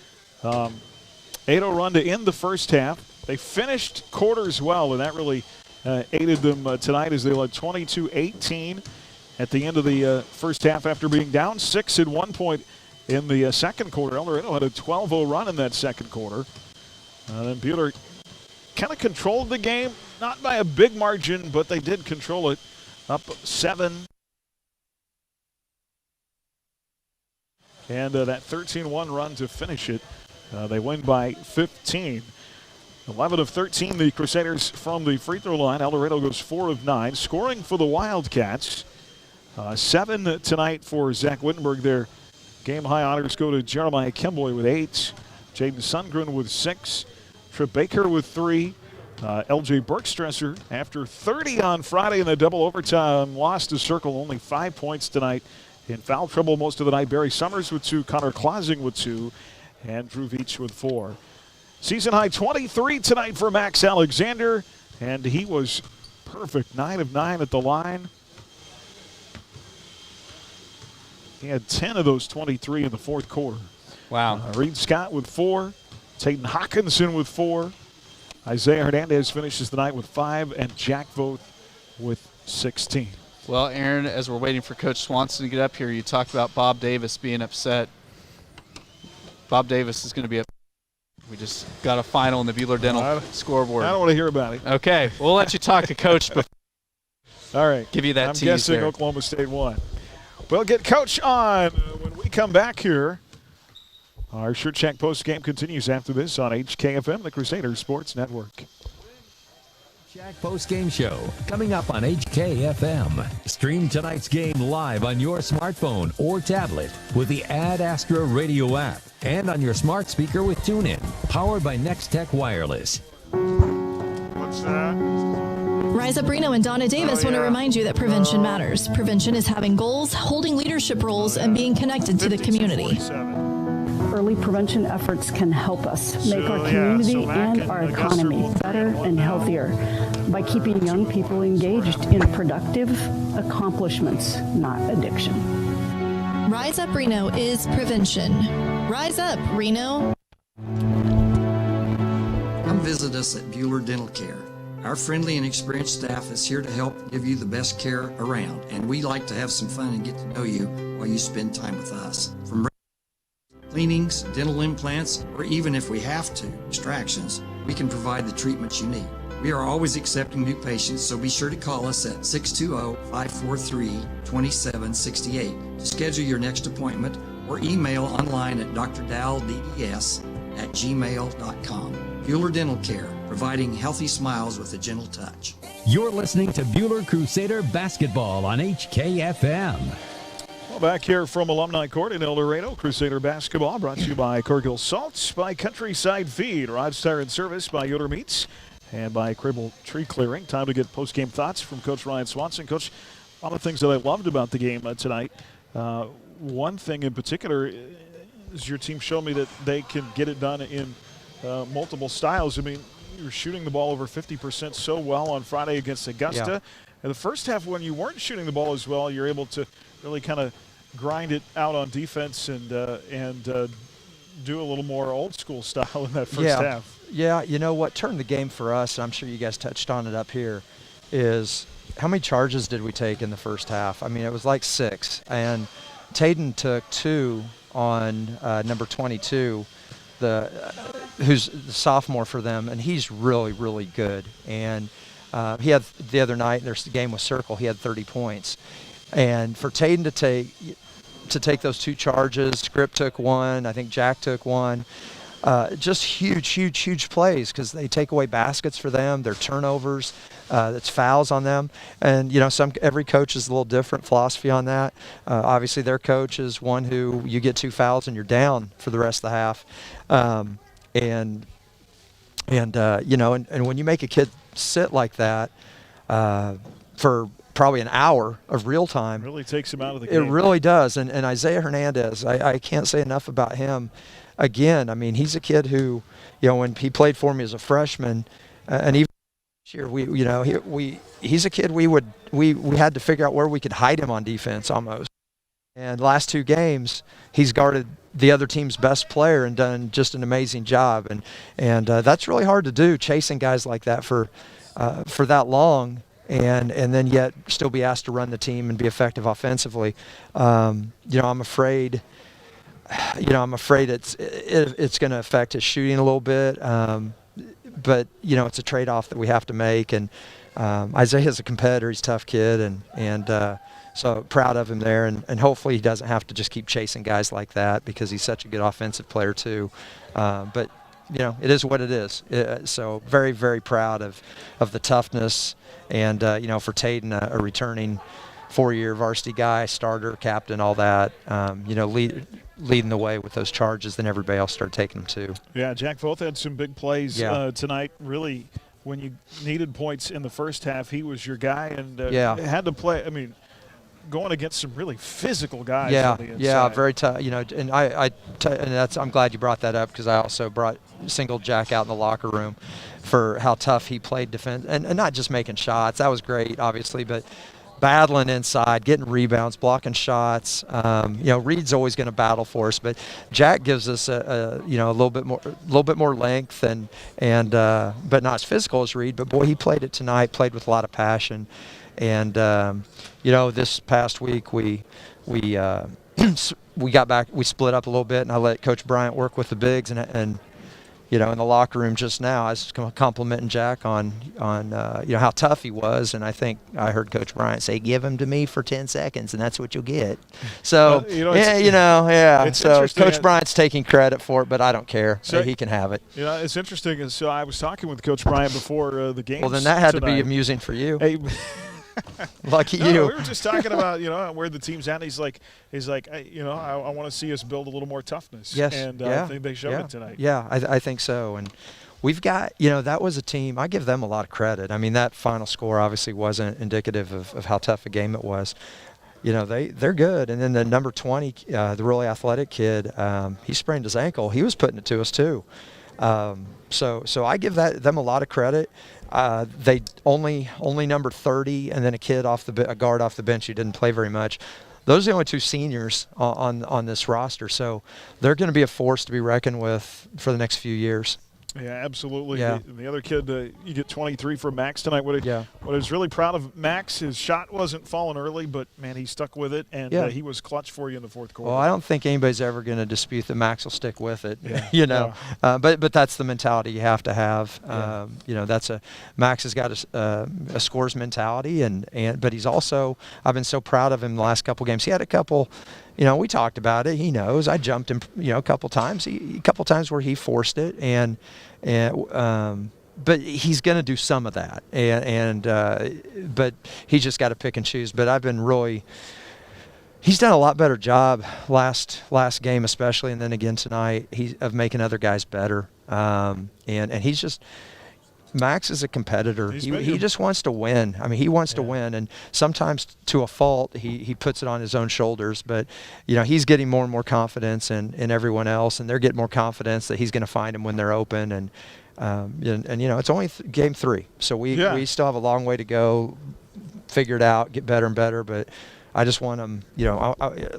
8-0 run to end the first half. They finished quarters well, and that really aided them tonight as they led 22-18 at the end of the first half after being down 6 at one point in the second quarter. El Dorado had a 12-0 run in that second quarter. Then Buhler kind of controlled the game, not by a big margin, but they did control it, up 7. And that 13-1 run to finish it, they win by 15. 11 of 13, the Crusaders from the free throw line. El Dorado goes 4 of 9. Scoring for the Wildcats, 7 tonight for Zach Wittenberg. Their game-high honors go to Jeremiah Kimboy with 8, Jaden Sundgren with 6, Trip Baker with 3, L.J. Bergstresser, after 30 on Friday in the double overtime, lost to Circle, only 5 points tonight. In foul trouble most of the night, Barry Summers with 2, Connor Clausing with 2, and Drew Veach with 4. Season high 23 tonight for Max Alexander, and he was perfect, 9 of 9 at the line. He had 10 of those 23 in the fourth quarter. Wow. Reed Scott with 4, Tayden Hawkinson with 4, Isaiah Hernandez finishes the night with 5, and Jack Voth with 16. Well, Aaron, as we're waiting for Coach Swanson to get up here, you talked about Bob Davis being upset. Bob Davis is going to be upset. We just got a final in the Buhler Dental scoreboard. I don't want to hear about it. Okay, we'll let you talk to Coach before. All right. Give you that I'm tease guessing there. Oklahoma State won. We'll get Coach on when we come back here. Our Shirt Shack post game continues after this on HKFM, the Crusaders Sports Network. Shack post game show coming up on HKFM. Stream tonight's game live on your smartphone or tablet with the Ad Astra Radio app and on your smart speaker with TuneIn, powered by Next Tech Wireless. What's that? Rise Up Reno and Donna Davis want to remind you that prevention matters. Prevention is having goals, holding leadership roles, and being connected to the community. Early prevention efforts can help us make our community and our economy better and healthier by keeping young people engaged in productive accomplishments, not addiction. Rise Up Reno is prevention. Rise Up Reno. Come visit us at Buhler Dental Care. Our friendly and experienced staff is here to help give you the best care around, and we like to have some fun and get to know you while you spend time with us. From cleanings, dental implants, or even if we have to, extractions, we can provide the treatments you need. We are always accepting new patients, so be sure to call us at 620-543-2768 to schedule your next appointment, or email online at drdalldds@gmail.com. Buhler Dental Care, providing healthy smiles with a gentle touch. You're listening to Buhler Crusader Basketball on HKFM. Well, back here from Alumni Court in El Dorado, Crusader Basketball brought to you by Cargill Salts, by Countryside Feed, Rod's Tire and Service, by Yoder Meats, and by Cribble Tree Clearing. Time to get post-game thoughts from Coach Ryan Swanson. Coach, a lot of things that I loved about the game tonight. One thing in particular is your team showed me that they can get it done in multiple styles. I mean, you're shooting the ball over 50% so well on Friday against Augusta. Yeah. And the first half, when you weren't shooting the ball as well, you're able to really kind of grind it out on defense and do a little more old school style in that first half. Yeah, you know what turned the game for us, and I'm sure you guys touched on it up here, is how many charges did we take in the first half? I mean, it was like 6. And Tayden took 2 on number 22, who's the sophomore for them, and he's really, really good. And he had the other night, there's the game with Circle, he had 30 points. And for Tayden to take those 2 charges, Script took 1, I think Jack took 1. Just huge plays because they take away baskets for them, their turnovers, that's fouls on them. And, you know, every coach is a little different philosophy on that. Obviously, their coach is one who you get 2 fouls and you're down for the rest of the half. You know, and when you make a kid sit like that for probably an hour of real time. Really takes him out of the game. It really does. And Isaiah Hernandez, I can't say enough about him. Again, I mean, he's a kid who, you know, when he played for me as a freshman, and even this year, he's a kid we had to figure out where we could hide him on defense almost. And last 2 games, he's guarded the other team's best player and done just an amazing job. And that's really hard to do, chasing guys like that for that long. And then yet still be asked to run the team and be effective offensively. You know, I'm afraid it's going to affect his shooting a little bit. But you know, it's a trade-off that we have to make. And Isaiah's a competitor; he's a tough kid, and so proud of him there. And hopefully he doesn't have to just keep chasing guys like that because he's such a good offensive player too. But you know, it is what it is. So very, very proud of the toughness. And, you know, for Tayden, a returning 4-year varsity guy, starter, captain, all that, you know, leading the way with those charges, then everybody else started taking them too. Yeah, Jack both had some big plays tonight. Really, when you needed points in the first half, he was your guy and had to play. I mean, going against some really physical guys on the inside. Yeah, very tough. You know, and I'm glad you brought that up because I also singled Jack out in the locker room for how tough he played defense and not just making shots. That was great, obviously, but battling inside, getting rebounds, blocking shots. You know, Reed's always going to battle for us, but Jack gives us a little bit more length and but not as physical as Reed. But boy, he played it tonight. Played with a lot of passion. And you know, this past week we got back. We split up a little bit, and I let Coach Bryant work with the bigs. And you know, in the locker room just now, I was complimenting Jack on you know how tough he was, and I think I heard Coach Bryant say, "Give him to me for 10 seconds, and that's what you'll get." So So Coach Bryant's taking credit for it, but I don't care. So he can have it. You know, it's interesting. So I was talking with Coach Bryant before the game. Well, then that had to be amusing for you. Hey, lucky you. We were just talking about where the team's at. He's like, I want to see us build a little more toughness. Yes. And I think they showed it tonight. Yeah, I think so. And we've got, that was a team. I give them a lot of credit. I mean, that final score obviously wasn't indicative of how tough a game it was. They're good. And then the number 20, the really athletic kid, he sprained his ankle. He was putting it to us too. So I give them a lot of credit. They only number 30, and then a guard off the bench who didn't play very much. Those are the only two seniors on this roster. So they're going to be a force to be reckoned with for the next few years. Yeah, absolutely. Yeah. The other kid, you get 23 from Max tonight. What I was really proud of Max, his shot wasn't falling early, but, man, he stuck with it, and he was clutch for you in the fourth quarter. Well, I don't think anybody's ever going to dispute that Max will stick with it, Yeah. But that's the mentality you have to have. Max has got a scores mentality, but he's also, I've been so proud of him the last couple games. He had a couple – we talked about it. He knows. I jumped him, a couple times. A couple times where he forced it, but he's going to do some of that, but he's just got to pick and choose. But I've been really. He's done a lot better job last game, especially, and then again tonight, of making other guys better. And he's just. Max is a competitor. He just wants to win. I mean, he wants to win, and sometimes to a fault, he puts it on his own shoulders. But he's getting more and more confidence in everyone else, and they're getting more confidence that he's going to find them when they're open. And it's only game 3, so we still have a long way to go, figure it out, get better and better. But I just want them,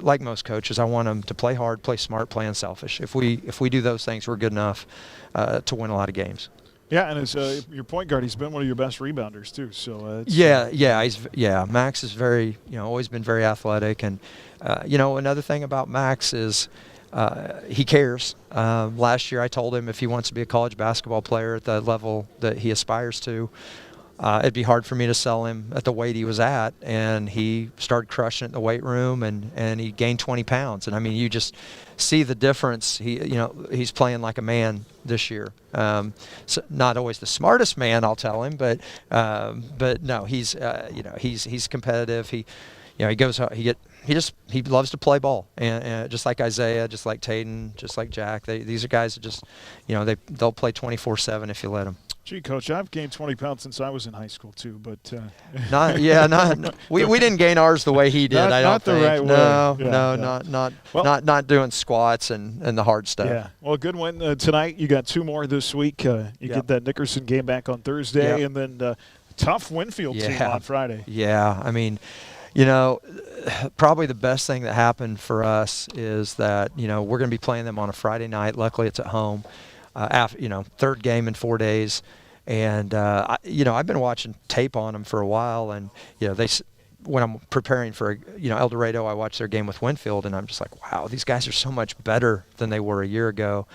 like most coaches, I want them to play hard, play smart, play unselfish. If we do those things, we're good enough to win a lot of games. Yeah, and as your point guard, he's been one of your best rebounders too. So Max is very, always been very athletic, and another thing about Max is he cares. Last year, I told him if he wants to be a college basketball player at the level that he aspires to, it'd be hard for me to sell him at the weight he was at, and he started crushing it in the weight room, and he gained 20 pounds. And I mean, you just see the difference. He's playing like a man this year. So not always the smartest man, I'll tell him, but no, he's competitive. He loves to play ball, and just like Isaiah, just like Tayden, just like Jack. These are guys that just, they'll play 24/7 if you let them. Gee, Coach, I've gained 20 pounds since I was in high school too, but we didn't gain ours the way he did. I don't think. Right way. Not doing squats and the hard stuff. Yeah. Well, good win tonight. You got 2 more this week. You get that Nickerson game back on Thursday, and then tough Winfield team on Friday. Yeah, I mean, probably the best thing that happened for us is that we're going to be playing them on a Friday night. Luckily, it's at home. Third game in 4 days, and I've been watching tape on them for a while, and when I'm preparing for El Dorado, I watch their game with Winfield, and I'm just like, wow, these guys are so much better than they were a year ago.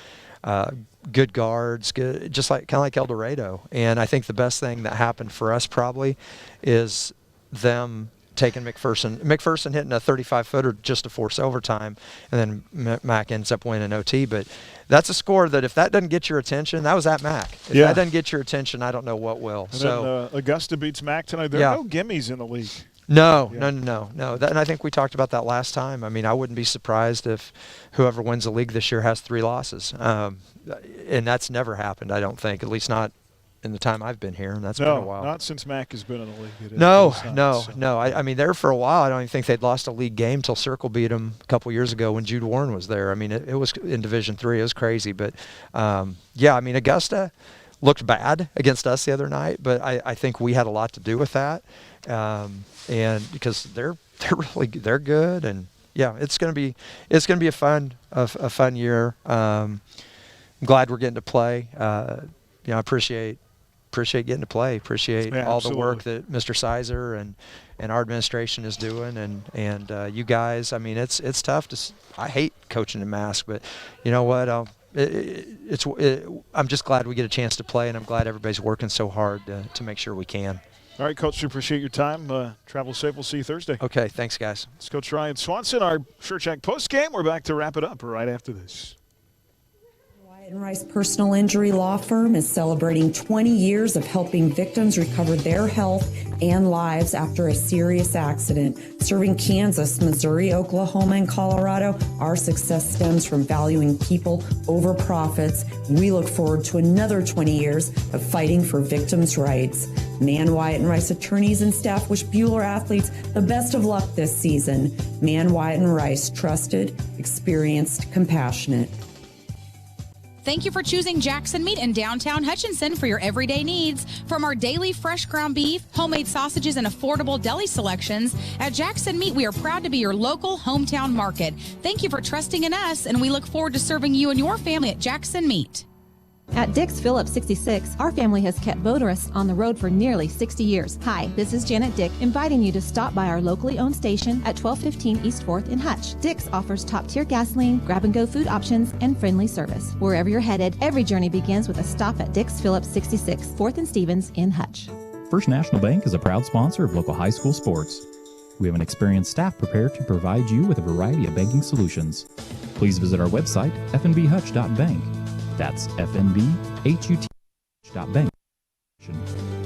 Good guards, good, just kind of like El Dorado. And I think the best thing that happened for us probably is them taking McPherson hitting a 35-footer just to force overtime, and then Mac ends up winning OT. But that's a score that if that doesn't get your attention, that was at Mac. If that doesn't get your attention, I don't know what will. And then Augusta beats Mac tonight. There are no gimmies in the league. No. And I think we talked about that last time. I mean, I wouldn't be surprised if whoever wins the league this year has 3 losses. And that's never happened, I don't think, at least not in the time I've been here, and that's been a while. Not since Mac has been in the league. No. I mean, there for a while, I don't even think they'd lost a league game until Circle beat them a couple years ago when Jude Warren was there. I mean, it was in Division III. It was crazy. But, I mean, Augusta looked bad against us the other night, but I think we had a lot to do with that. And because they're good, and it's gonna be a fun year. I'm glad we're getting to play. I appreciate getting to play. Appreciate all the work that Mr. Sizer and our administration is doing, and you guys. I mean, it's tough I hate coaching in mask, but you know what? I'm just glad we get a chance to play, and I'm glad everybody's working so hard to make sure we can. All right, Coach, we appreciate your time. Travel safe. We'll see you Thursday. Okay, thanks, guys. It's Coach Ryan Swanson, our Sure Check post game. We're back to wrap it up right after this. Rice Personal Injury Law Firm is celebrating 20 years of helping victims recover their health and lives after a serious accident. Serving Kansas, Missouri, Oklahoma, and Colorado, our success stems from valuing people over profits. We look forward to another 20 years of fighting for victims' rights. Mann, Wyatt, and Rice attorneys and staff wish Buhler athletes the best of luck this season. Mann, Wyatt, and Rice, trusted, experienced, compassionate. Thank you for choosing Jackson Meat in downtown Hutchinson for your everyday needs. From our daily fresh ground beef, homemade sausages, and affordable deli selections, at Jackson Meat, we are proud to be your local hometown market. Thank you for trusting in us, and we look forward to serving you and your family at Jackson Meat. At Dick's Phillips 66, our family has kept motorists on the road for nearly 60 years. Hi, this is Janet Dick, inviting you to stop by our locally owned station at 1215 East 4th in Hutch. Dick's offers top-tier gasoline, grab-and-go food options, and friendly service. Wherever you're headed, every journey begins with a stop at Dick's Phillips 66, 4th and Stevens in Hutch. First National Bank is a proud sponsor of local high school sports. We have an experienced staff prepared to provide you with a variety of banking solutions. Please visit our website, fnbhutch.bank. That's FNBHUT.bank.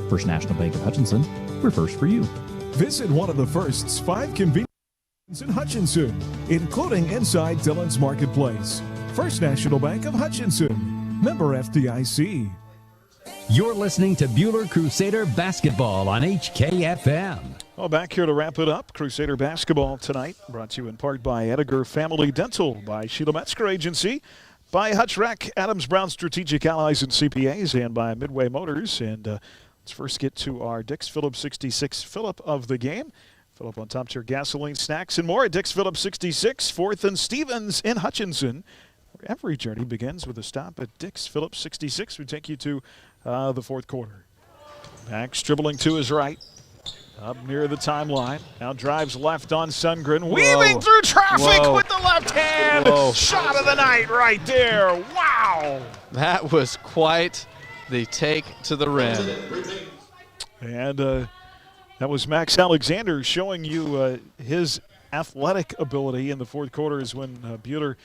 First National Bank of Hutchinson, we're first for you. Visit one of the First's 5 convenience in Hutchinson, including inside Dillon's Marketplace. First National Bank of Hutchinson, member FDIC. You're listening to Buhler Crusader Basketball on HKFM. Well, back here to wrap it up, Crusader Basketball tonight, brought to you in part by Edgar Family Dental, by Sheila Metzger Agency, by Hutch Rec, Adams Brown Strategic Allies and CPAs, and by Midway Motors. And let's first get to our Dick's Phillips 66 fill-up of the game. Fill up on top-tier gasoline, snacks, and more at Dick's Phillips 66, 4th and Stevens in Hutchinson. Every journey begins with a stop at Dick's Phillips 66. We take you to the fourth quarter. Max dribbling to his right. Up near the timeline. Now drives left on Sundgren. Weaving through traffic with the left hand. Shot of the night right there. Wow. That was quite the take to the rim. And that was Max Alexander showing you his athletic ability in the fourth quarter is when Buhler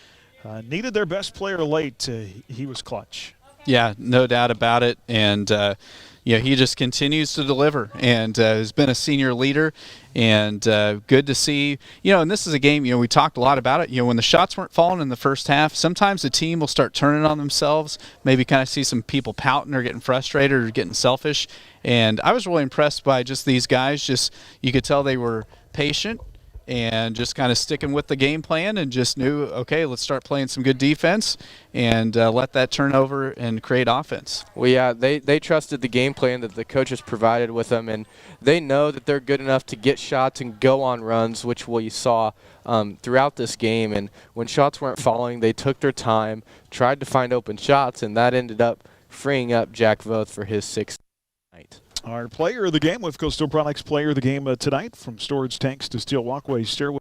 needed their best player late. He was clutch. Yeah, no doubt about it. And he just continues to deliver and has been a senior leader, and good to see. And this is a game, we talked a lot about it. When the shots weren't falling in the first half, sometimes the team will start turning on themselves, maybe kind of see some people pouting or getting frustrated or getting selfish. And I was really impressed by just these guys. You could tell they were patient and just kind of sticking with the game plan and just knew, okay, let's start playing some good defense and let that turn over and create offense. Well, yeah, they trusted the game plan that the coaches provided with them, and they know that they're good enough to get shots and go on runs, which we saw throughout this game. And when shots weren't falling, they took their time, tried to find open shots, and that ended up freeing up Jack Voth for his sixth night. Our player of the game, Wifco Steel Products player of the game tonight, from storage tanks to steel walkways, stairway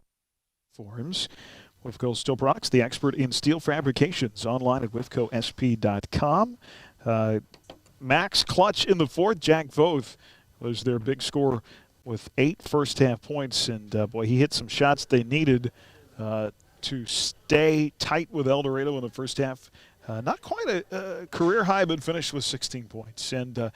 forms. Wifco Steel Products, the expert in steel fabrications, online at wifcosp.com. Max clutch in the fourth. Jack Voth was their big scorer with 8 first-half points, and boy, he hit some shots they needed to stay tight with El Dorado in the first half. Not quite a career high, but finished with 16 points. And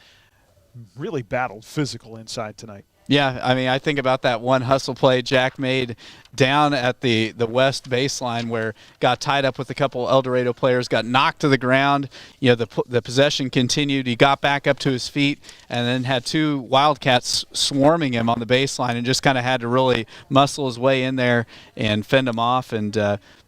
really battled physical inside tonight. Yeah, I think about that one hustle play Jack made down at the west baseline where got tied up with a couple El Dorado players, got knocked to the ground. The possession continued. He got back up to his feet and then had 2 Wildcats swarming him on the baseline and just kind of had to really muscle his way in there and fend him off. And,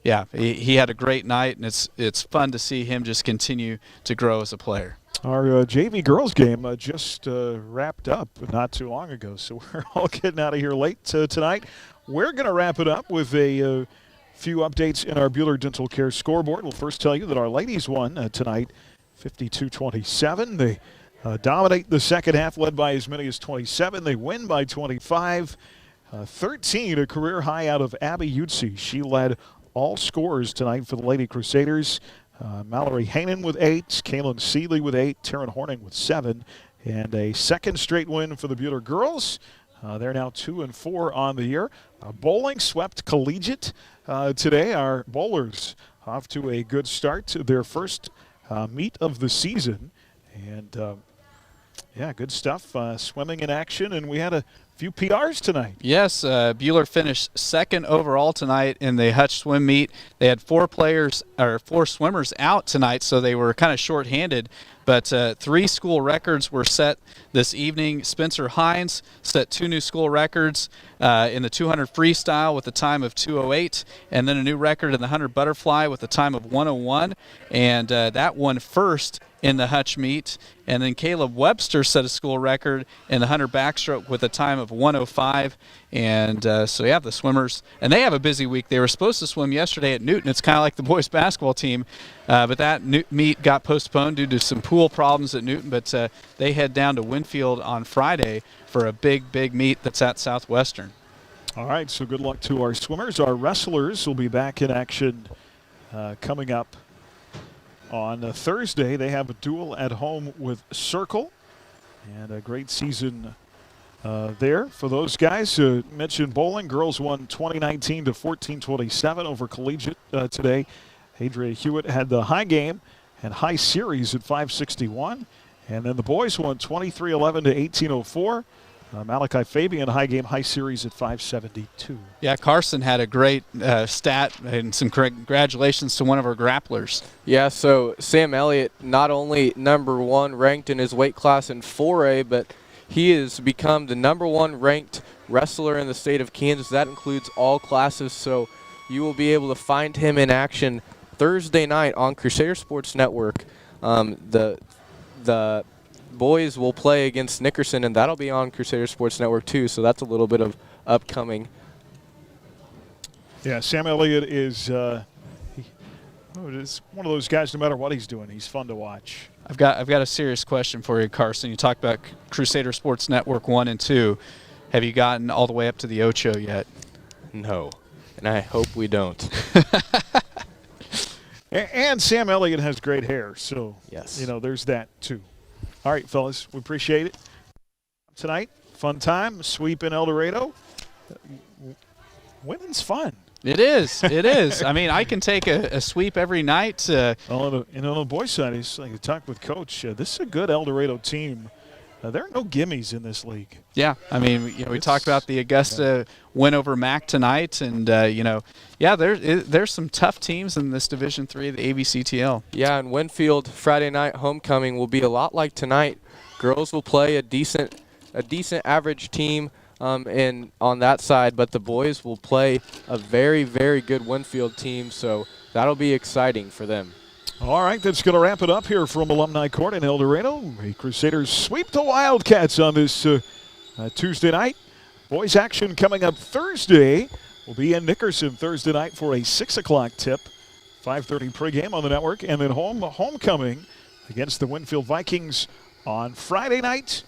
he had a great night, and it's fun to see him just continue to grow as a player. Our JV girls game just wrapped up not too long ago, so we're all getting out of here late tonight. We're going to wrap it up with a few updates in our Buhler Dental Care scoreboard. We'll first tell you that our ladies won tonight 52-27. They dominate the second half, led by as many as 27. They win by 25. 13, a career high out of Abby Utsi. She led all scorers tonight for the Lady Crusaders. Mallory Hanen with 8, Kaylin Seeley with 8, Taryn Horning with 7, and a second straight win for the Buhler girls. They're now 2-4 on the year. Bowling swept Collegiate today. Our bowlers off to a good start. Their first meet of the season. And, yeah, good stuff. Swimming in action, and we had a few PRs tonight. Yes, Buhler finished second overall tonight in the Hutch swim meet. They had four swimmers out tonight, so they were kind of short-handed. But 3 school records were set this evening. Spencer Hines set 2 new school records in the 200 freestyle with a time of 2:08, and then a new record in the 100 butterfly with a time of 1:01, and that won first in the Hutch meet. And then Caleb Webster set a school record in the 100 backstroke with a time of 1:05. And so, yeah, the swimmers, and they have a busy week. They were supposed to swim yesterday at Newton. It's kind of like the boys basketball team, but that meet got postponed due to some pool problems at Newton. But they head down to Winfield on Friday for a big meet that's at Southwestern. All right, so good luck to our swimmers. Our wrestlers will be back in action coming up on Thursday. They have a duel at home with Circle, and a great season there for those guys. Mentioned bowling. Girls won 2019 to 14-27 over Collegiate today. Adria Hewitt had the high game and high series at 561. And then the boys won 23-11 to 1804. Malachi Fabian, high game, high series at 572. Yeah, Carson had a great stat, and some congratulations to one of our grapplers. Yeah, so Sam Elliott, not only #1 ranked in his weight class in 4A, but he has become the #1 ranked wrestler in the state of Kansas. That includes all classes, so you will be able to find him in action Thursday night on Crusader Sports Network. The boys will play against Nickerson, and that'll be on Crusader Sports Network too, so that's a little bit of upcoming. Yeah, Sam Elliott is is one of those guys, no matter what he's doing, he's fun to watch. I've got a serious question for you, Carson. You talked about Crusader Sports Network 1 and 2. Have you gotten all the way up to the Ocho yet? No, and I hope we don't. And Sam Elliott has great hair, so yes, there's that too. All right, fellas, we appreciate it. Tonight, fun time, sweep in El Dorado. Winning's fun. It is. It is. I mean, I can take a sweep every night. On the boys' side, I talked with Coach. This is a good El Dorado team. There are no gimmies in this league. Yeah, I mean, we talked about the Augusta win over Mac tonight, and there's some tough teams in this Division III of the ABCTL. Yeah, and Winfield Friday night homecoming will be a lot like tonight. Girls will play a decent average team on that side, but the boys will play a very, very good Winfield team, so that'll be exciting for them. All right, that's going to wrap it up here from Alumni Court in El Dorado. The Crusaders sweep the Wildcats on this Tuesday night. Boys action coming up Thursday. We'll be in Nickerson Thursday night for a 6 o'clock tip. 5:30 pregame on the network. And then homecoming against the Winfield Vikings on Friday night.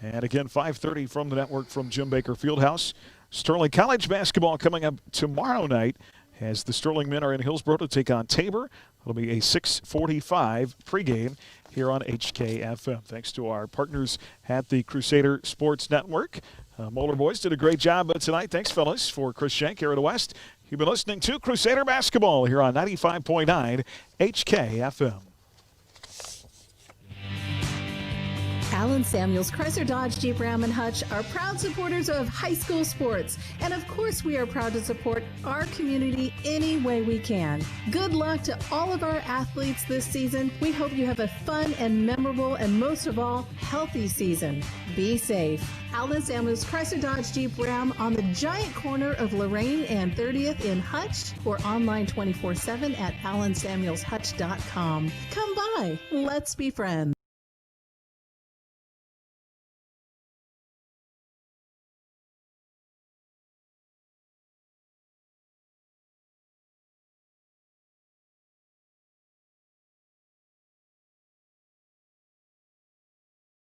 And again, 5:30 from the network from Jim Baker Fieldhouse. Sterling College basketball coming up tomorrow night as the Sterling men are in Hillsboro to take on Tabor. It'll be a 6:45 pregame here on HKFM. Thanks to our partners at the Crusader Sports Network. Moeller boys did a great job tonight. Thanks, fellas. For Chris Shank here at the West, you've been listening to Crusader Basketball here on 95.9 HKFM. Allen Samuels, Chrysler Dodge Jeep Ram and Hutch are proud supporters of high school sports. And of course, we are proud to support our community any way we can. Good luck to all of our athletes this season. We hope you have a fun and memorable and most of all, healthy season. Be safe. Allen Samuels, Chrysler Dodge Jeep Ram on the giant corner of Lorraine and 30th in Hutch, or online 24/7 at allensamuelshutch.com. Come by. Let's be friends.